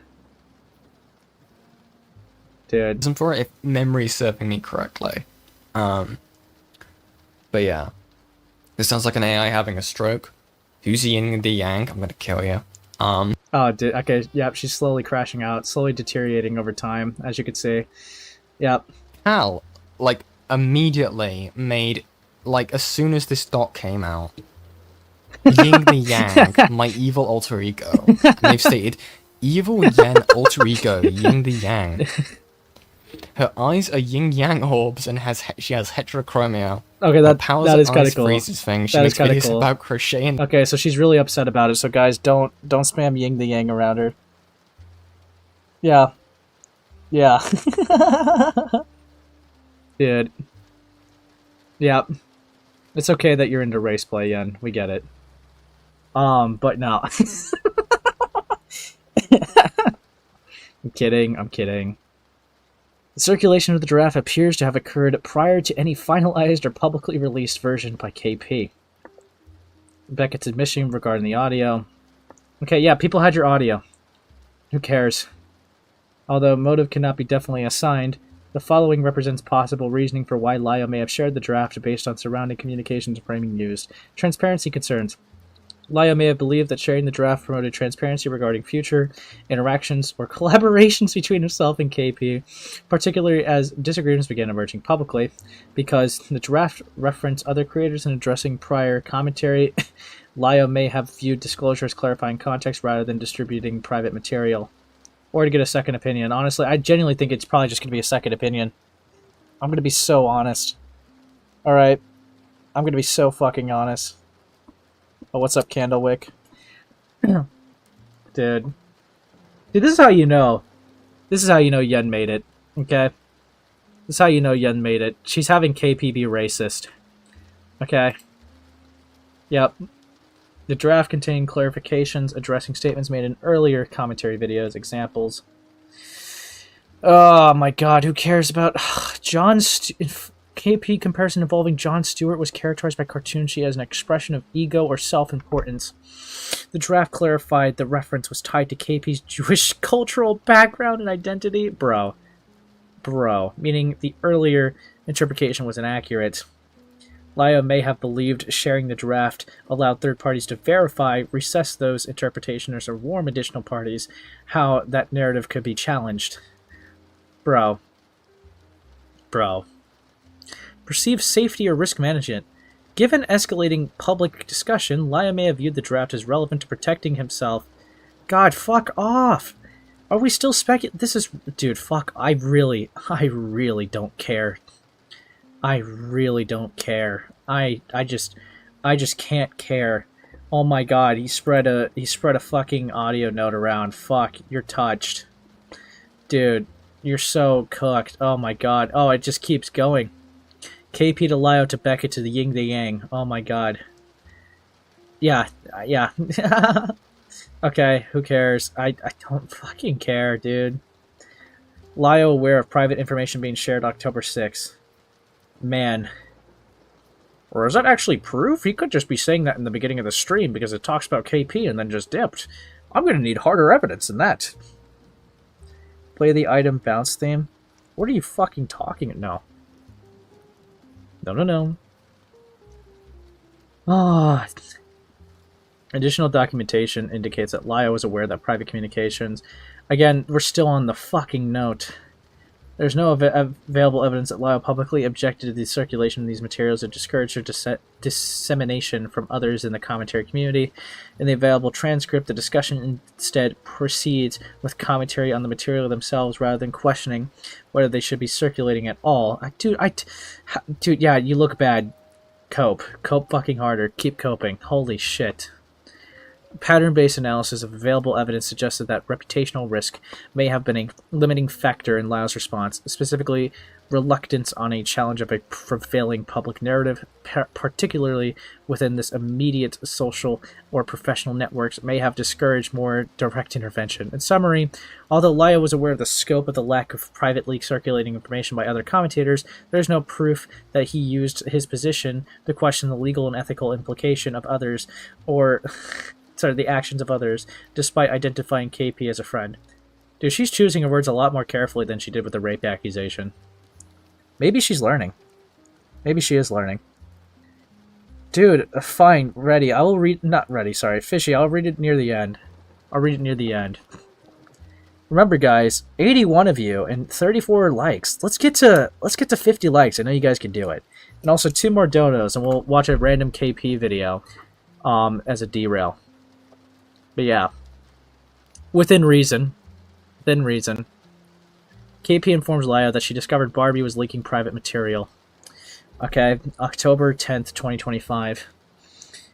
Dude. Reason for it, if memory's serving me correctly. But yeah. This sounds like an AI having a stroke. Who's the yin and the yang? I'm gonna kill you. Oh, dude. Okay, yep, she's slowly crashing out, slowly deteriorating over time, as you could see. Yep. Hal, immediately made, as soon as this doc came out, Ying the Yang, my evil alter ego, and they've stated, evil yen alter ego, yin the yang. Her eyes are yin-yang orbs and she has heterochromia. Okay, Her that powers that are is kind of ice cool. freezes thing. She That is makes kinda videos cool. about crocheting. Okay, so she's really upset about it. So guys, don't spam yin the yang around her. Yeah. Yeah. Dude. Yeah. It's okay that you're into race play, Yen. We get it. But no. I'm kidding. I'm kidding. The circulation of the draft appears to have occurred prior to any finalized or publicly released version by KP. Beckett's admission regarding the audio. Okay, yeah, people had your audio. Who cares? Although motive cannot be definitely assigned, the following represents possible reasoning for why Lio may have shared the draft based on surrounding communications framing used. Transparency concerns. Lio may have believed that sharing the draft promoted transparency regarding future interactions or collaborations between himself and KP, particularly as disagreements began emerging publicly. Because the draft referenced other creators in addressing prior commentary, Lio may have viewed disclosure as clarifying context rather than distributing private material. Or to get a second opinion. Honestly, I genuinely think it's probably just going to be a second opinion. I'm going to be so honest. Alright. I'm going to be so fucking honest. Oh, what's up, Candlewick? Dude. Dude, this is how you know. This is how you know Yen made it. Okay? This is how you know Yen made it. She's having KP be racist. Okay? Yep. The draft contained clarifications addressing statements made in earlier commentary videos. Examples. Oh my god, who cares about... KP comparison involving Jon Stewart was characterized by Cartoonshi as an expression of ego or self-importance. The draft clarified the reference was tied to KP's Jewish cultural background and identity. Bro. Meaning the earlier interpretation was inaccurate. Lio may have believed sharing the draft allowed third parties to verify, recess those interpretations, or warn additional parties how that narrative could be challenged. Bro. Perceived safety or risk management. Given escalating public discussion, Lio may have viewed the draft as relevant to protecting himself. God, fuck off! Are we still speculating? This is... Dude, fuck. I really don't care. I really don't care. I just can't care. Oh my god, he spread a fucking audio note around. Fuck, you're touched. Dude, you're so cooked. Oh my god. Oh, it just keeps going. KP to Lio to Beckett to the yin the yang. Oh my god. Yeah. Okay, who cares? I don't fucking care, dude. Lio aware of private information being shared October 6th. Man. Or is that actually proof? He could just be saying that in the beginning of the stream because it talks about KP and then just dipped. I'm gonna need harder evidence than that. Play the item bounce theme? What are you fucking talking about? No. Ah. Additional documentation indicates that Lio was aware that private communications... Again, we're still on the fucking note. There's no available evidence that Lio publicly objected to the circulation of these materials or discouraged their dissemination from others in the commentary community. In the available transcript, the discussion instead proceeds with commentary on the material themselves rather than questioning whether they should be circulating at all. Dude, yeah, you look bad. Cope fucking harder. Keep coping. Holy shit. Pattern-based analysis of available evidence suggested that reputational risk may have been a limiting factor in Lio's response, specifically reluctance on a challenge of a prevailing public narrative, particularly within this immediate social or professional networks, may have discouraged more direct intervention. In summary, although Lio was aware of the scope of the lack of privately circulating information by other commentators, there is no proof that he used his position to question the legal and ethical implication of others or... the actions of others, despite identifying KP as a friend. Dude, she's choosing her words a lot more carefully than she did with the rape accusation. Maybe she's learning. Maybe she is learning. Dude, fine, ready. I will read... Not ready, sorry. Fishy, I'll read it near the end. Remember, guys, 81 of you and 34 likes. Let's get to 50 likes. I know you guys can do it. And also 2 more donos, and we'll watch a random KP video as a derail. But yeah. Within reason. KP informs Lio that she discovered Barbie was leaking private material. Okay, October 10th, 2025.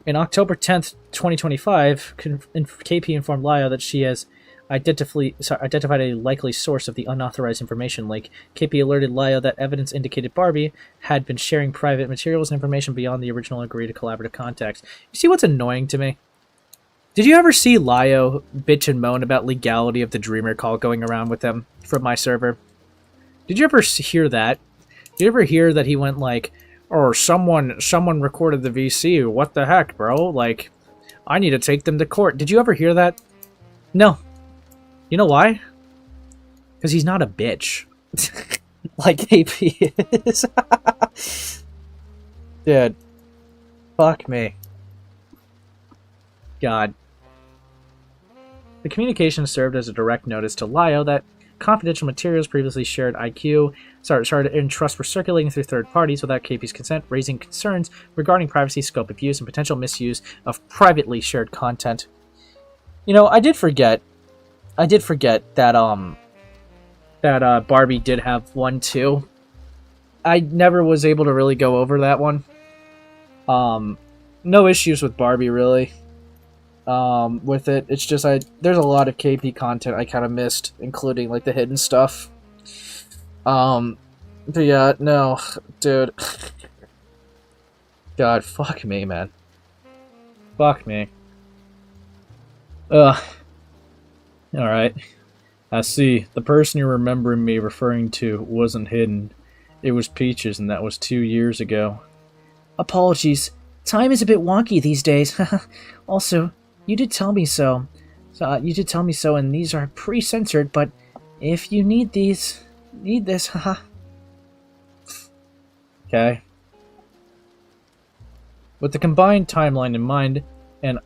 In October 10th, 2025, KP informed Lio that she has identified a likely source of the unauthorized information leak. KP alerted Lio that evidence indicated Barbie had been sharing private materials and information beyond the original agreed collaborative context. You see what's annoying to me? Did you ever see Lio bitch and moan about legality of the Dreamer call going around with him from my server? Did you ever hear that? Did you ever hear that he went like, or someone recorded the VC, what the heck, bro? Like, I need to take them to court. Did you ever hear that? No. You know why? Because he's not a bitch. Like AP is. Dude. Fuck me. God. The communication served as a direct notice to Lio that confidential materials previously shared and trust were circulating through third parties without KP's consent, raising concerns regarding privacy, scope of use, and potential misuse of privately shared content. You know, I did forget that Barbie did have one too. I never was able to really go over that one. No issues with Barbie really. With it, it's just there's a lot of KP content I kind of missed, including like the hidden stuff. But yeah, no, dude. God, fuck me, man. Fuck me. Ugh. Alright. I see. The person you're remembering me referring to wasn't hidden. It was Peaches, and that was 2 years ago. Apologies. Time is a bit wonky these days. Also, you did tell me so. And these are pre-censored, but if you need this, haha. Okay. With the combined timeline in mind, and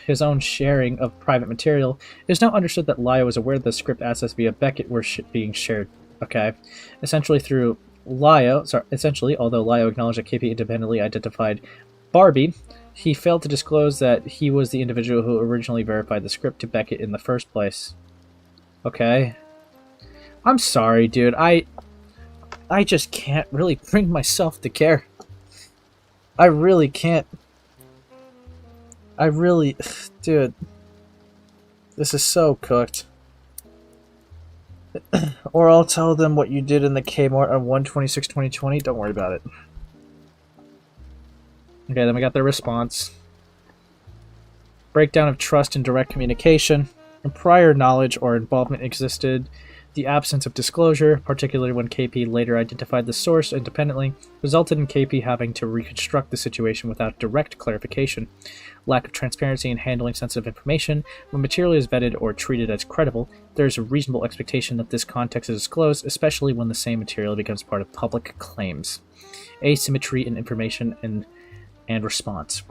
his own sharing of private material, it is now understood that Lio was aware that the script assets via Beckett were being shared. Okay. Essentially, although Lio acknowledged that KP independently identified Barbie, he failed to disclose that he was the individual who originally verified the script to Beckett in the first place. Okay. I'm sorry, dude. I just can't really bring myself to care. I really can't. Dude. This is so cooked. Or I'll tell them what you did in the Kmart on 1/26/2020. Don't worry about it. Okay, then we got their response. Breakdown of trust in direct communication. When prior knowledge or involvement existed, the absence of disclosure, particularly when KP later identified the source independently, resulted in KP having to reconstruct the situation without direct clarification. Lack of transparency in handling sensitive information. When material is vetted or treated as credible, there is a reasonable expectation that this context is disclosed, especially when the same material becomes part of public claims. Asymmetry in information and response.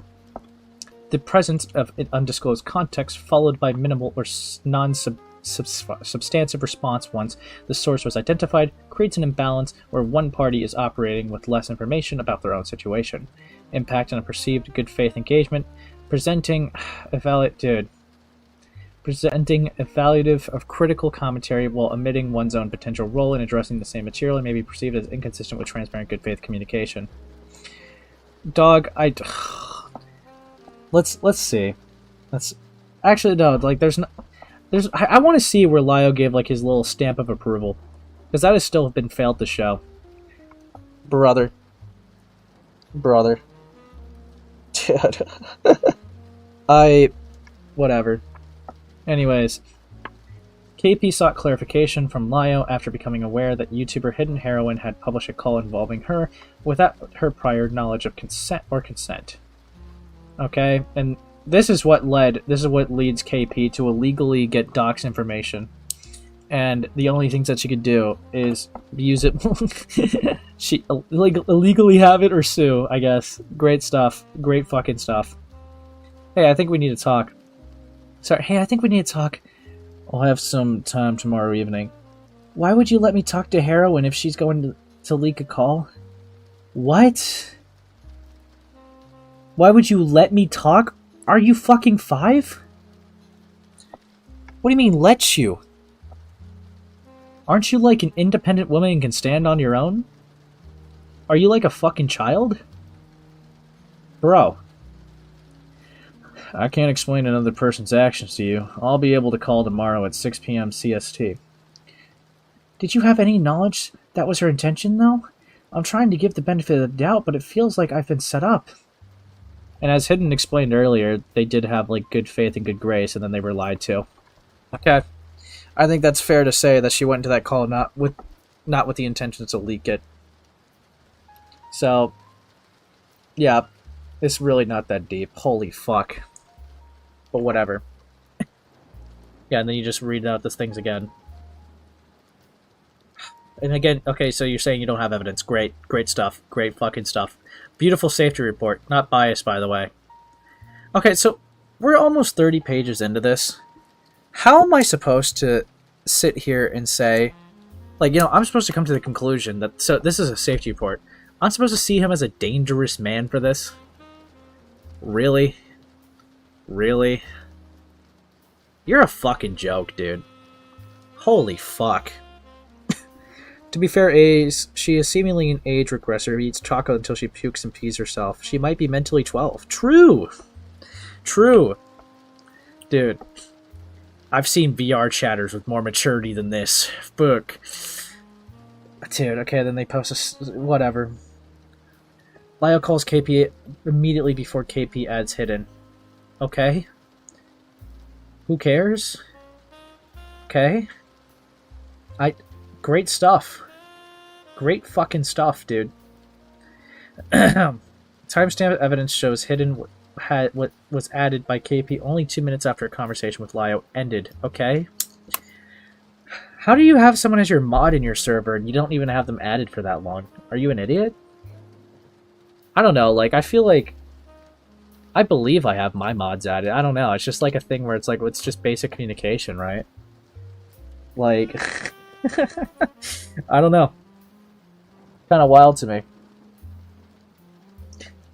The presence of an undisclosed context followed by minimal or non-substantive response once the source was identified creates an imbalance where one party is operating with less information about their own situation. Impact on a perceived good faith engagement. Presenting evaluative of critical commentary while omitting one's own potential role in addressing the same material may be perceived as inconsistent with transparent good faith communication. Dog, let's see. Actually no, like I want to see where Lio gave like his little stamp of approval, because that has still been failed to show. Brother, dude. Whatever. Anyways, KP sought clarification from Lio after becoming aware that YouTuber Hidden Heroine had published a call involving her without her prior knowledge of consent. Okay, and this is what leads KP to illegally get docs information. And the only things that she could do is use it. She illegally have it or sue, I guess. Great stuff. Great fucking stuff. Hey, I think we need to talk. I'll have some time tomorrow evening. Why would you let me talk to Heroine if she's going to leak a call? What? Why would you let me talk? Are you fucking 5? What do you mean, let you? Aren't you like an independent woman and can stand on your own? Are you like a fucking child? Bro. I can't explain another person's actions to you. I'll be able to call tomorrow at 6 p.m. CST. Did you have any knowledge that was her intention, though? I'm trying to give the benefit of the doubt, but it feels like I've been set up. And as Hidden explained earlier, they did have like good faith and good grace, and then they were lied to. Okay. I think that's fair to say that she went into that call not with the intention to leak it. So, yeah, it's really not that deep. Holy fuck. But whatever. Yeah, and then you just read out these things again. And again, okay, so you're saying you don't have evidence. Great. Great stuff. Great fucking stuff. Beautiful safety report. Not biased, by the way. Okay, so we're almost 30 pages into this. How am I supposed to sit here and say, like, you know, I'm supposed to come to the conclusion that, so this is a safety report. I'm supposed to see him as a dangerous man for this? Really? Really? You're a fucking joke, dude. Holy fuck. To be fair, she is seemingly an age regressor who eats chocolate until she pukes and pees herself. She might be mentally 12. True! True! Dude. I've seen VR chatters with more maturity than this book. Dude, okay, then they post whatever. Lio calls KP immediately before KP adds Hidden. Okay. Who cares? Okay. Great stuff. Great fucking stuff, dude. Timestamp evidence shows Hidden what was added by KP only 2 minutes after a conversation with Lio ended. Okay. How do you have someone as your mod in your server and you don't even have them added for that long? Are you an idiot? I don't know, like, I feel like I believe I have my mods added. I don't know, it's just like a thing where it's like, it's just basic communication, right? Like, I don't know. Kind of wild to me.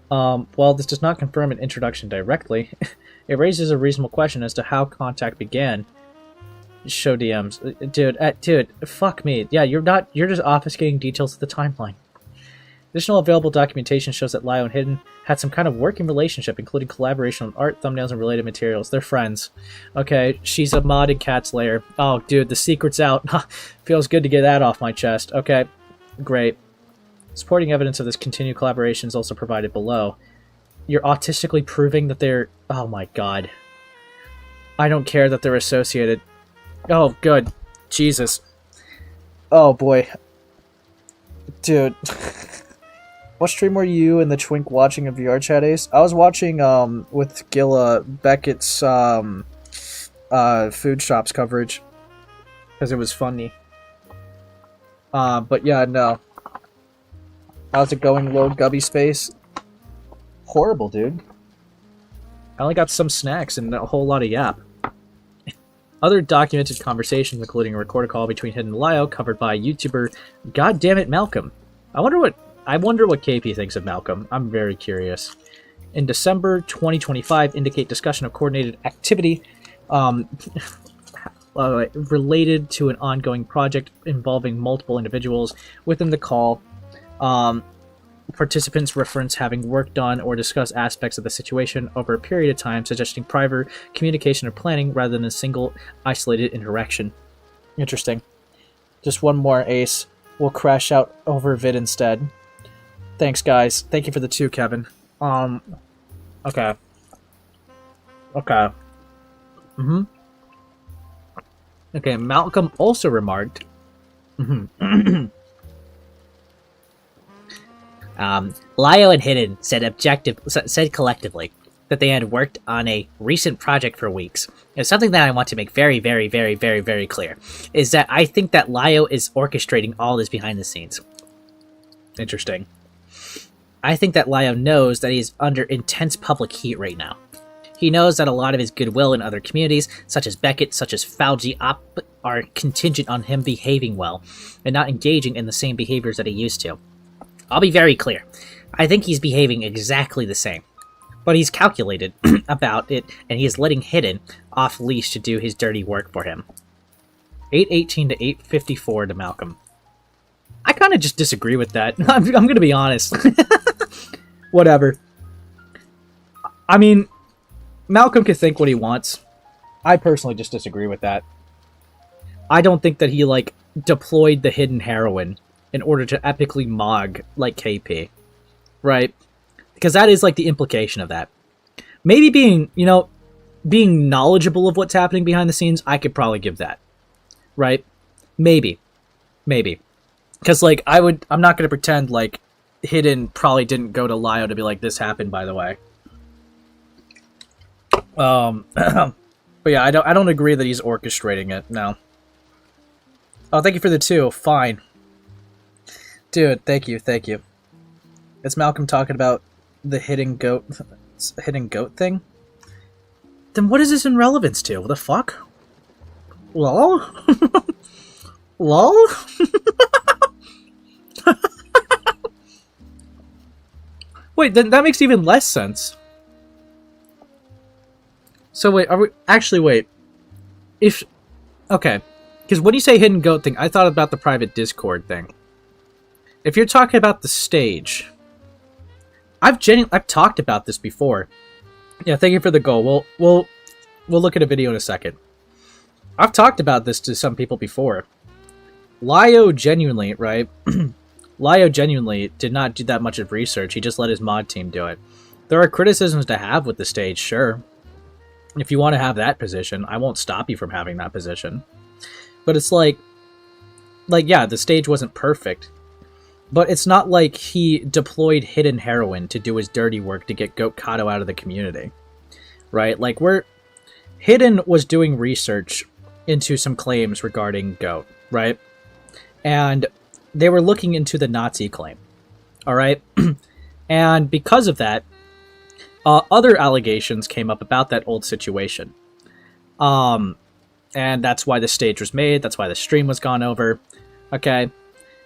While this does not confirm an introduction directly, it raises a reasonable question as to how contact began. Show DMs. Dude, fuck me. Yeah, you're just obfuscating details of the timeline. Additional available documentation shows that Lio and Hidden had some kind of working relationship, including collaboration on art, thumbnails, and related materials. They're friends. Okay, she's a mod in Cat's Lair. Oh, dude, the secret's out. Feels good to get that off my chest. Okay, great. Supporting evidence of this continued collaboration is also provided below. You're autistically proving that they're... Oh my god. I don't care that they're associated. Oh, good. Jesus. Oh, boy. Dude. What stream were you and the Twink watching of VR Chat Ace? I was watching, with Gilla, Beckett's, food shops coverage. Because it was funny. But yeah, no. How's it going, low gubby space? Horrible, dude. I only got some snacks and a whole lot of yap. Other documented conversations, including a recorded call between Hidden and Lio, covered by YouTuber Goddammit Malcolm. I wonder what KP thinks of Malcolm. I'm very curious. In December 2025, indicate discussion of coordinated activity related to an ongoing project involving multiple individuals. Within the call, participants reference having worked on or discussed aspects of the situation over a period of time, suggesting private communication or planning rather than a single isolated interaction. Interesting. Just one more, Ace. We'll crash out over vid instead. Thanks, guys. Thank you for the 2, Kevin. Okay. Okay. Okay, Malcolm also remarked... Lio and Hidden said collectively that they had worked on a recent project for weeks. And something that I want to make very, very, very, very, very clear is that I think that Lio is orchestrating all this behind the scenes. Interesting. I think that Lio knows that he's under intense public heat right now. He knows that a lot of his goodwill in other communities, such as Beckett, such as Fauci, are contingent on him behaving well and not engaging in the same behaviors that he used to. I'll be very clear. I think he's behaving exactly the same. but he's calculated about it, and he is letting Hidden off leash to do his dirty work for him. 818 to 854 to Malcolm. I kind of just disagree with that. I'm going to be honest. Whatever. I mean, Malcolm can think what he wants. I personally just disagree with that. I don't think that he, like, deployed the hidden heroine in order to epically mog, like, KP. Right? Because that is, like, the implication of that. Maybe being knowledgeable of what's happening behind the scenes, I could probably give that. Right? Maybe. Because, like, I'm not going to pretend, like, Hidden probably didn't go to Lio to be like, this happened, by the way. But yeah, I don't agree that he's orchestrating it, no. Oh, thank you for the 2. Fine. Dude, thank you. Is Malcolm talking about the hidden goat thing? Then what is this in relevance to? What the fuck? Lol? Lol? Wait, then that makes even less sense. So wait, okay. Because when you say hidden goat thing, I thought about the private Discord thing. If you're talking about the stage, I've talked about this before. Yeah, thank you for the goal. We'll look at a video in a second. I've talked about this to some people before. Lio genuinely, right? Lio genuinely did not do that much of research. He just let his mod team do it. There are criticisms to have with the stage, sure. If you want to have that position, I won't stop you from having that position. But it's like, yeah, the stage wasn't perfect. But it's not like he deployed hidden heroine to do his dirty work to get Goat Kato out of the community. Right? Like, Hidden was doing research into some claims regarding Goat, right? And they were looking into the Nazi claim. Alright? And because of that, other allegations came up about that old situation. And that's why the stage was made, that's why the stream was gone over. Okay?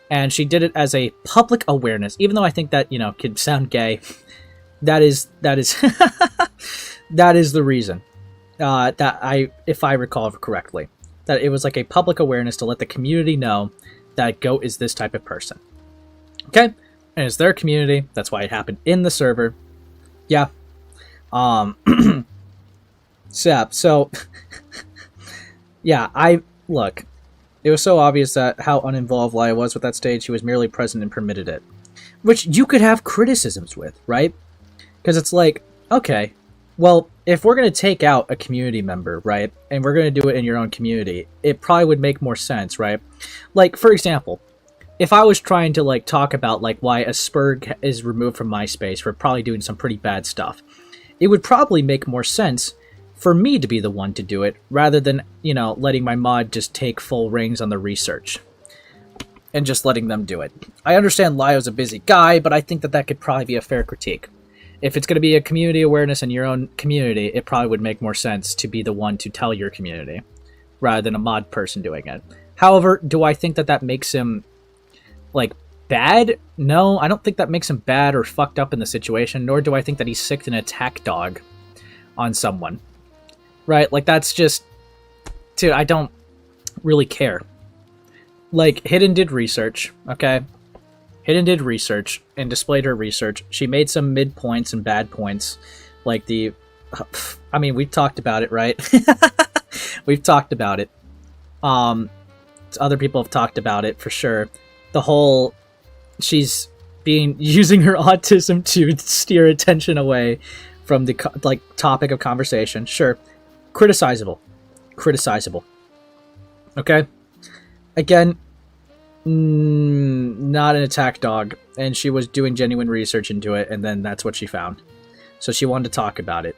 And she did it as a public awareness, even though I think that, could sound gay. That is that is the reason. If I recall correctly, that it was like a public awareness to let the community know that Goat is this type of person. Okay? And it's their community, that's why it happened in the server. Yeah. So, yeah, look, it was so obvious that how uninvolved Lio was with that stage, he was merely present and permitted it. Which you could have criticisms with, right? Because it's like, okay, well, if we're going to take out a community member, right, and we're going to do it in your own community, it probably would make more sense, right? Like, for example, if I was trying to, like, talk about, like, why a Spurg is removed from MySpace for probably doing some pretty bad stuff, it would probably make more sense for me to be the one to do it, rather than, letting my mod just take full reins on the research. And just letting them do it. I understand Lio's a busy guy, but I think that could probably be a fair critique. If it's going to be a community awareness in your own community, it probably would make more sense to be the one to tell your community, rather than a mod person doing it. However, do I think that makes him, like, bad? No, I don't think that makes him bad or fucked up in the situation, nor do I think that he sicked an attack dog on someone. Right? Like, that's just... Dude, I don't really care. Like, Hidden did research, okay? Hidden did research and displayed her research. She made some mid points and bad points. Like I mean, we've talked about it, right? We've talked about it. Other people have talked about it, for sure. The whole... She's using her autism to steer attention away from the, like, topic of conversation. Sure. Criticizable. Okay? Again, not an attack dog, and she was doing genuine research into it, and then that's what she found. So she wanted to talk about it.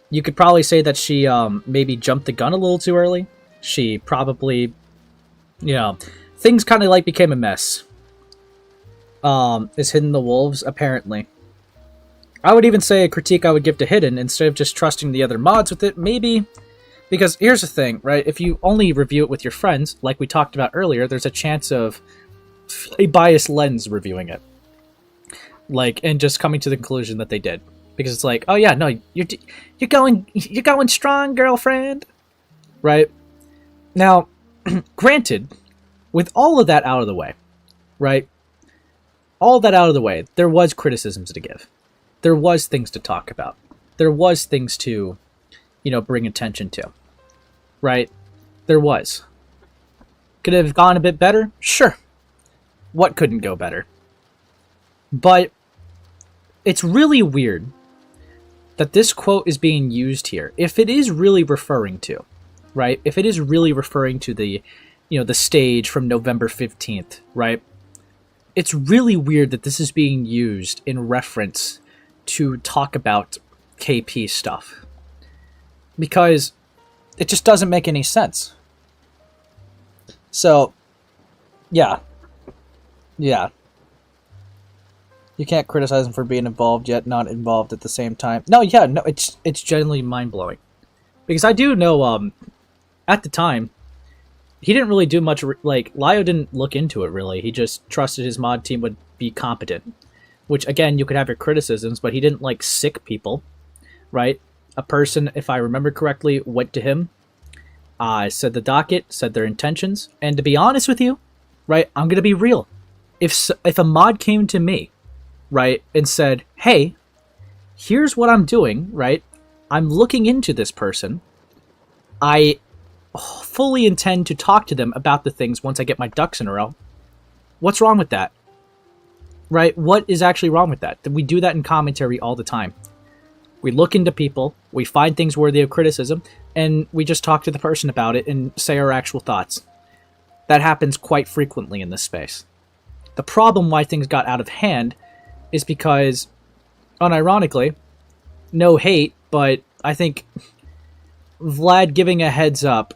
You could probably say that she maybe jumped the gun a little too early. She probably, things kind of like became a mess. Is Hidden the Wolves? Apparently. I would even say a critique I would give to Hidden, instead of just trusting the other mods with it, maybe... Because here's the thing, right? If you only review it with your friends, like we talked about earlier, there's a chance of a biased lens reviewing it. Like, and just coming to the conclusion that they did. because it's like, oh yeah, no, you're going strong, girlfriend, right? Now, granted, with all of that out of the way, right? All that out of the way, there was criticisms to give. There was things to talk about. There was things to, bring attention to, right? There was. Could it have gone a bit better? Sure. What couldn't go better? But it's really weird that this quote is being used here. If it is really referring to, right? If it is really referring to the, the stage from November 15th, right? It's really weird that this is being used in reference to talk about KP stuff. Because it just doesn't make any sense. So, yeah. Yeah. You can't criticize him for being involved yet not involved at the same time. No, it's genuinely mind-blowing. Because I do know, at the time, he didn't really do much, Lio didn't look into it, really. He just trusted his mod team would be competent. Which, again, you could have your criticisms, but he didn't, sick people, right? A person, if I remember correctly, went to him, said the docket, said their intentions, and to be honest with you, right, I'm going to be real. If a mod came to me, right, and said, hey, here's what I'm doing, right, I'm looking into this person, I fully intend to talk to them about the things once I get my ducks in a row. What's wrong with that? Right? What is actually wrong with that? We do that in commentary all the time. We look into people, we find things worthy of criticism, and we just talk to the person about it and say our actual thoughts. That happens quite frequently in this space. The problem why things got out of hand is because, unironically, no hate, but I think Vlad giving a heads up,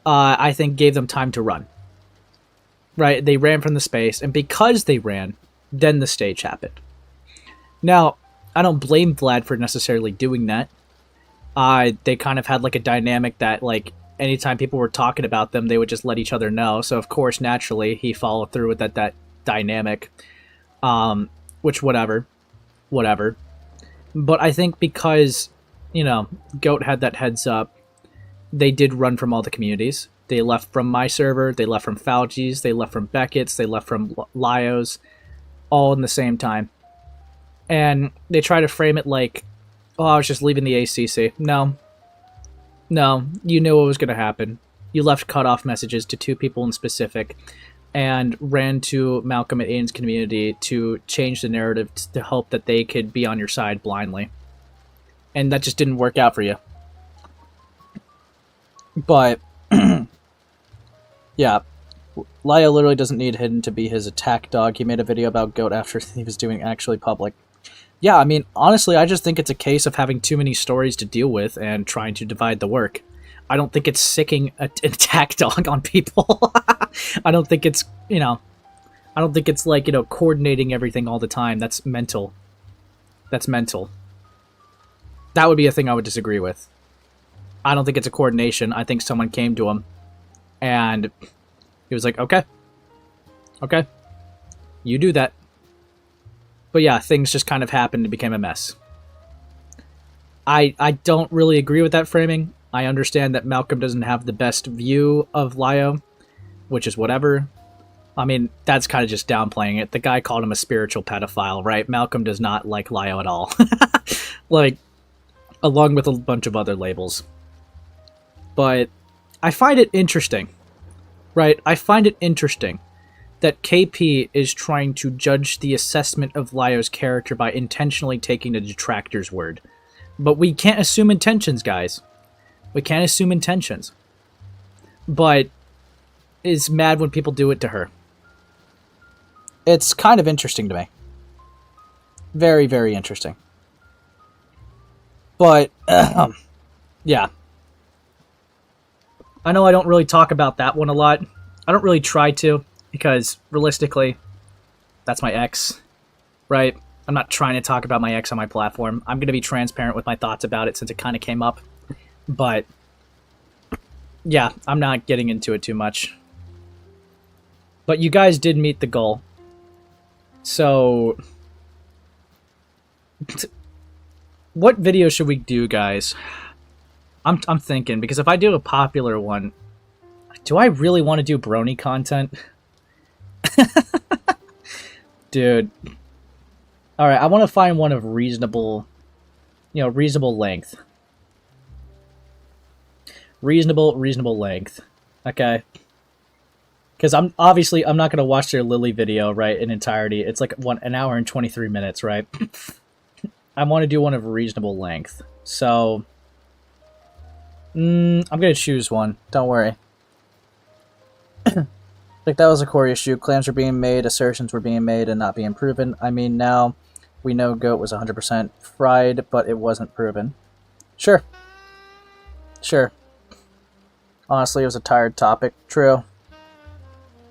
I think gave them time to run. Right? They ran from the space, and because they ran, then the stage happened. Now, I don't blame Vlad for necessarily doing that. They kind of had a dynamic that anytime people were talking about them, they would just let each other know. So of course, naturally, he followed through with that dynamic. Which whatever. But I think because, Goat had that heads up, they did run from all the communities. They left from my server, they left from Fauci's, they left from Beckett's, they left from Lio's, all in the same time. And they try to frame it like, oh, I was just leaving the ACC. No, you knew what was going to happen. You left cutoff messages to 2 people in specific and ran to Malcolm and Aiden's community to change the narrative to hope that they could be on your side blindly. And that just didn't work out for you. But, yeah, Lio literally doesn't need Hidden to be his attack dog. He made a video about Goat after he was doing actually public. Yeah, I mean, honestly, I just think it's a case of having too many stories to deal with and trying to divide the work. I don't think it's sicking an attack dog on people. I don't think it's, I don't think it's coordinating everything all the time. That's mental. That would be a thing I would disagree with. I don't think it's a coordination. I think someone came to him and he was like, okay, you do that. But yeah, things just kind of happened and became a mess. I don't really agree with that framing. I understand that Malcolm doesn't have the best view of Lio, which is whatever. I mean, that's kind of just downplaying it. The guy called him a spiritual pedophile, right? Malcolm does not like Lio at all. Along with a bunch of other labels. But I find it interesting, right? I find it interesting that KP is trying to judge the assessment of Lio's character by intentionally taking the detractor's word. But we can't assume intentions, guys. We can't assume intentions. But is mad when people do it to her. It's kind of interesting to me. Very, very interesting. But, yeah. I know I don't really talk about that one a lot. I don't really try to, because realistically, that's my ex, right? I'm not trying to talk about my ex on my platform. I'm going to be transparent with my thoughts about it since it kind of came up. But, yeah, I'm not getting into it too much. But you guys did meet the goal. So, what video should we do, guys? I'm thinking, because if I do a popular one, do I really want to do brony content? Dude. Alright, I want to find one of reasonable, reasonable length. Reasonable length. Okay. Because I'm not going to watch their Lily video, right, in entirety. It's like an hour and 23 minutes, right? I want to do one of reasonable length. So, I'm going to choose one. Don't worry. Like, that was a core issue. Claims were being made, assertions were being made, and not being proven. I mean, now we know Goat was 100% fried, but it wasn't proven. Sure. Sure. Honestly, it was a tired topic. True.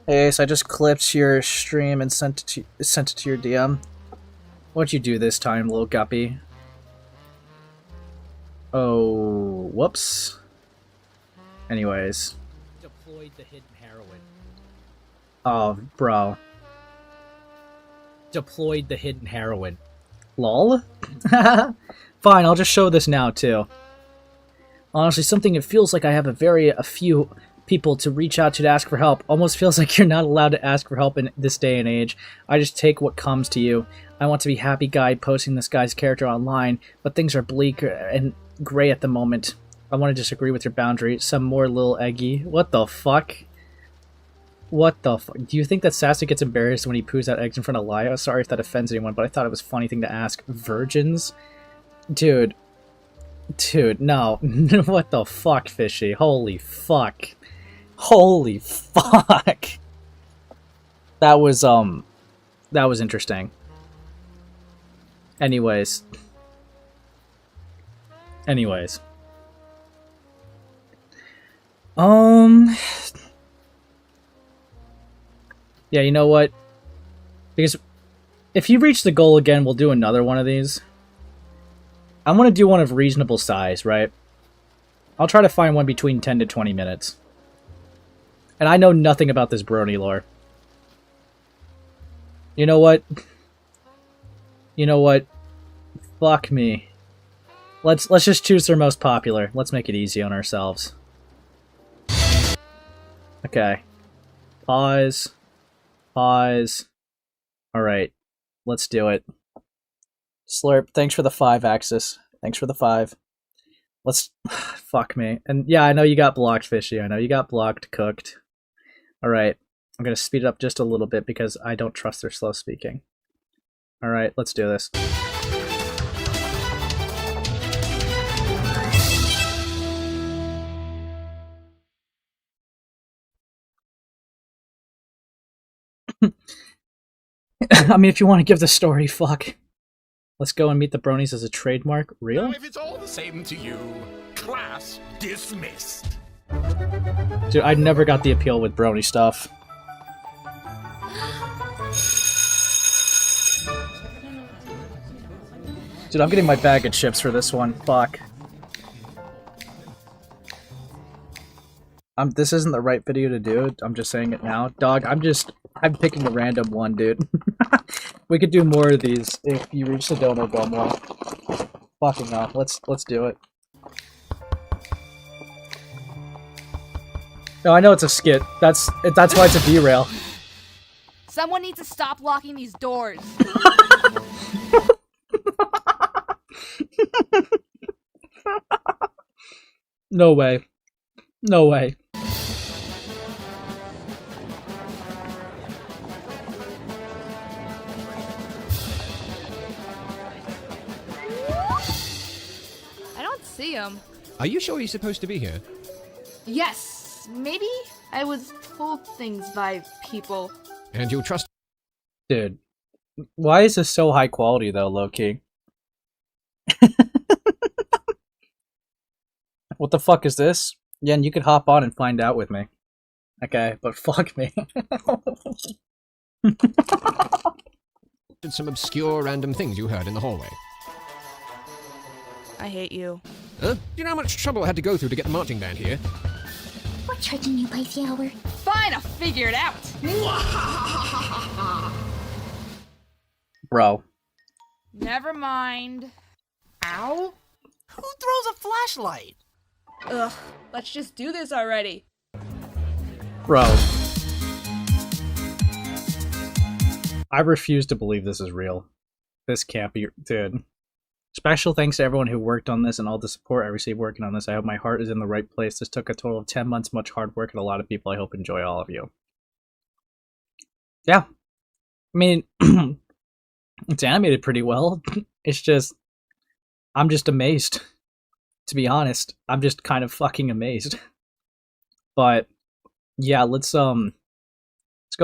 Hey, Ace, I just clipped your stream and sent it to your DM. What'd you do this time, little guppy? Oh, whoops. Anyways. Deployed the hidden heroin. Oh, bro. Deployed the hidden heroin. Lol? Fine, I'll just show this now, too. Honestly, something it feels like I have a few people to reach out to ask for help. Almost feels like you're not allowed to ask for help in this day and age. I just take what comes to you. I want to be happy guy posting this guy's character online, but things are bleak and gray at the moment. I want to disagree with your boundary. Some more little eggy. What the fuck? What the fuck? Do you think that Sassy gets embarrassed when he poos out eggs in front of Lio? Sorry if that offends anyone, but I thought it was a funny thing to ask. Virgins? Dude. Dude, no. What the fuck, Fishy? Holy fuck. Holy fuck. That was interesting. Anyways. Yeah, you know what? Because if you reach the goal again, we'll do another one of these. I want to do one of reasonable size, right? I'll try to find one between 10 to 20 minutes. And I know nothing about this brony lore. You know what? You know what? Fuck me. Let's just choose their most popular. Let's make it easy on ourselves. Okay. Pause. Pause. Alright. Let's do it. Slurp, thanks for the 5, Axis. Thanks for the 5. Let's... Fuck me. And yeah, I know you got blocked, Fishy. I know you got blocked, cooked. Alright. I'm gonna speed it up just a little bit because I don't trust their slow speaking. Alright, let's do this. I mean, if you want to give the story, fuck. Let's go and meet the bronies as a trademark. Real? Now, if it's all the same to you, class dismissed. Dude, I never got the appeal with brony stuff. Dude, I'm getting my bag of chips for this one. Fuck. This isn't the right video to do. I'm just saying it now. Dog, I'm picking a random one, dude. We could do more of these if you reach the donor bum one. Fucking hell. Let's do it. No, I know it's a skit. That's why it's a derail. Someone needs to stop locking these doors. No way. No way. I don't see him. Are you sure he's supposed to be here? Yes, maybe I was told things by people. And you'll trust... Dude. Why is this so high quality, though, low-key? What the fuck is this? Yen, you could hop on and find out with me. Okay, but fuck me. some obscure random things you heard in the hallway. I hate you. Huh? Do you know how much trouble I had to go through to get the marching band here? We're charging you by the hour. Fine, I'll figure it out. Bro. Never mind. Ow! Who throws a flashlight? Ugh, let's just do this already. Bro. I refuse to believe this is real. This can't be... Dude. Special thanks to everyone who worked on this and all the support I received working on this. I hope my heart is in the right place. This took a total of 10 months, much hard work, and a lot of people. I hope enjoy all of you. Yeah. I mean, it's animated pretty well. It's just... I'm just amazed. To be honest. I'm just kind of fucking amazed. But, yeah, let's go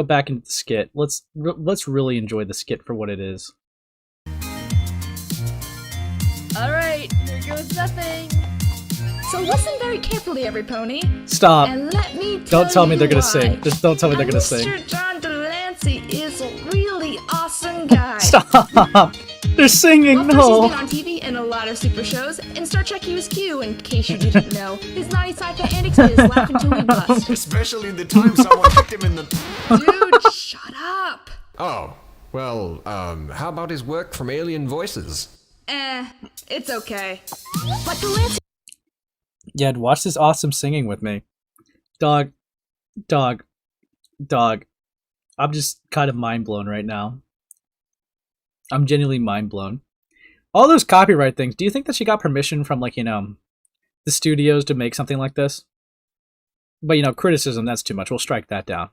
back into the skit. Let's really enjoy the skit for what it is. Alright, here goes nothing. So listen very carefully, every pony. Stop. And let me Don't tell me they're gonna why. sing. Just don't tell me they're gonna sing. Mr. John Delancey is a really awesome guy. Stop! They're singing, Well, first, no! he's been on TV in a lot of super shows. In Star Trek, he was Q, in case you didn't know. His naughty sci-fi antics is laugh until we bust. Especially the time someone kicked him in the... Dude, shut up! Oh, well, how about his work from Alien Voices? It's okay. But Delancey... Yeah, watch this awesome singing with me. Dog. I'm just kind of mind blown right now. I'm genuinely mind blown. All those copyright things, do you think that she got permission from, like, the studios to make something like this? But, criticism, that's too much. We'll strike that down.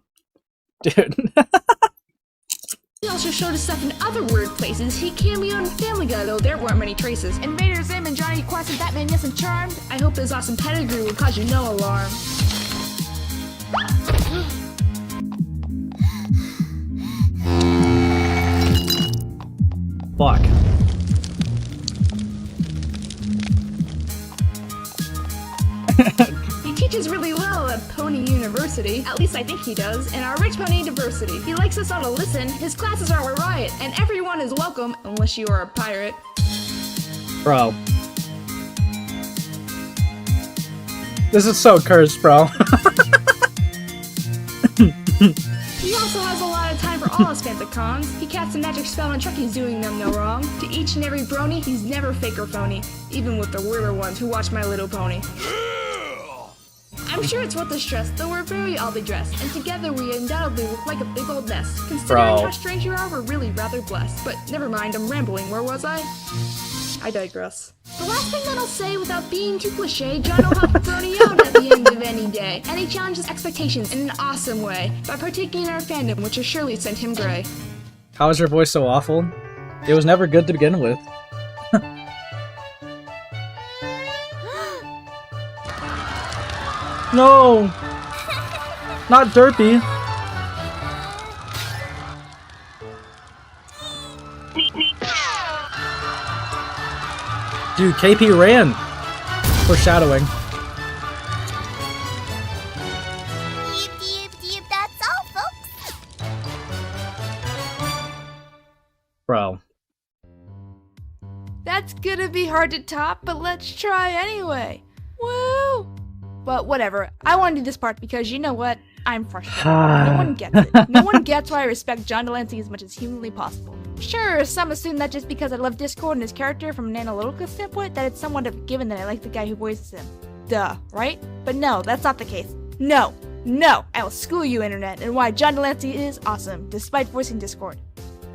Dude. He also showed us stuff in other weird places. He cameoed in Family Guy, though there weren't many traces. Invader Zim and Johnny Quest and Batman Yes and Charmed. I hope his awesome pedigree will cause you no alarm. Fuck. He teaches really well at Pony University. At least I think he does. In our Rich Pony Diversity. He likes us all to listen. His classes are a riot. And everyone is welcome, unless you are a pirate. Bro. This is so cursed, bro. He also has a lot of time for all his fanficons. He casts a magic spell on Chucky's doing them no wrong. To each and every brony, he's never fake or phony. Even with the weirder ones who watch My Little Pony. I'm sure it's worth the stress, though we're very oddly dressed, and together we undoubtedly look like a big old mess. Considering how strange you are, we're really rather blessed. But never mind, I'm rambling. Where was I? I digress. The last thing that I'll say without being too cliche, John will help a brony out at the end of any day. And he challenges expectations in an awesome way by partaking in our fandom, which has surely sent him gray. How is your voice so awful? It was never good to begin with. No! Not Derpy! Dude, KP ran! Foreshadowing. That's all, folks. Bro. That's gonna be hard to top, but let's try anyway. Woo! But whatever, I want to do this part because you know what? I'm frustrated. No one gets it. No one gets why I respect John Delancey as much as humanly possible. Sure, some assume that just because I love Discord and his character from an analytical standpoint, that it's somewhat of a given that I like the guy who voices him. Duh, right? But no, that's not the case. No! I will school you, Internet, and why John Delancey is awesome, despite voicing Discord.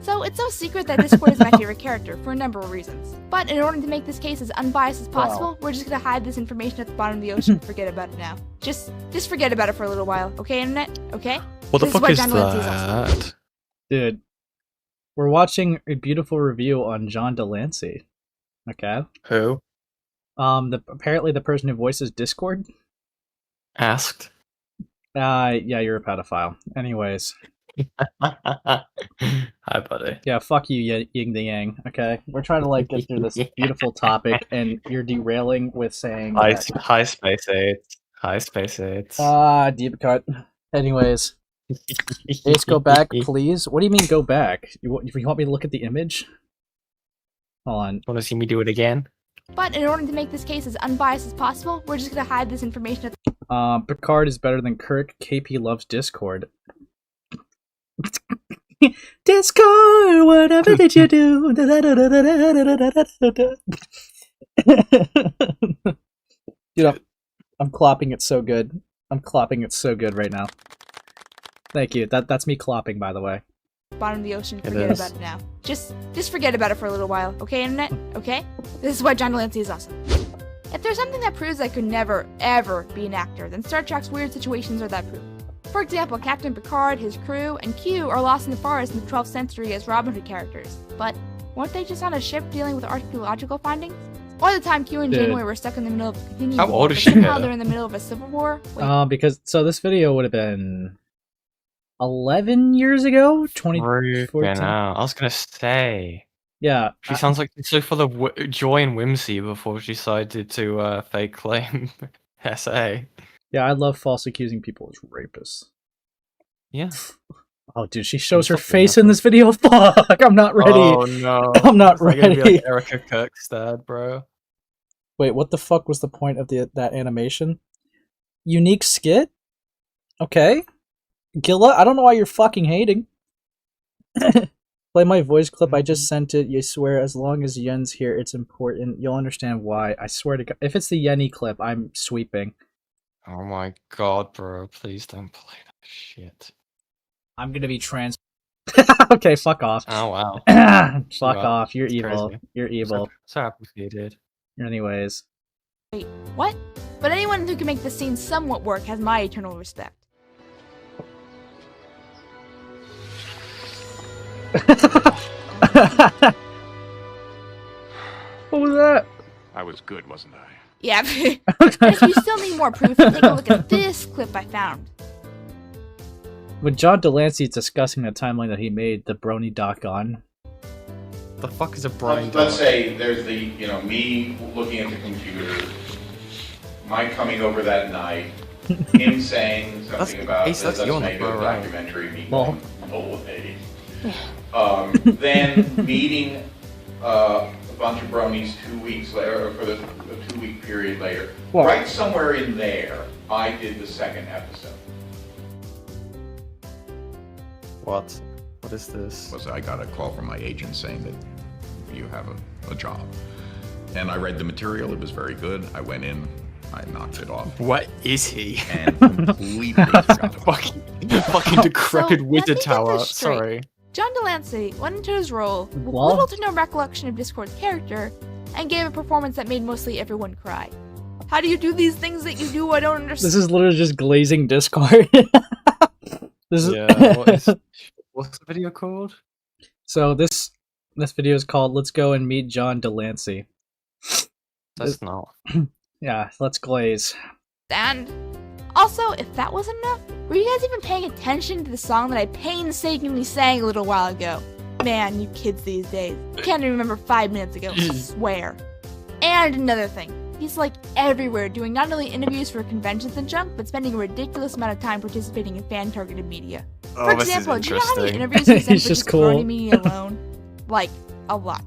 So, it's no secret that Discord is my favorite character, for a number of reasons. But in order to make this case as unbiased as possible, we're just gonna hide this information at the bottom of the ocean and forget about it now. Just forget about it for a little while, okay, Internet? Okay? What the This fuck why is John Delancey awesome. that? Dude. We're watching a beautiful review on John Delancey. Okay? Who? Apparently the person who voices Discord? Asked? Yeah, you're a pedophile. Anyways. Hi, buddy. Yeah, fuck you, Ying the Yang. Okay, we're trying to get through this beautiful topic, and you're derailing with saying Hi, Space Aids. Hi, Space Aids. Deep cut. Anyways, let's go back, please. What do you mean go back? You want me to look at the image? Hold on. Want to see me do it again? But in order to make this case as unbiased as possible, we're just gonna hide this information at Picard is better than Kirk. KP loves Discord. Discord, whatever did you do? Dude, I'm clopping it so good. I'm clopping it so good right now. Thank you. That's me clopping, by the way. Bottom of the ocean, forget about it now. Just forget about it for a little while, okay, internet? Okay? This is why John Delancey is awesome. If there's something that proves I could never, ever be an actor, then Star Trek's weird situations are that proof. For example, Captain Picard, his crew, and Q are lost in the forest in the 12th century as Robin Hood characters. But weren't they just on a ship dealing with archaeological findings? Or the time Q and Janeway were stuck in the middle of a continuing How war, old but is she somehow now? they're in the middle of a civil war? Wait, Because this video would have been 11 years ago, Freaking 2014. hell. I was gonna say. Yeah, She sounds like she's so full of joy and whimsy before she decided to fake claim SA. yeah. I love false accusing people as rapists. Yeah. Oh, dude, she shows her Something face in happened. this video. Fuck, I'm not ready. Oh no. I'm not Is that gonna be ready. like Erica Kirkstad, bro? Wait, what the fuck was the point of that animation? Unique skit? Okay. Gilla, I don't know why you're fucking hating. Play my voice clip. I just sent it. You swear, as long as Yen's here, it's important. You'll understand why. I swear to God. If it's the Yenny clip, I'm sweeping. Oh my god, bro. Please don't play that shit. I'm gonna be trans. Okay, fuck off. Oh wow. Fuck Wow, off. You're that's evil. crazy. You're evil. So happy for you, dude. Anyways. wait, what? But anyone who can make the scene somewhat work has my eternal respect. What was that? I was good, wasn't I? Yeah, and if you still need more proof, take a look at this clip I found. When John Delancey is discussing the timeline that he made the Brony doc on. The fuck is a brain? Let's say there's the, me looking at the computer, Mike coming over that night, him saying something about Ace, that's let's you on make the a bro, right? documentary, me Well. going, no way. Then meeting a bunch of bronies 2 weeks later, or for the 2 week period later. Well. Right somewhere in there, I did the second episode. What? What is this? Was I got a call from my agent saying that you have a job. And I read the material, it was very good. I went in, I knocked it off. What is he? And completely forgot about it. Fucking decrepit So, wizard let me get tower. this straight. Sorry. John Delancey went into his role with Well. little to no recollection of Discord's character, and gave a performance that made mostly everyone cry. How do you do these things that you do? I don't understand. This is literally just glazing Discord. This is Yeah, what's the video called? So this video is called "Let's Go and Meet John Delancey." That's not. Yeah, let's glaze. And also, if that wasn't enough, were you guys even paying attention to the song that I painstakingly sang a little while ago? Man, you kids these days. You can't even remember 5 minutes ago, I swear. And another thing, he's like everywhere doing not only interviews for conventions and junk, but spending a ridiculous amount of time participating in fan-targeted media. For example, do you know how many interviews he's done He's for just just cool. Brony Media alone? Like, a lot.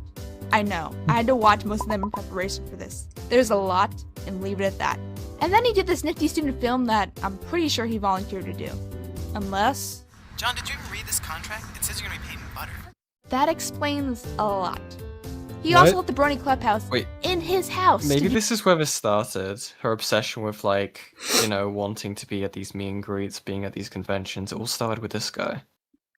I know. I had to watch most of them in preparation for this. There's a lot, and leave it at that. And then he did this nifty student film that I'm pretty sure he volunteered to do. Unless... John, did you even read this contract? It says you're gonna be paid in butter. That explains a lot. He What? also let the Brony Clubhouse Wait. in his house. Maybe to this is where this started. Her obsession with, like, wanting to be at these meet and greets, being at these conventions. It all started with this guy.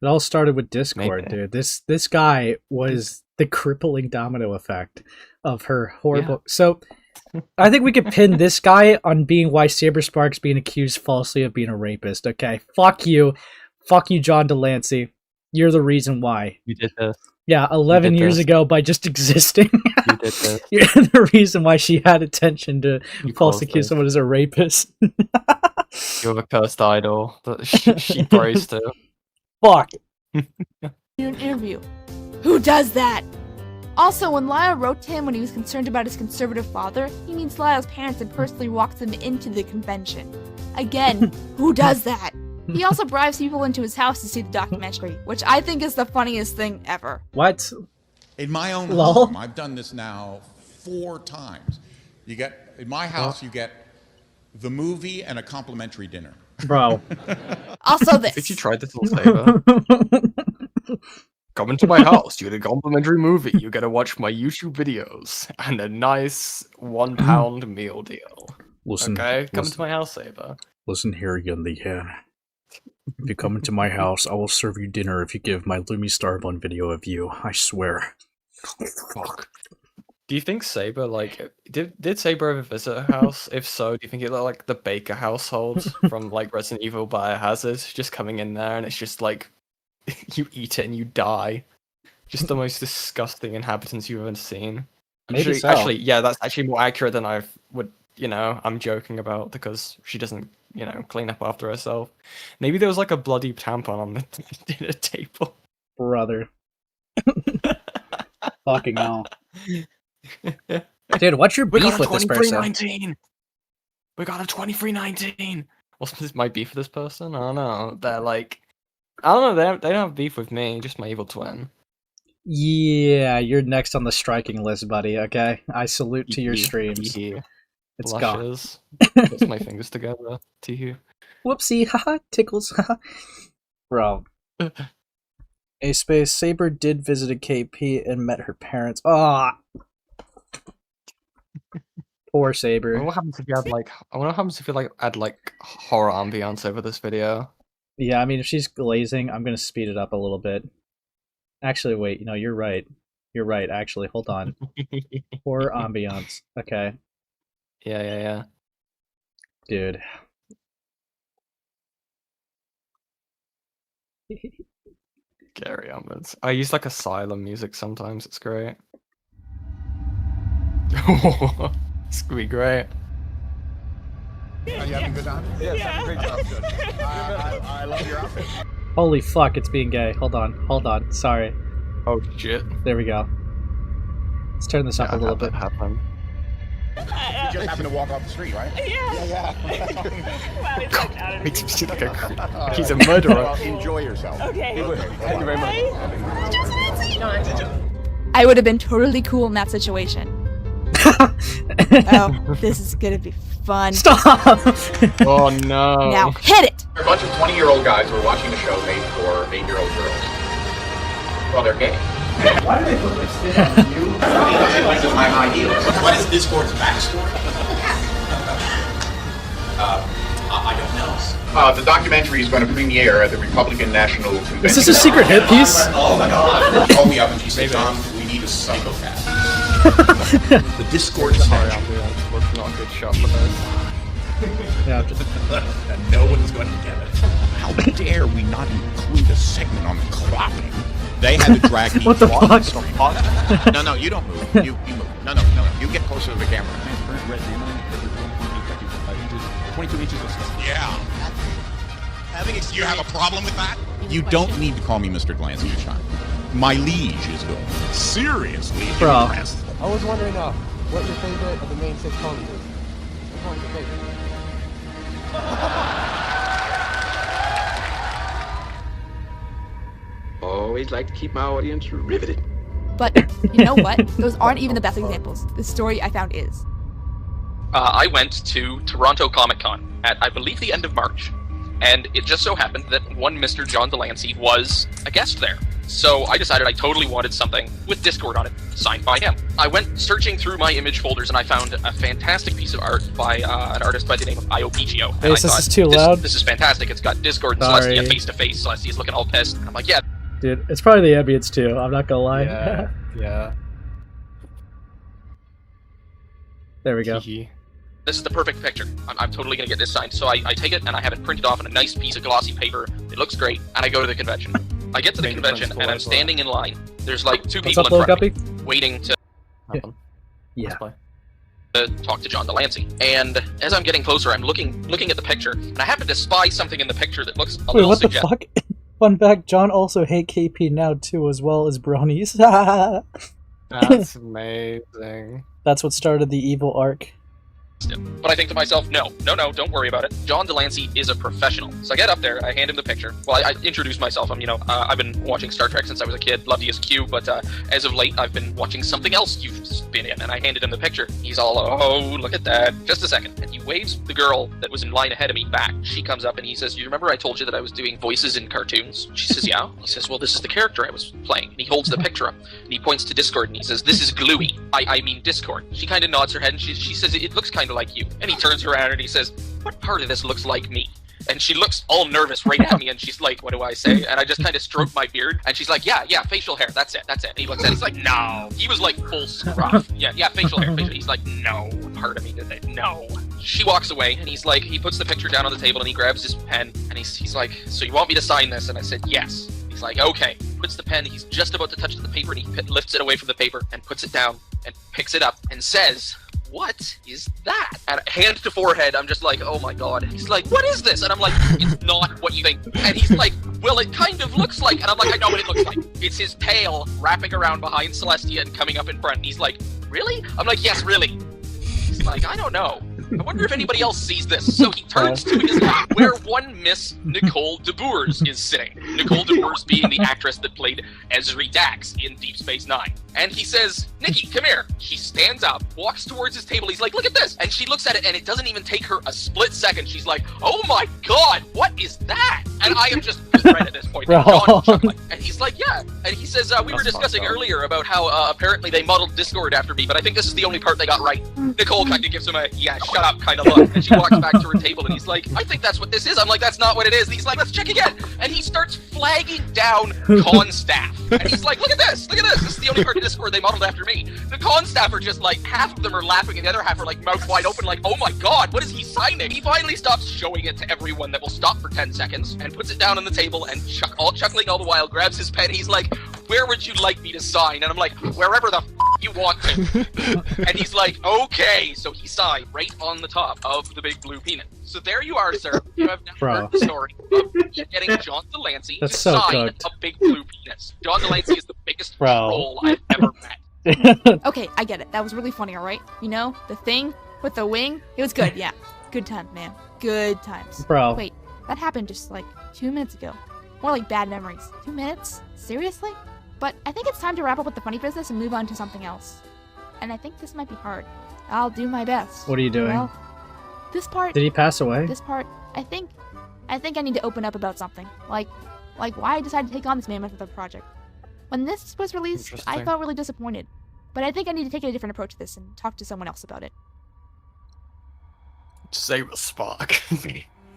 It all started with Discord, Maybe. dude. This guy was the crippling domino effect of her horrible. So, I think we could pin this guy on being why Saberspark's being accused falsely of being a rapist. Okay, fuck you, John Delancey. You're the reason why. You did this. Yeah, 11 did years this. ago, by just existing, You did this. you're the reason why she had attention to You false caused accuse this. someone as a rapist. You're the cursed idol that she prays to. Fuck. do an interview. Who does that? Also, when Lio wrote to him when he was concerned about his conservative father, he means Lio's parents and personally walked them into the convention. Again, who does that? He also bribes people into his house to see the documentary, which I think is the funniest thing ever. What? In my own Lol. home, I've done this now 4 times. You get, in my house, you get the movie and a complimentary dinner. Bro. Also this. Did you try this on Saber? Come into my house, you get a complimentary movie, you get to watch my YouTube videos, and a nice £1 meal deal. Listen, Okay? Come listen. to my house, Saber. Listen here, Yunli. If you come into my house, I will serve you dinner if you give my Lumi Starbun video a view. I swear. Fuck. Do you think Saber, like, did Saber ever visit her house? If so, do you think it looked like the Baker household from, like, Resident Evil Biohazard? Just coming in there and it's just like, you eat it and you die. Just the most disgusting inhabitants you've ever seen. Maybe so. Actually, yeah, that's actually more accurate than I would, I'm joking about, because she doesn't, clean up after herself. Maybe there was like a bloody tampon on the dinner table. Brother. Fucking hell. Dude, what's your beef with this person? 2319! We got a 2319! What's this might beef for this person? I don't know. They're like, I don't know, they don't have beef with me, just my evil twin. Yeah, you're next on the striking list, buddy, okay? I salute to your streams. It's Blushes. gone. Puts my fingers together. To you. Whoopsie, haha, tickles, haha. Bro. A Space Saber did visit a KP and met her parents. Ah, poor I Saber. wonder what happens if you had like, add like horror ambience over this video. Yeah, I mean, if she's glazing, I'm gonna speed it up a little bit. Actually, wait, you're right. You're right, actually, hold on. Horror ambiance. Okay. Yeah. Dude. Scary ambience. I use like asylum music sometimes, it's great. It's gonna be great. Are you having a good time? Yeah. Great job. Good. I love your outfit. Holy fuck, it's being gay. Hold on. Sorry. Oh shit. There we go. Let's turn this up a little bit. Happen. You just happened to walk off the street, right? Yeah. Wow, he's like out of Makes me seem like he's a murderer. Well, enjoy yourself. Okay. Thank you very much. I would have been totally cool in that situation. Oh, this is gonna be fun. Stop! Oh no. Now hit it! They're a bunch of 20-year-old guys who are watching a show made for 8-year-old girls. Well, they're gay. Why do they put their spin on you? Because they like my high heels. What is Discord's backstory? I don't know. The documentary is going to premiere at the Republican National Convention. Is this a secret hit piece? Oh my god. She called me up and she said, John, we need a psychopath. The Discord section. Was not a good shot for this. Yeah, And no one's going to get it. How dare we not include a segment on clopping? They had to drag me. What the fuck? No, you don't move. You move. No. You get closer to the camera. 22 inches of yeah. You have a problem with that? You don't need to call me Mr. Glancing Shine. My liege is good. Seriously, bro. I was wondering what your favorite of the main 6 ponies is. Which one's your favorite? Always like to keep my audience riveted. But you know what? Those aren't even the best examples. The story I found is. I went to Toronto Comic Con at, I believe, the end of March. And it just so happened that one Mr. John Delancey was a guest there. So I decided I totally wanted something with Discord on it, signed by him. I went searching through my image folders and I found a fantastic piece of art by an artist by the name of ILoveKimPossiblealot. Hey, this is too loud. This is fantastic. It's got Discord and Sorry. Celestia face-to-face. Celestia's looking all pissed. I'm like, yeah. Dude, it's probably the ambience too, I'm not gonna lie. Yeah. There we go. This is the perfect picture. I'm totally going to get this signed. So I take it and I have it printed off on a nice piece of glossy paper. It looks great. And I go to the convention. I get to the convention and I'm standing in line. There's like 2 people up, in front Lil of me waiting to Yeah. talk to John Delancey. And as I'm getting closer, I'm looking at the picture. And I happen to spy something in the picture that looks a Wait, little what the suggestive. fuck? Fun fact, John also hate KP now too, as well as bronies. That's amazing. That's what started the evil arc. him. But I think to myself, no, don't worry about it. John Delancey is a professional. So I get up there, I hand him the picture. Well, I introduce myself. I've been watching Star Trek since I was a kid. Love to use Q, but as of late, I've been watching something else you've been in, and I handed him the picture. He's all, oh, look at that. Just a second. And he waves the girl that was in line ahead of me back. She comes up and he says, you remember I told you that I was doing voices in cartoons? She says, yeah. He says, well, this is the character I was playing. And he holds the picture up, and he points to Discord, and he says, this is Gluey. I mean Discord. She kind of nods her head, and she says, it looks kind of like you. And he turns around and he says, what part of this looks like me? And she looks all nervous right at me, and she's like, what do I say? And I just kind of stroke my beard, and she's like, yeah, facial hair, that's it. And he looks at it, he's like, no. He was like full scruff. Yeah, facial hair. He's like, no. Part of me did it. No. She walks away, and he's like, he puts the picture down on the table, and he grabs his pen, and he's like, so you want me to sign this? And I said, yes. He's like, okay. Puts the pen, he's just about to touch the paper, and he lifts it away from the paper, and puts it down, and picks it up, and says, what is that? And hand to forehead, I'm just like, oh my god. He's like, what is this? And I'm like, it's not what you think. And he's like, well, it kind of looks like. And I'm like, I know what it looks like. It's his tail wrapping around behind Celestia and coming up in front. And he's like, really? I'm like, yes, really. He's like, I don't know. I wonder if anybody else sees this. So he turns to his left, where one Miss Nicole DeBoers is sitting. Nicole DeBoers being the actress that played Ezri Dax in Deep Space Nine. And he says, Nikki, come here. She stands up, walks towards his table. He's like, look at this. And she looks at it, and it doesn't even take her a split second. She's like, oh my god, what is that? And I am just right at this point. And John's chuckling. And he's like, yeah. And he says, we were discussing earlier about how apparently they modeled Discord after me, but I think this is the only part they got right. Nicole kind of gives him a, yeah, shut up kind of look. And she walks back to her table, and he's like, I think that's what this is. I'm like, that's not what it is. And he's like, let's check again. And he starts flagging down con staff. And he's like, look at this. This is the only part of Discord they modeled after me. The con staff are just like, half of them are laughing, and the other half are like mouth wide open, like, oh my god, what is he signing? He finally stops showing it to everyone that will stop for 10 seconds, and puts it down on the table, and all chuckling all the while, grabs his pen. He's like, where would you like me to sign? And I'm like, wherever the you want to. And he's like, okay. So he signed right on the top of the big blue peanut. So there you are, sir. You have now heard the story of getting John Delancey to sign a big blue penis. John Delancey is the biggest troll I've ever met. Okay, I get it. That was really funny, alright? You know, the thing with the wing, it was good, yeah. Good times, man. Good times. Bro. Wait, that happened just like 2 minutes ago. More like bad memories. 2 minutes? Seriously? But I think it's time to wrap up with the funny business and move on to something else. And I think this might be hard. I'll do my best. What are you doing? Well, this part... Did he pass away? This part, I think I need to open up about something. Like why I decided to take on this mammoth of a project. When this was released, I felt really disappointed. But I think I need to take a different approach to this and talk to someone else about it. Saber Spark.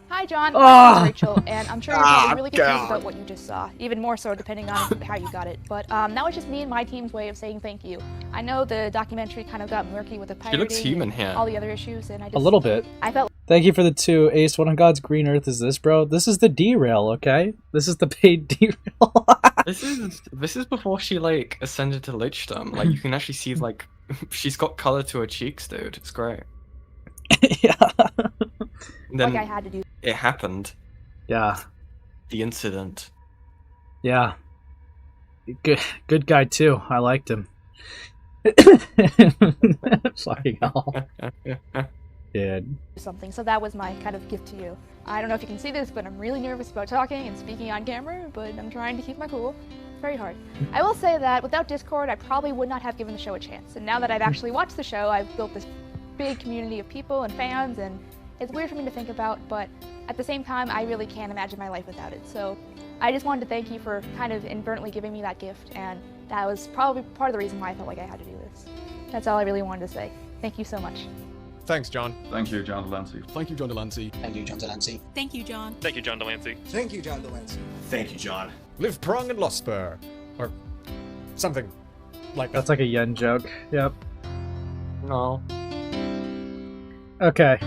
Hi, John. I'm Rachel, and I'm sure you're probably really confused about what you just saw. Even more so, depending on how you got it. But that was just me and my team's way of saying thank you. I know the documentary kind of got murky with the pirating looks human here. all the other issues, and I just... A little bit. I felt... Thank you for the 2. Ace, what on God's green earth is this, bro? This is the derail, okay? This is the paid derail. This is before she, like, ascended to Lichdom. Like, you can actually see, like, she's got color to her cheeks, dude. It's great. Yeah. Then like I had to do. It happened. Yeah. The incident. Yeah. Good guy, too. I liked him. Fucking hell. Dude. Something, so that was my kind of gift to you. I don't know if you can see this, but I'm really nervous about talking and speaking on camera, but I'm trying to keep my cool. Very hard. I will say that without Discord, I probably would not have given the show a chance. And now that I've actually watched the show, I've built this big community of people and fans, and it's weird for me to think about, but at the same time, I really can't imagine my life without it. So I just wanted to thank you for kind of inadvertently giving me that gift, and that was probably part of the reason why I felt like I had to do this. That's all I really wanted to say. Thank you so much. Thanks, John. Thank you, John Delancey. Thank you, John Delancey. Thank you, John Delancey. Thank you, John. Thank you, John Delancey. Thank you, John Delancey. Thank you, John. Live Prong and Losper. Or something like that. That's like a yen joke. Yep. No. Okay.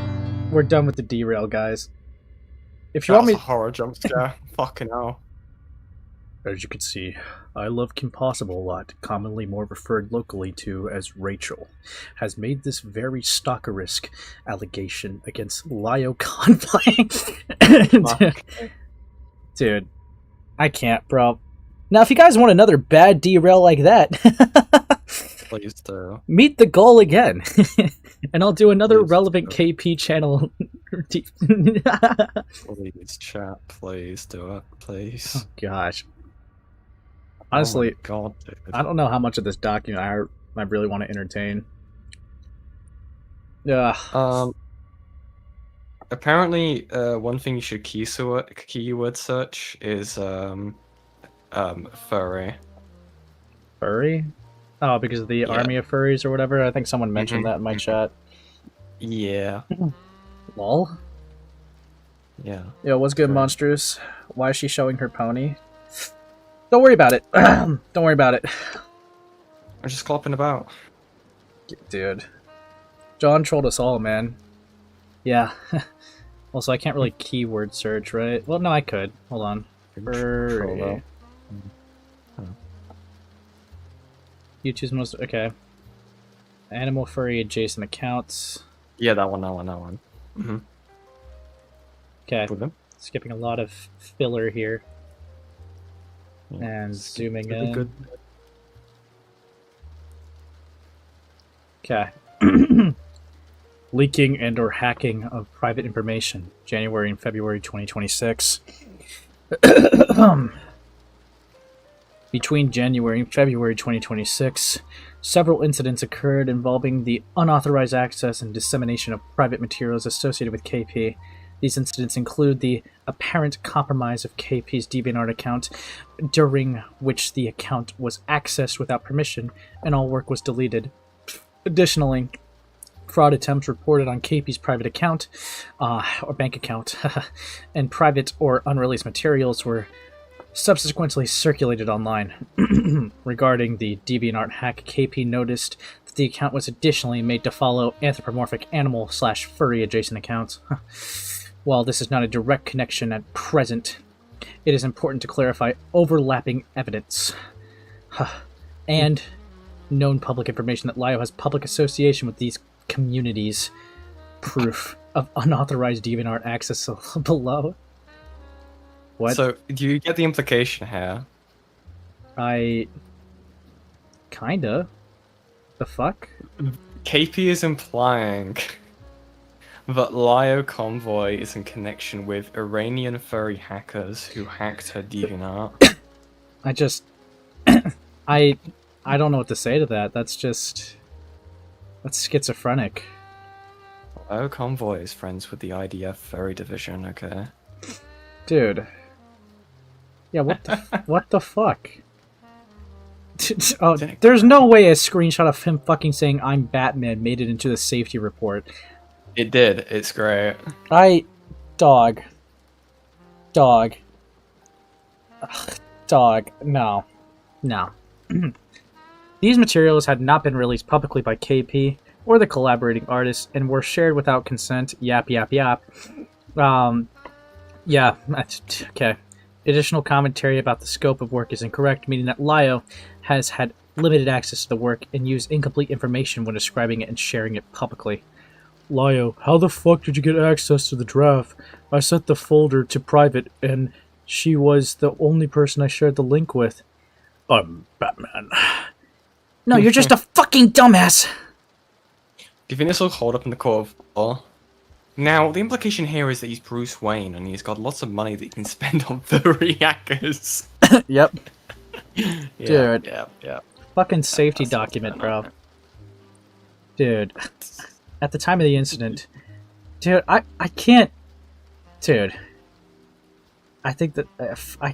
We're done with the derail, guys. If you That want me... was a horror jump scare. Fucking hell. As you can see, ILoveKimPossiblealot, commonly more referred locally to as Rachel, has made this very stalkerisk allegation against Lio Convoy. Dude, I can't, bro. Now, if you guys want another bad derail like that, Please do. Meet the goal again. And I'll do another relevant KP channel. Please, chat. Please do it. Please. Oh, gosh. Honestly, God, dude. I don't know how much of this document I really want to entertain. Yeah. Apparently, one thing you should keyword search is furry. Furry? Oh, because of the army of furries or whatever? I think someone mentioned that in my chat. Yeah. Lol? Yeah. Yo, what's good, Monstrous? Why is she showing her pony? Don't worry about it. Don't worry about it. I'm just clopping about. Dude. John trolled us all, man. Yeah. Also, I can't really keyword search, right? Well, no, I could. Hold on. Furry. YouTube's most... Okay. Animal furry adjacent accounts. Yeah, that one. Okay. Skipping a lot of filler here. And zooming in. Good. Okay. Leaking and or hacking of private information. January and February 2026. Between January and February 2026, several incidents occurred involving the unauthorized access and dissemination of private materials associated with KP. These incidents include the apparent compromise of KP's DeviantArt account, during which the account was accessed without permission and all work was deleted. Additionally, fraud attempts reported on KP's private account, or bank account, and private or unreleased materials were subsequently circulated online. Regarding the DeviantArt hack, KP noticed that the account was additionally made to follow anthropomorphic animal/furry adjacent accounts. While this is not a direct connection at present, it is important to clarify overlapping evidence and known public information that Lio has public association with these communities. Proof of unauthorized DeviantArt access below. What? So, do you get the implication here? Kinda. The fuck? KP is implying that Lio Convoy is in connection with Iranian furry hackers who hacked her DeviantArt. I don't know what to say to that. That's schizophrenic. Lio Convoy is friends with the IDF furry division, okay? Dude. Yeah, what the fuck? Oh, there's no way a screenshot of him fucking saying I'm Batman made it into the safety report. It did. It's great. Dog. Ugh, dog. No. These materials had not been released publicly by KP or the collaborating artists and were shared without consent. Yap. Yeah, okay. Additional commentary about the scope of work is incorrect, meaning that Lio has had limited access to the work and used incomplete information when describing it and sharing it publicly. Lio, how the fuck did you get access to the draft? I set the folder to private and she was the only person I shared the link with. I'm Batman. No, you're just a fucking dumbass! Do you think this will hold up in the court of law? Now, the implication here is that he's Bruce Wayne and he's got lots of money that he can spend on furry hackers. Yep. Dude. Yeah. Fucking safety document, bro. Dude. At the time of the incident. Dude, I can't... Dude. I think that...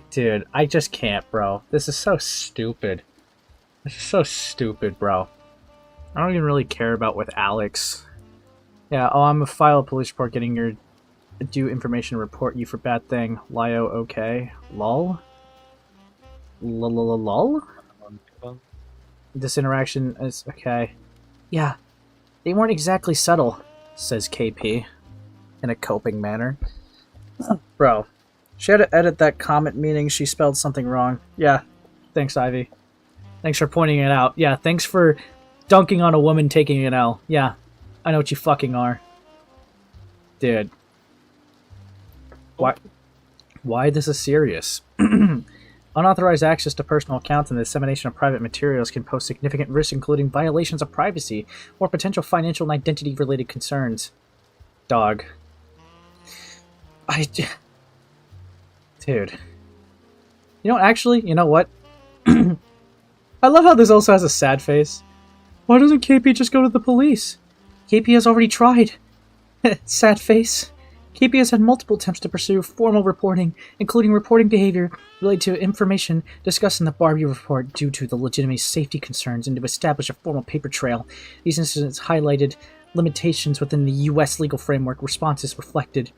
Dude, I just can't, bro. This is so stupid. This is so stupid, bro. I don't even really care about with Alex. Yeah, I'm gonna file a police report getting your due information to report you for bad thing. Lio, okay. Lol? Lol? This interaction is... okay. Yeah. They weren't exactly subtle, says KP. In a coping manner. Bro. She had to edit that comment meaning she spelled something wrong. Yeah. Thanks, Ivy. Thanks for pointing it out. Yeah, thanks for dunking on a woman taking an L. Yeah. I know what you fucking are. Dude. Why this is serious? Unauthorized access to personal accounts and the dissemination of private materials can pose significant risks, including violations of privacy or potential financial and identity-related concerns. Dog. Dude. You know what? I love how this also has a sad face. Why doesn't KP just go to the police? KP has already tried. Sad face. KP has had multiple attempts to pursue formal reporting, including reporting behavior related to information discussed in the Barbie report due to the legitimate safety concerns and to establish a formal paper trail. These incidents highlighted limitations within the U.S. legal framework. Responses reflected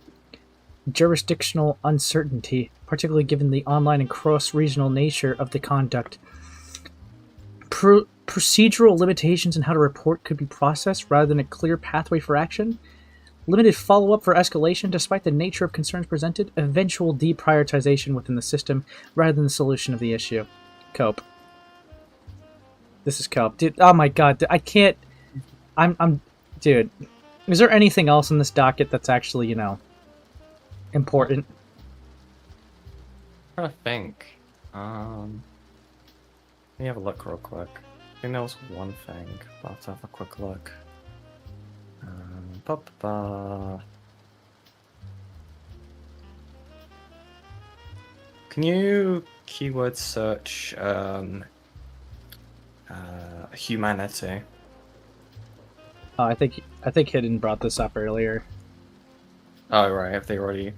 jurisdictional uncertainty, particularly given the online and cross-regional nature of the conduct. Procedural limitations in how to report could be processed rather than a clear pathway for action. Limited follow-up for escalation despite the nature of concerns presented. Eventual deprioritization within the system rather than the solution of the issue. Cope. This is Cope. Dude, oh my god. I can't... Dude. Is there anything else in this docket that's actually, important? I'm trying to think. Let me have a look real quick. I think there was one thing, but I'll have to have a quick look. Can you keyword search humanity? I think Hidden brought this up earlier. Oh right, have they already?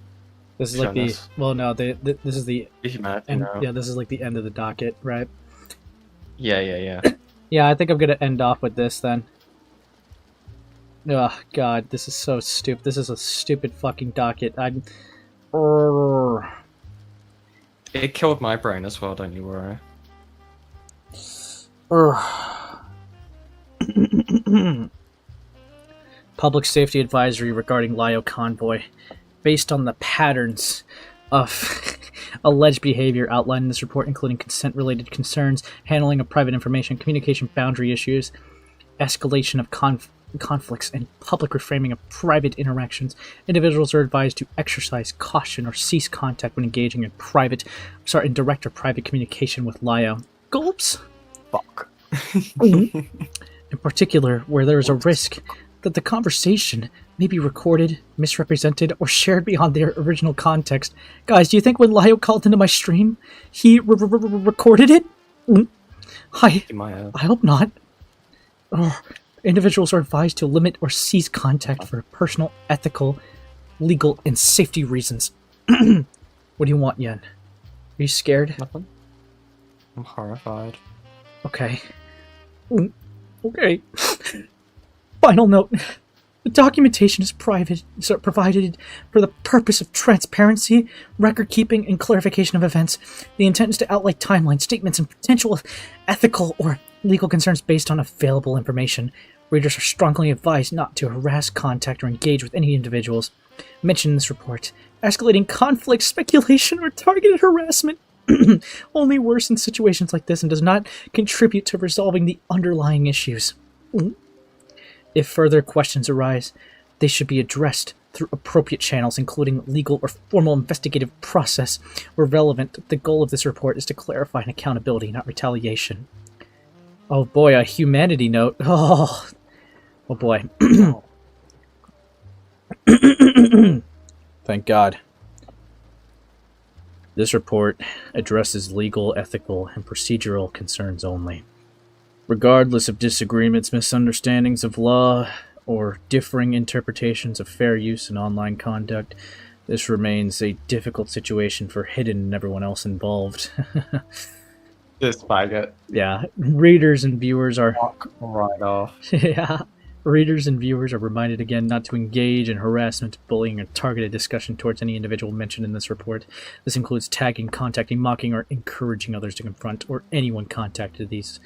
This is like the this? Well, no, this is the humanity. end, No. yeah, this is like the end of the docket, right? Yeah. Yeah, I think I'm gonna end off with this then. Oh god, this is so stupid. This is a stupid fucking docket. It killed my brain as well, don't you worry. Public safety advisory regarding Lio Convoy. Based on the patterns of alleged behavior outlined in this report, including consent-related concerns, handling of private information, communication boundary issues, escalation of conflicts, and public reframing of private interactions, individuals are advised to exercise caution or cease contact when engaging in direct or private communication with Lio. Gulps? Fuck. In particular, where there is a risk that the conversation may be recorded, misrepresented, or shared beyond their original context. Guys, do you think when Lio called into my stream, he recorded it? I hope not. Individuals are advised to limit or cease contact for personal, ethical, legal, and safety reasons. What do you want, Yen? Are you scared? Nothing. I'm horrified. Okay. Okay. Final note. The documentation is provided for the purpose of transparency, record keeping, and clarification of events. The intent is to outline timelines, statements, and potential ethical or legal concerns based on available information. Readers are strongly advised not to harass, contact, or engage with any individuals mentioned in this report. Escalating conflict, speculation, or targeted harassment only worsens situations like this and does not contribute to resolving the underlying issues. If further questions arise, they should be addressed through appropriate channels, including legal or formal investigative process where relevant. The goal of this report is to clarify an accountability, not retaliation. Oh boy, a humanity note. Oh boy. Thank God. This report addresses legal, ethical, and procedural concerns only. Regardless of disagreements, misunderstandings of law, or differing interpretations of fair use in online conduct, this remains a difficult situation for Hidden and everyone else involved. This faggot. Yeah, readers and viewers are... Walk right off. Yeah. Readers and viewers are reminded again not to engage in harassment, bullying, or targeted discussion towards any individual mentioned in this report. This includes tagging, contacting, mocking, or encouraging others to confront or anyone contacted these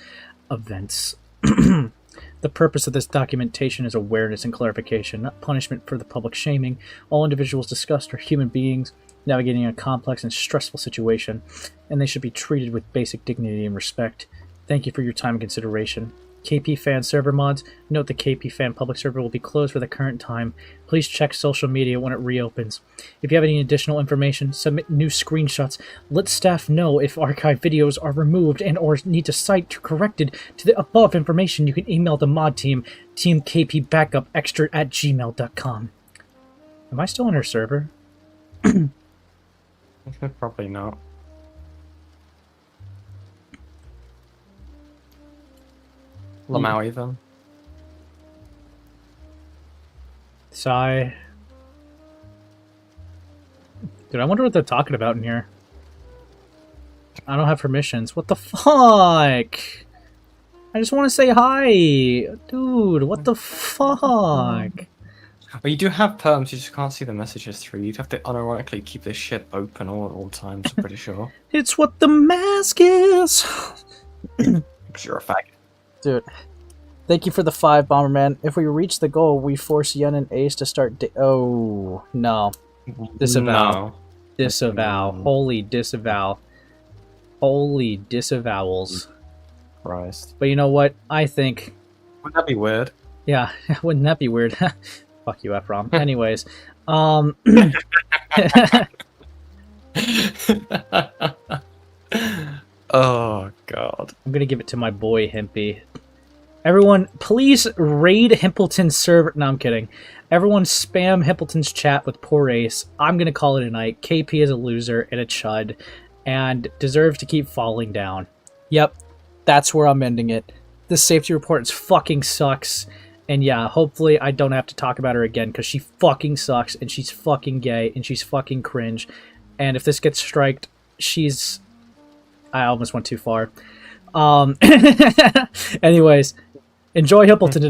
events. The purpose of this documentation is awareness and clarification, not punishment for the public shaming. All individuals discussed are human beings navigating a complex and stressful situation, and they should be treated with basic dignity and respect. Thank you for your time and consideration. KP Fan server mods. Note the KP Fan public server will be closed for the current time. Please check social media when it reopens. If you have any additional information, submit new screenshots. Let staff know if archived videos are removed and or need to cite corrected to the above information. You can email the mod team, teamkpbackupextra@gmail.com. Am I still on her server? Probably not. Lamau even. Sigh. Dude, I wonder what they're talking about in here. I don't have permissions. What the fuck? I just want to say hi. Dude, what the fuck? Well, you do have perms, you just can't see the messages through. You'd have to unironically keep this shit open all times, I'm pretty sure. It's what the mask is. Because you're a faggot. Dude, thank you for the 5, Bomberman. If we reach the goal, we force Yen and Ace to start oh, no. Disavow. No. Disavow. Holy disavow. Holy disavowals. Christ. But you know what? I think... Wouldn't that be weird? Yeah, wouldn't that be weird? Fuck you, Ephraim. Anyways, Oh, God. I'm gonna give it to my boy, Himpy. Everyone, please raid Himpleton's server. No, I'm kidding. Everyone spam Himpleton's chat with poor Ace. I'm gonna call it a night. KP is a loser and a chud, and deserves to keep falling down. Yep, that's where I'm ending it. This safety report fucking sucks. And yeah, hopefully I don't have to talk about her again, because she fucking sucks, and she's fucking gay, and she's fucking cringe. And if this gets striked, she's... I almost went too far. Anyways, enjoy Hippleton.